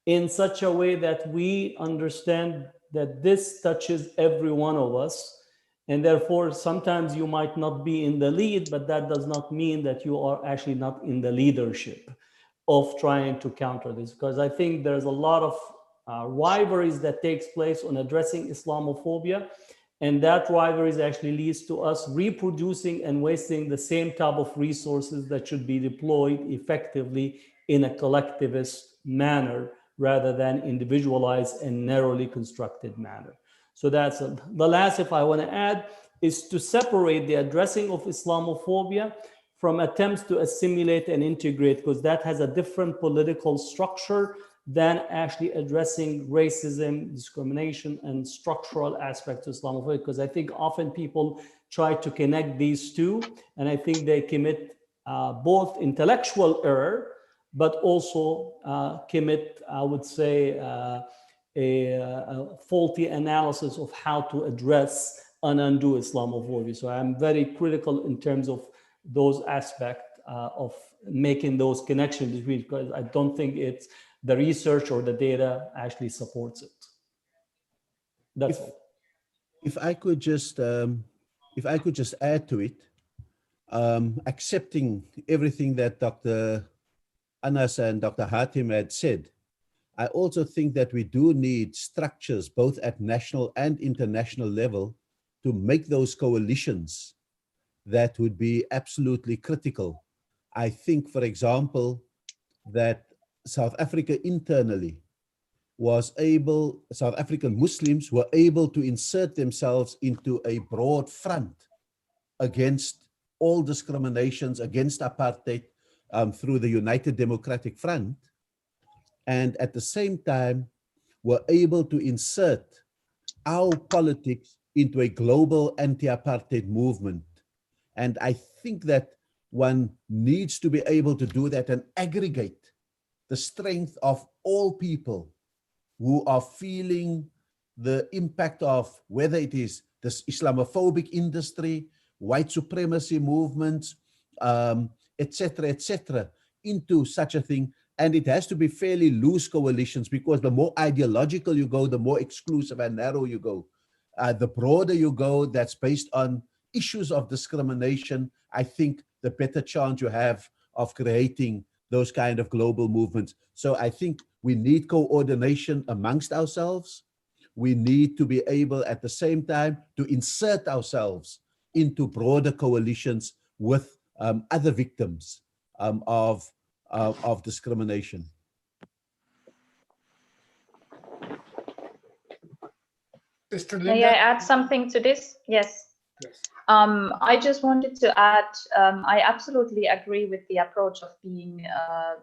in such a way that we understand that this touches every one of us. And therefore, sometimes you might not be in the lead, but that does not mean that you are actually not in the leadership of trying to counter this. Because I think there's a lot of rivalries that takes place on addressing Islamophobia. And that rivalries actually leads to us reproducing and wasting the same type of resources that should be deployed effectively in a collectivist manner rather than individualized and narrowly constructed manner. So that's the last, if I want to add, is to separate the addressing of Islamophobia from attempts to assimilate and integrate, because that has a different political structure than actually addressing racism, discrimination, and structural aspects of Islamophobia, because I think often people try to connect these two, and I think they commit both intellectual error, but also commit, I would say, a faulty analysis of how to address and undo Islamophobia. So I'm very critical in terms of those aspects of making those connections between, because I don't think it's the research or the data actually supports it. That's all. If I could just add to it, accepting everything that Dr. Anas and Dr. Hatim had said, I also think that we do need structures both at national and international level to make those coalitions that would be absolutely critical. I think, for example, that South Africa internally South African Muslims were able to insert themselves into a broad front against all discriminations, against apartheid, through the United Democratic Front, and at the same time were able to insert our politics into a global anti-apartheid movement. And I think that one needs to be able to do that and aggregate the strength of all people who are feeling the impact of whether it is this Islamophobic industry, white supremacy movements, etc., into such a thing. And it has to be fairly loose coalitions, because the more ideological you go, the more exclusive and narrow you go. The broader you go, that's based on issues of discrimination, I think the better chance you have of creating those kind of global movements. So I think we need coordination amongst ourselves. We need to be able at the same time to insert ourselves into broader coalitions with other victims of discrimination. Sister May Linda? I add something to this? Yes. Yes. I just wanted to add, I absolutely agree with the approach of being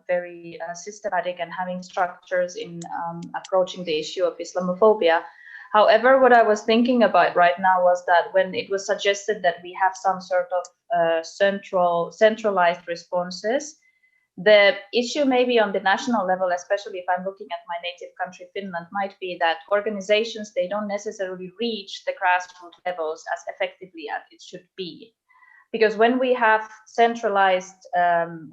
very systematic and having structures in approaching the issue of Islamophobia. However, what I was thinking about right now was that when it was suggested that we have some sort of centralized responses, the issue maybe on the national level, especially if I'm looking at my native country, Finland, might be that organizations, they don't necessarily reach the grassroots levels as effectively as it should be. Because when we have centralized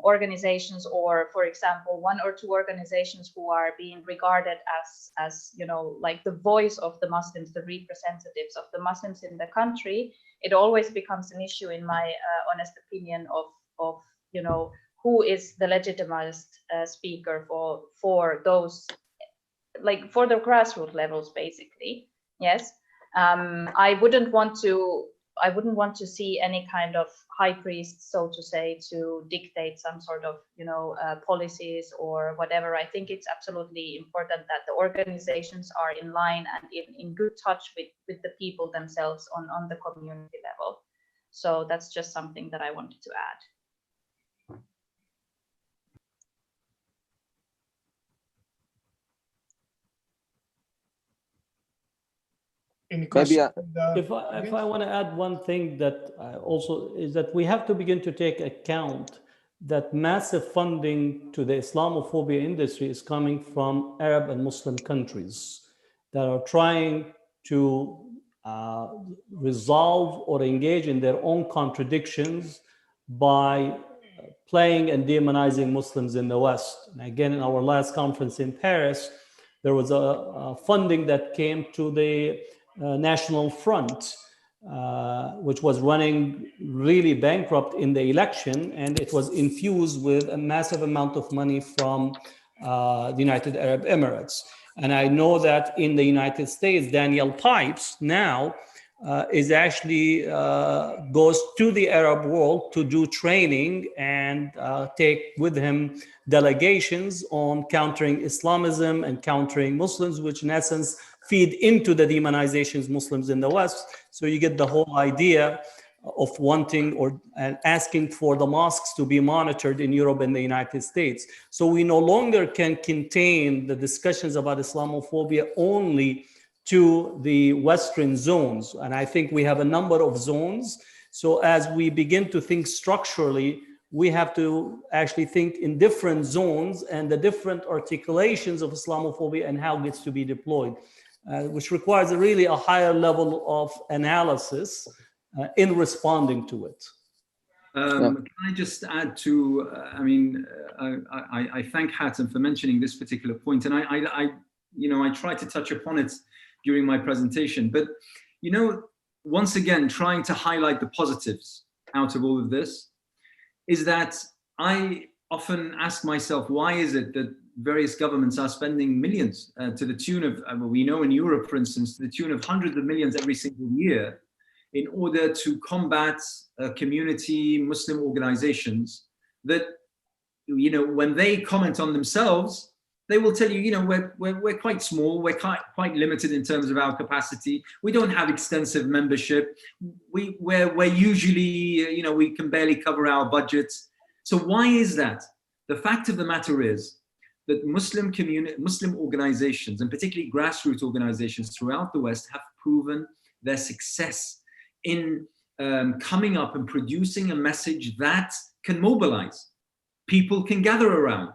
organizations, or for example, one or two organizations who are being regarded as you know, like the voice of the Muslims, the representatives of the Muslims in the country, it always becomes an issue, in my honest opinion, of you know, who is the legitimized speaker for those, like for the grassroots levels, basically. Yes, I wouldn't want to see any kind of high priest, so to say, to dictate some sort of, you know, policies or whatever. I think it's absolutely important that the organizations are in line and in good touch with the people themselves on the community level. So that's just something that I wanted to add. Any questions? If I want to add one thing that also is that we have to begin to take account that massive funding to the Islamophobia industry is coming from Arab and Muslim countries that are trying to resolve or engage in their own contradictions by playing and demonizing Muslims in the West. And again, in our last conference in Paris, there was a funding that came to the National Front, which was running really bankrupt in the election, and it was infused with a massive amount of money from the United Arab Emirates. And I know that in the United States, Daniel Pipes now is actually goes to the Arab world to do training and take with him delegations on countering Islamism and countering Muslims, which in essence feed into the demonizations Muslims in the West. So you get the whole idea of wanting or asking for the mosques to be monitored in Europe and the United States. So we no longer can contain the discussions about Islamophobia only to the Western zones. And I think we have a number of zones. So as we begin to think structurally, we have to actually think in different zones and the different articulations of Islamophobia and how it gets to be deployed, which requires really a higher level of analysis in responding to it. Can I just add to, I thank Hatem for mentioning this particular point, and I tried to touch upon it during my presentation, but once again, trying to highlight the positives out of all of this is that I often ask myself, why is it that various governments are spending millions to the tune of, we know in Europe, for instance, to the tune of hundreds of millions every single year in order to combat community Muslim organizations that, when they comment on themselves, they will tell you, we're quite small, we're quite limited in terms of our capacity. We don't have extensive membership. We're usually, we can barely cover our budgets. So why is that? The fact of the matter is that Muslim organizations, and particularly grassroots organizations throughout the West, have proven their success in coming up and producing a message that can mobilize. People can gather around.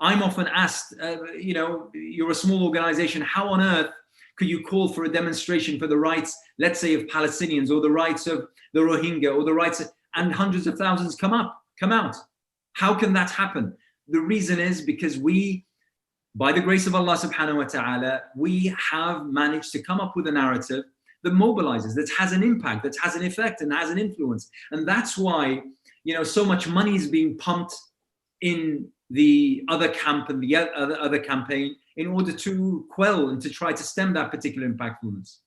I'm often asked, you're a small organization, how on earth could you call for a demonstration for the rights, let's say, of Palestinians, or the rights of the Rohingya, or the rights, and hundreds of thousands come out? How can that happen? The reason is because we, by the grace of Allah subhanahu wa ta'ala, we have managed to come up with a narrative that mobilizes, that has an impact, that has an effect, and has an influence. And that's why, so much money is being pumped in the other camp and the other campaign in order to quell and to try to stem that particular impactfulness.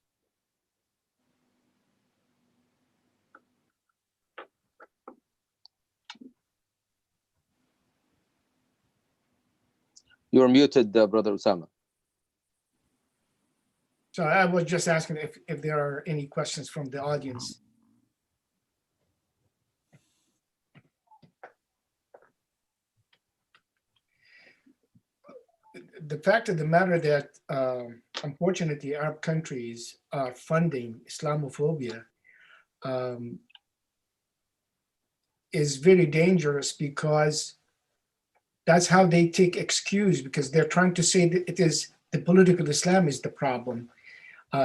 You're muted, Brother Osama. So I was just asking if there are any questions from the audience. The fact of the matter that unfortunately Arab countries are funding Islamophobia is very dangerous, because that's how they take excuse, because they're trying to say that it is the political Islam is the problem.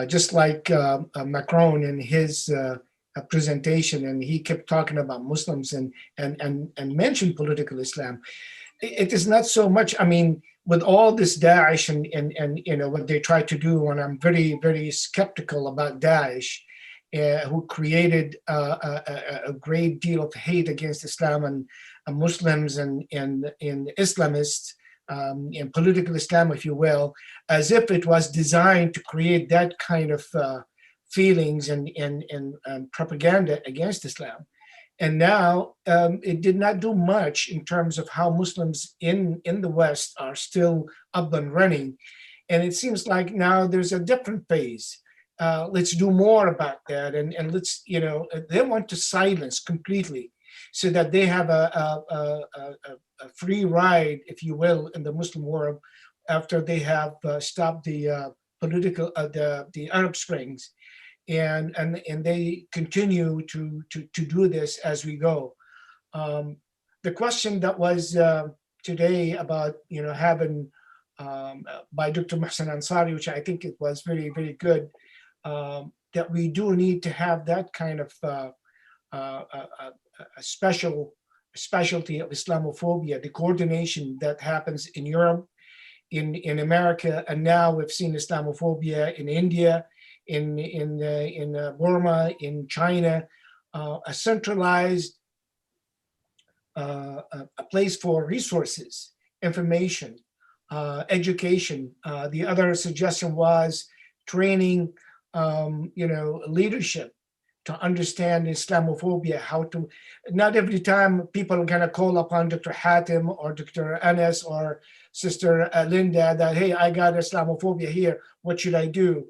Just like Macron in his presentation, and he kept talking about Muslims and mentioned political Islam. It is not so much, with all this Daesh and what they try to do, and I'm very, very skeptical about Daesh, who created a great deal of hate against Islam and Muslims and Islamists, and political Islam, if you will, as if it was designed to create that kind of feelings and propaganda against Islam. And now it did not do much in terms of how Muslims in the West are still up and running. And it seems like now there's a different phase. Let's do more about that. And let's, they want to silence completely, so that they have a free ride, if you will, in the Muslim world, after they have stopped the political, the Arab Springs. And they continue to do this as we go. The question that was today about having by Dr. Mohsen Ansari, which I think it was very, very good, that we do need to have that kind of a specialty of Islamophobia, the coordination that happens in Europe, in America, and now we've seen Islamophobia in India, in Burma, in China, a centralized a place for resources, information, education. The other suggestion was training, leadership to understand Islamophobia, how to, not every time people are gonna call upon Dr. Hatem or Dr. Anas or Sister Linda that, hey, I got Islamophobia here, what should I do?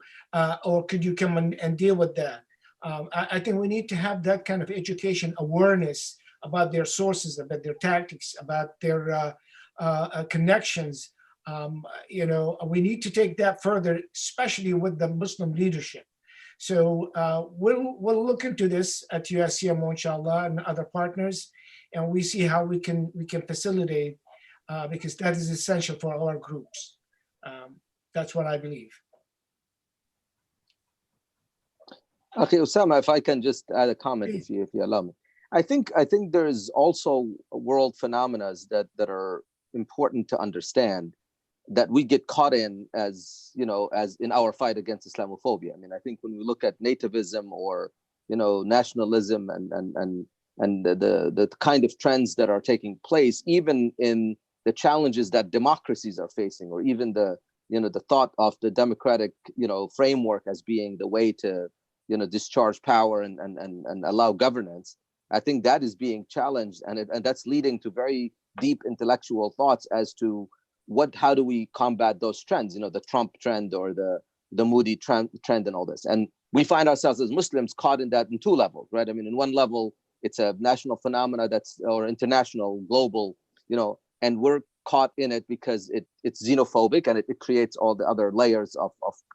Or could you come and deal with that? I think we need to have that kind of education awareness about their sources, about their tactics, about their connections. We need to take that further, especially with the Muslim leadership. So we'll look into this at USCMO, inshallah, and other partners. and we see how we can facilitate, because that is essential for all our groups. That's what I believe. Okay, Osama, if I can just add a comment, if you allow me. I think there is also world phenomena that are important to understand, that we get caught in as in our fight against Islamophobia. I mean, I think when we look at nativism or nationalism and the kind of trends that are taking place, even in the challenges that democracies are facing, or even the thought of the democratic framework as being the way to discharge power and allow governance, I think that is being challenged, and that's leading to very deep intellectual thoughts as to how do we combat those trends, the Trump trend or the Moody trend and all this. And we find ourselves as Muslims caught in that in two levels, right? I mean, in one level, it's a national phenomena or international, global, and we're caught in it because it's xenophobic and it creates all the other layers of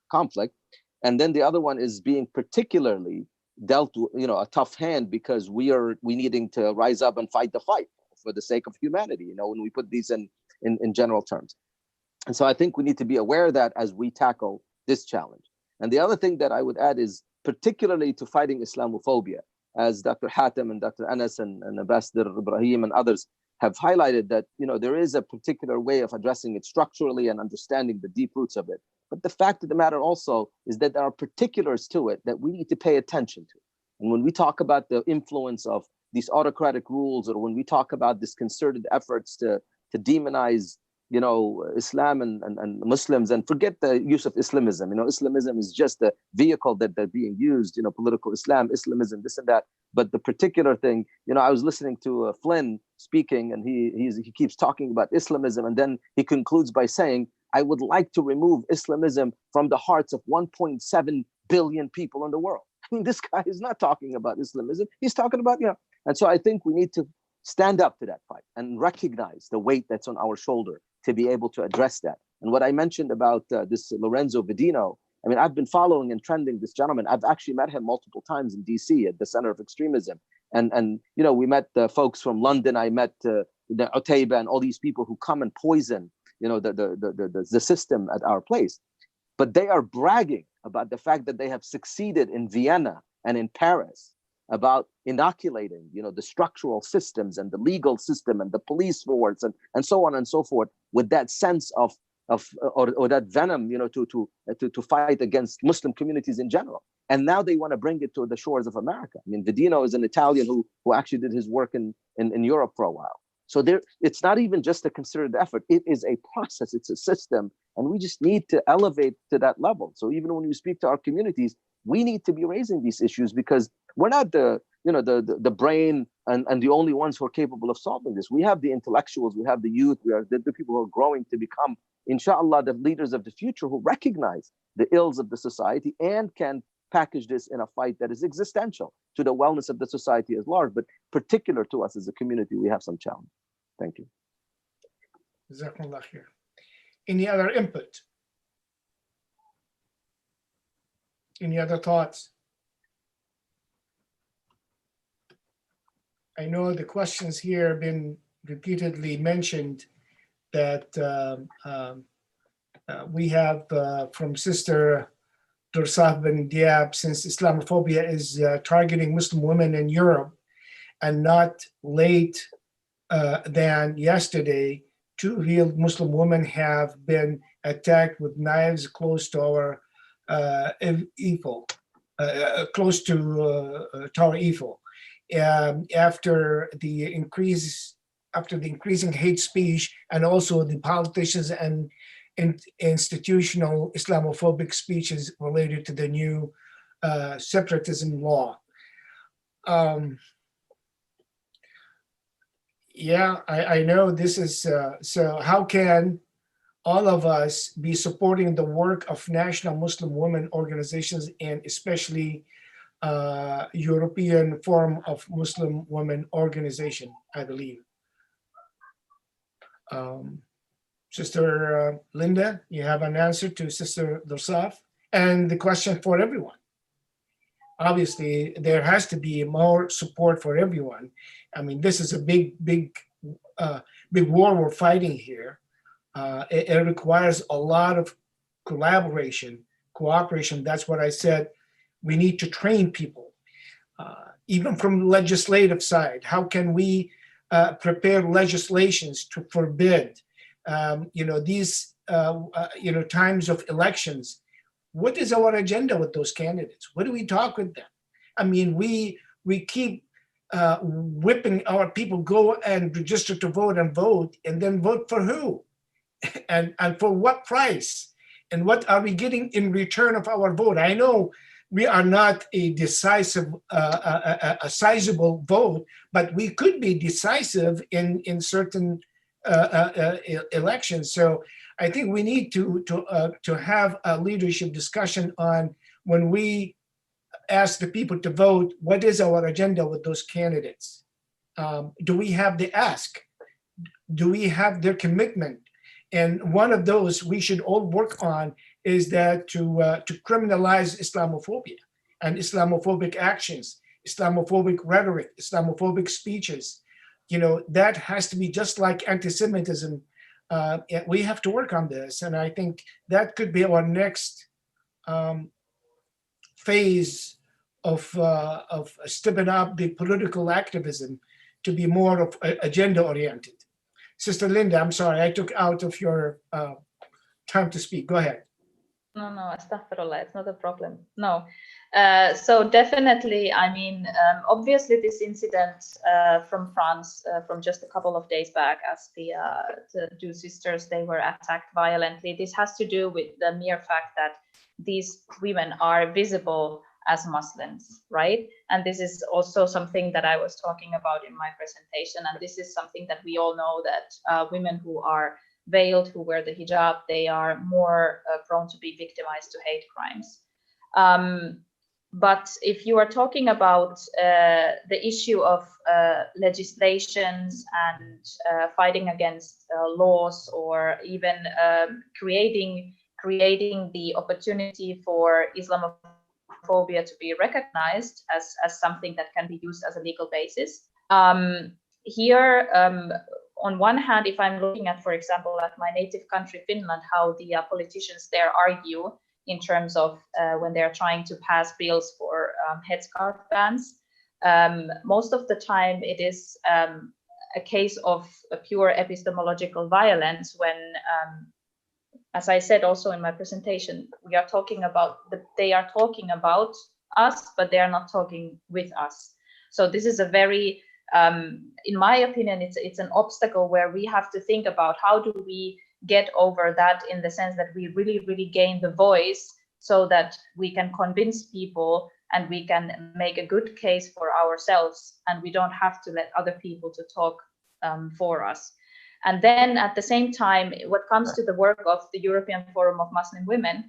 conflict. And then the other one is being particularly dealt with, a tough hand, because we needing to rise up and fight the fight for the sake of humanity, when we put these in general terms. And so I think we need to be aware of that as we tackle this challenge. And the other thing that I would add is, particularly to fighting Islamophobia, as Dr. Hatem and Dr. Anas and Ambassador Ibrahim and others have highlighted, that there is a particular way of addressing it structurally and understanding the deep roots of it. But the fact of the matter also is that there are particulars to it that we need to pay attention to. And when we talk about the influence of these autocratic rules, or when we talk about this concerted efforts to demonize Islam and Muslims, and forget the use of Islamism. Islamism is just the vehicle that they're being used, political Islam, Islamism, this and that. But the particular thing, I was listening to Flynn speaking, and he keeps talking about Islamism, and then he concludes by saying, I would like to remove Islamism from the hearts of 1.7 billion people in the world. I mean, this guy is not talking about Islamism. He's talking about, and so I think we need to stand up to that fight and recognize the weight that's on our shoulder to be able to address that. And what I mentioned about this Lorenzo Vidino, I mean, I've been following and trending this gentleman. I've actually met him multiple times in DC at the Center of Extremism. And we met the folks from London. I met the Otaiba and all these people who come and poison the system at our place. But they are bragging about the fact that they have succeeded in Vienna and in Paris about inoculating, the structural systems and the legal system and the police force and so on and so forth, with that sense of that venom, to fight against Muslim communities in general. And now they want to bring it to the shores of America. I mean, Vidino is an Italian who actually did his work in Europe for a while. So it's not even just a concerted effort. It is a process. It's a system. And we just need to elevate to that level. So even when we speak to our communities, we need to be raising these issues, because we're not the brain and the only ones who are capable of solving this. We have the intellectuals, we have the youth, we are the people who are growing to become, inshallah, the leaders of the future, who recognize the ills of the society and can package this in a fight that is existential to the wellness of the society as large, but particular to us as a community. We have some challenge. Thank you. Jazakumullah khair. Any other input? Any other thoughts? I know the questions here have been repeatedly mentioned, that we have from Sister Dursaf bin Diab, since Islamophobia is targeting Muslim women in Europe, and not late than yesterday, 2 healed Muslim women have been attacked with knives close to our close to Tower Eiffel. After the increasing hate speech, and also the politicians and institutional Islamophobic speeches related to the new separatism law. Yeah, I know this is, so how can all of us be supporting the work of national Muslim women organizations, and especially European Forum of Muslim Women Organization, I believe. Sister Linda, you have an answer to Sister Dursaf, and the question for everyone. obviously there has to be more support for everyone. I mean, this is a big war we're fighting here. It requires a lot of collaboration, cooperation. That's what I said. We need to train people, even from the legislative side. How can we prepare legislations to forbid, these, times of elections? What is our agenda with those candidates? What do we talk with them? I mean, we keep whipping our people go and register to vote, and then vote for who? and for what price? And what are we getting in return of our vote? I know we are not a decisive, a sizable vote, but we could be decisive in certain elections. So I think we need to have a leadership discussion on, when we ask the people to vote, what is our agenda with those candidates? Do we have the ask? Do we have their commitment? And one of those we should all work on is that to criminalize Islamophobia and Islamophobic actions, Islamophobic rhetoric, Islamophobic speeches. That has to be just like anti-Semitism. We have to work on this, and I think that could be our next phase of stepping up the political activism to be more of agenda oriented. Sister Linda, I'm sorry, I took out of your time to speak. Go ahead. No, astaghfirullah, it's not a problem. No. So definitely, I mean, obviously this incident from France from just a couple of days back, as the two sisters, they were attacked violently. This has to do with the mere fact that these women are visible as Muslims, right? And this is also something that I was talking about in my presentation. And this is something that we all know, that women who are veiled, who wear the hijab, they are more prone to be victimized to hate crimes. But if you are talking about the issue of legislations and fighting against laws, or even creating the opportunity for Islamophobia to be recognized as something that can be used as a legal basis. Here, on one hand, if I'm looking at, for example, at my native country, Finland, how the politicians there argue in terms of when they're trying to pass bills for headscarf bans, most of the time it is a case of a pure epistemological violence when, as I said also in my presentation, we are talking about, they are talking about us, but they are not talking with us. So this is a very, in my opinion, it's an obstacle where we have to think about how do we get over that, in the sense that we really gain the voice so that we can convince people and we can make a good case for ourselves, and we don't have to let other people to talk for us. And then at the same time, what comes to the work of the European Forum of Muslim Women,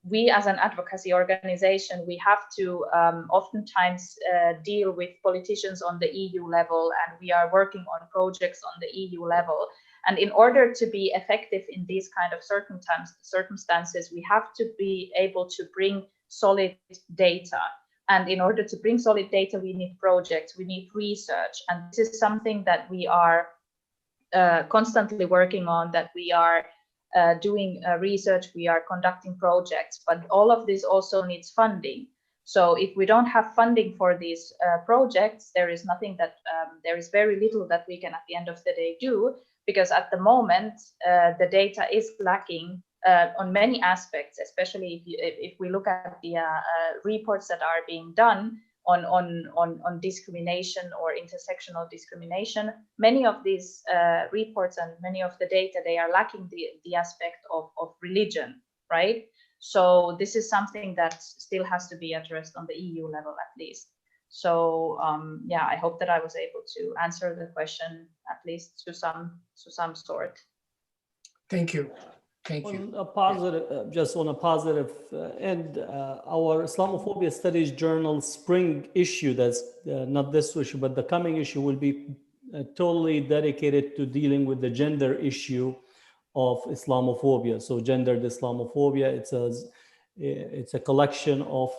we as an advocacy organization, we have to oftentimes deal with politicians on the EU level, and we are working on projects on the EU level. And in order to be effective in these kind of circumstances, we have to be able to bring solid data. And in order to bring solid data, we need projects, we need research. And this is something that we are constantly working on, that we are doing research, we are conducting projects, but all of this also needs funding. So if we don't have funding for these projects, there is nothing that, there is very little that we can at the end of the day do, because at the moment, the data is lacking on many aspects, especially if we look at the reports that are being done on discrimination or intersectional discrimination. Many of these reports and many of the data, they are lacking the aspect of religion, right? So this is something that still has to be addressed on the EU level at least. So yeah, I hope that I was able to answer the question at least to some sort. Thank you. Thank you. On a positive, just on a positive end, our Islamophobia Studies Journal spring issue, that's not this issue, but the coming issue, will be totally dedicated to dealing with the gender issue of Islamophobia. So gendered Islamophobia, It's a collection of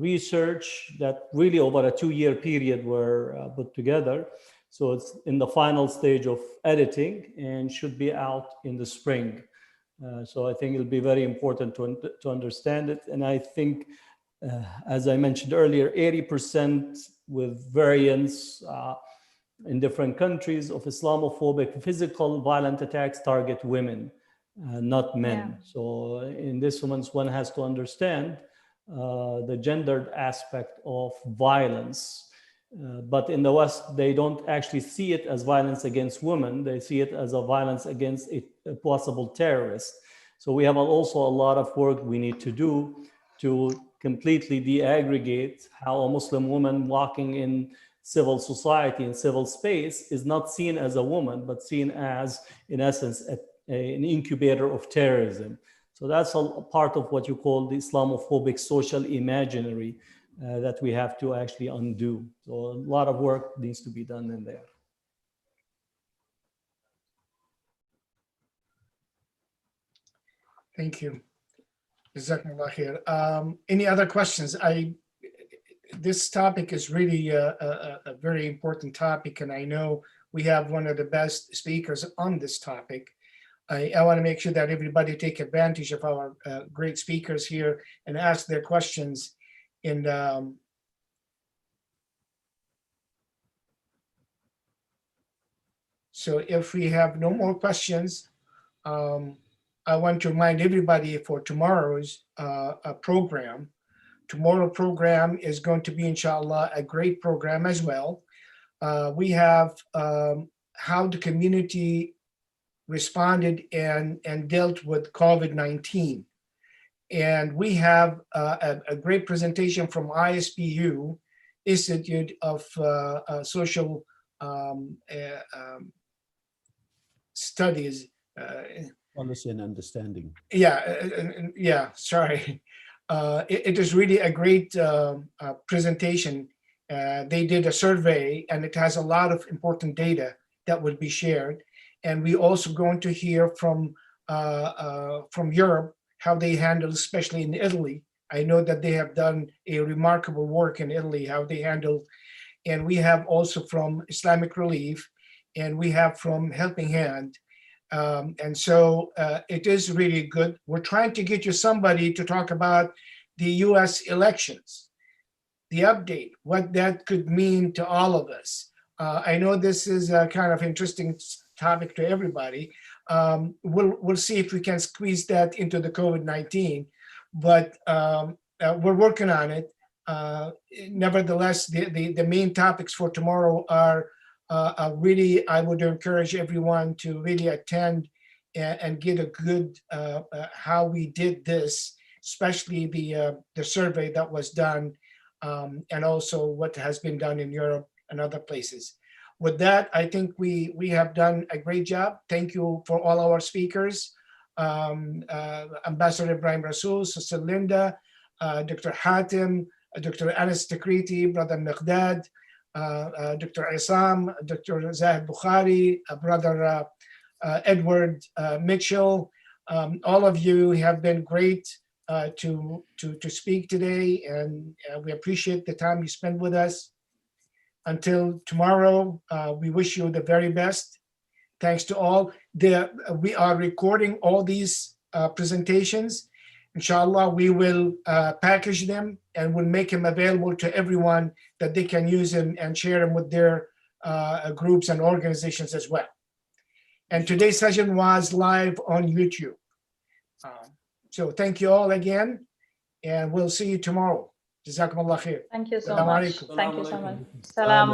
research that really over a 2-year period were put together. So it's in the final stage of editing and should be out in the spring. So I think it'll be very important to understand it. And I think, as I mentioned earlier, 80% with variants in different countries of Islamophobic physical violent attacks target women, not men. Yeah. So in this one has to understand the gendered aspect of violence. But in the West, they don't actually see it as violence against women. They see it as a violence against a possible terrorist. So we have also a lot of work we need to do to completely de-aggregate how a Muslim woman walking in civil society, in civil space, is not seen as a woman, but seen as, in essence, an incubator of terrorism. So that's a part of what you call the Islamophobic social imaginary that we have to actually undo. So a lot of work needs to be done in there. Thank you. Jazakumullah khair. Any other questions? This topic is really a very important topic, and I know we have one of the best speakers on this topic. I want to make sure that everybody take advantage of our great speakers here and ask their questions. And so if we have no more questions, I want to remind everybody for tomorrow's program. Tomorrow's program is going to be, inshallah, a great program as well. We have how the community responded and dealt with COVID-19. And we have a great presentation from ISPU, Institute of Social Studies. Policy and understanding. Yeah, sorry. It is really a great presentation. They did a survey and it has a lot of important data that will be shared. And we also going to hear from Europe, how they handle, especially in Italy. I know that they have done a remarkable work in Italy, how they handle. And we have also from Islamic Relief, and we have from Helping Hand. And so it is really good. We're trying to get you somebody to talk about the US elections, the update, what that could mean to all of us. I know this is a kind of interesting topic to everybody. We'll see if we can squeeze that into the COVID-19, but we're working on it. Nevertheless, the main topics for tomorrow are really, I would encourage everyone to really attend and get a good how we did this, especially the survey that was done, and also what has been done in Europe and other places. With that, I think we have done a great job. Thank you for all our speakers, Ambassador Ibrahim Rasool, Sister Linda, Dr. Hatem, Dr. Anas Takriti, Brother Miqdad, Dr. Isam, Dr. Zahid Bukhari, Brother Edward Mitchell. All of you have been great to speak today, and we appreciate the time you spend with us. Until tomorrow, we wish you the very best. Thanks to all. We are recording all these presentations. Inshallah, we will package them and we'll make them available to everyone that they can use them and share them with their groups and organizations as well. And today's session was live on YouTube. So thank you all again, and we'll see you tomorrow. Jazakumullah khair. Thank you so Assalamu much. alaikum. Thank you so much. Salam.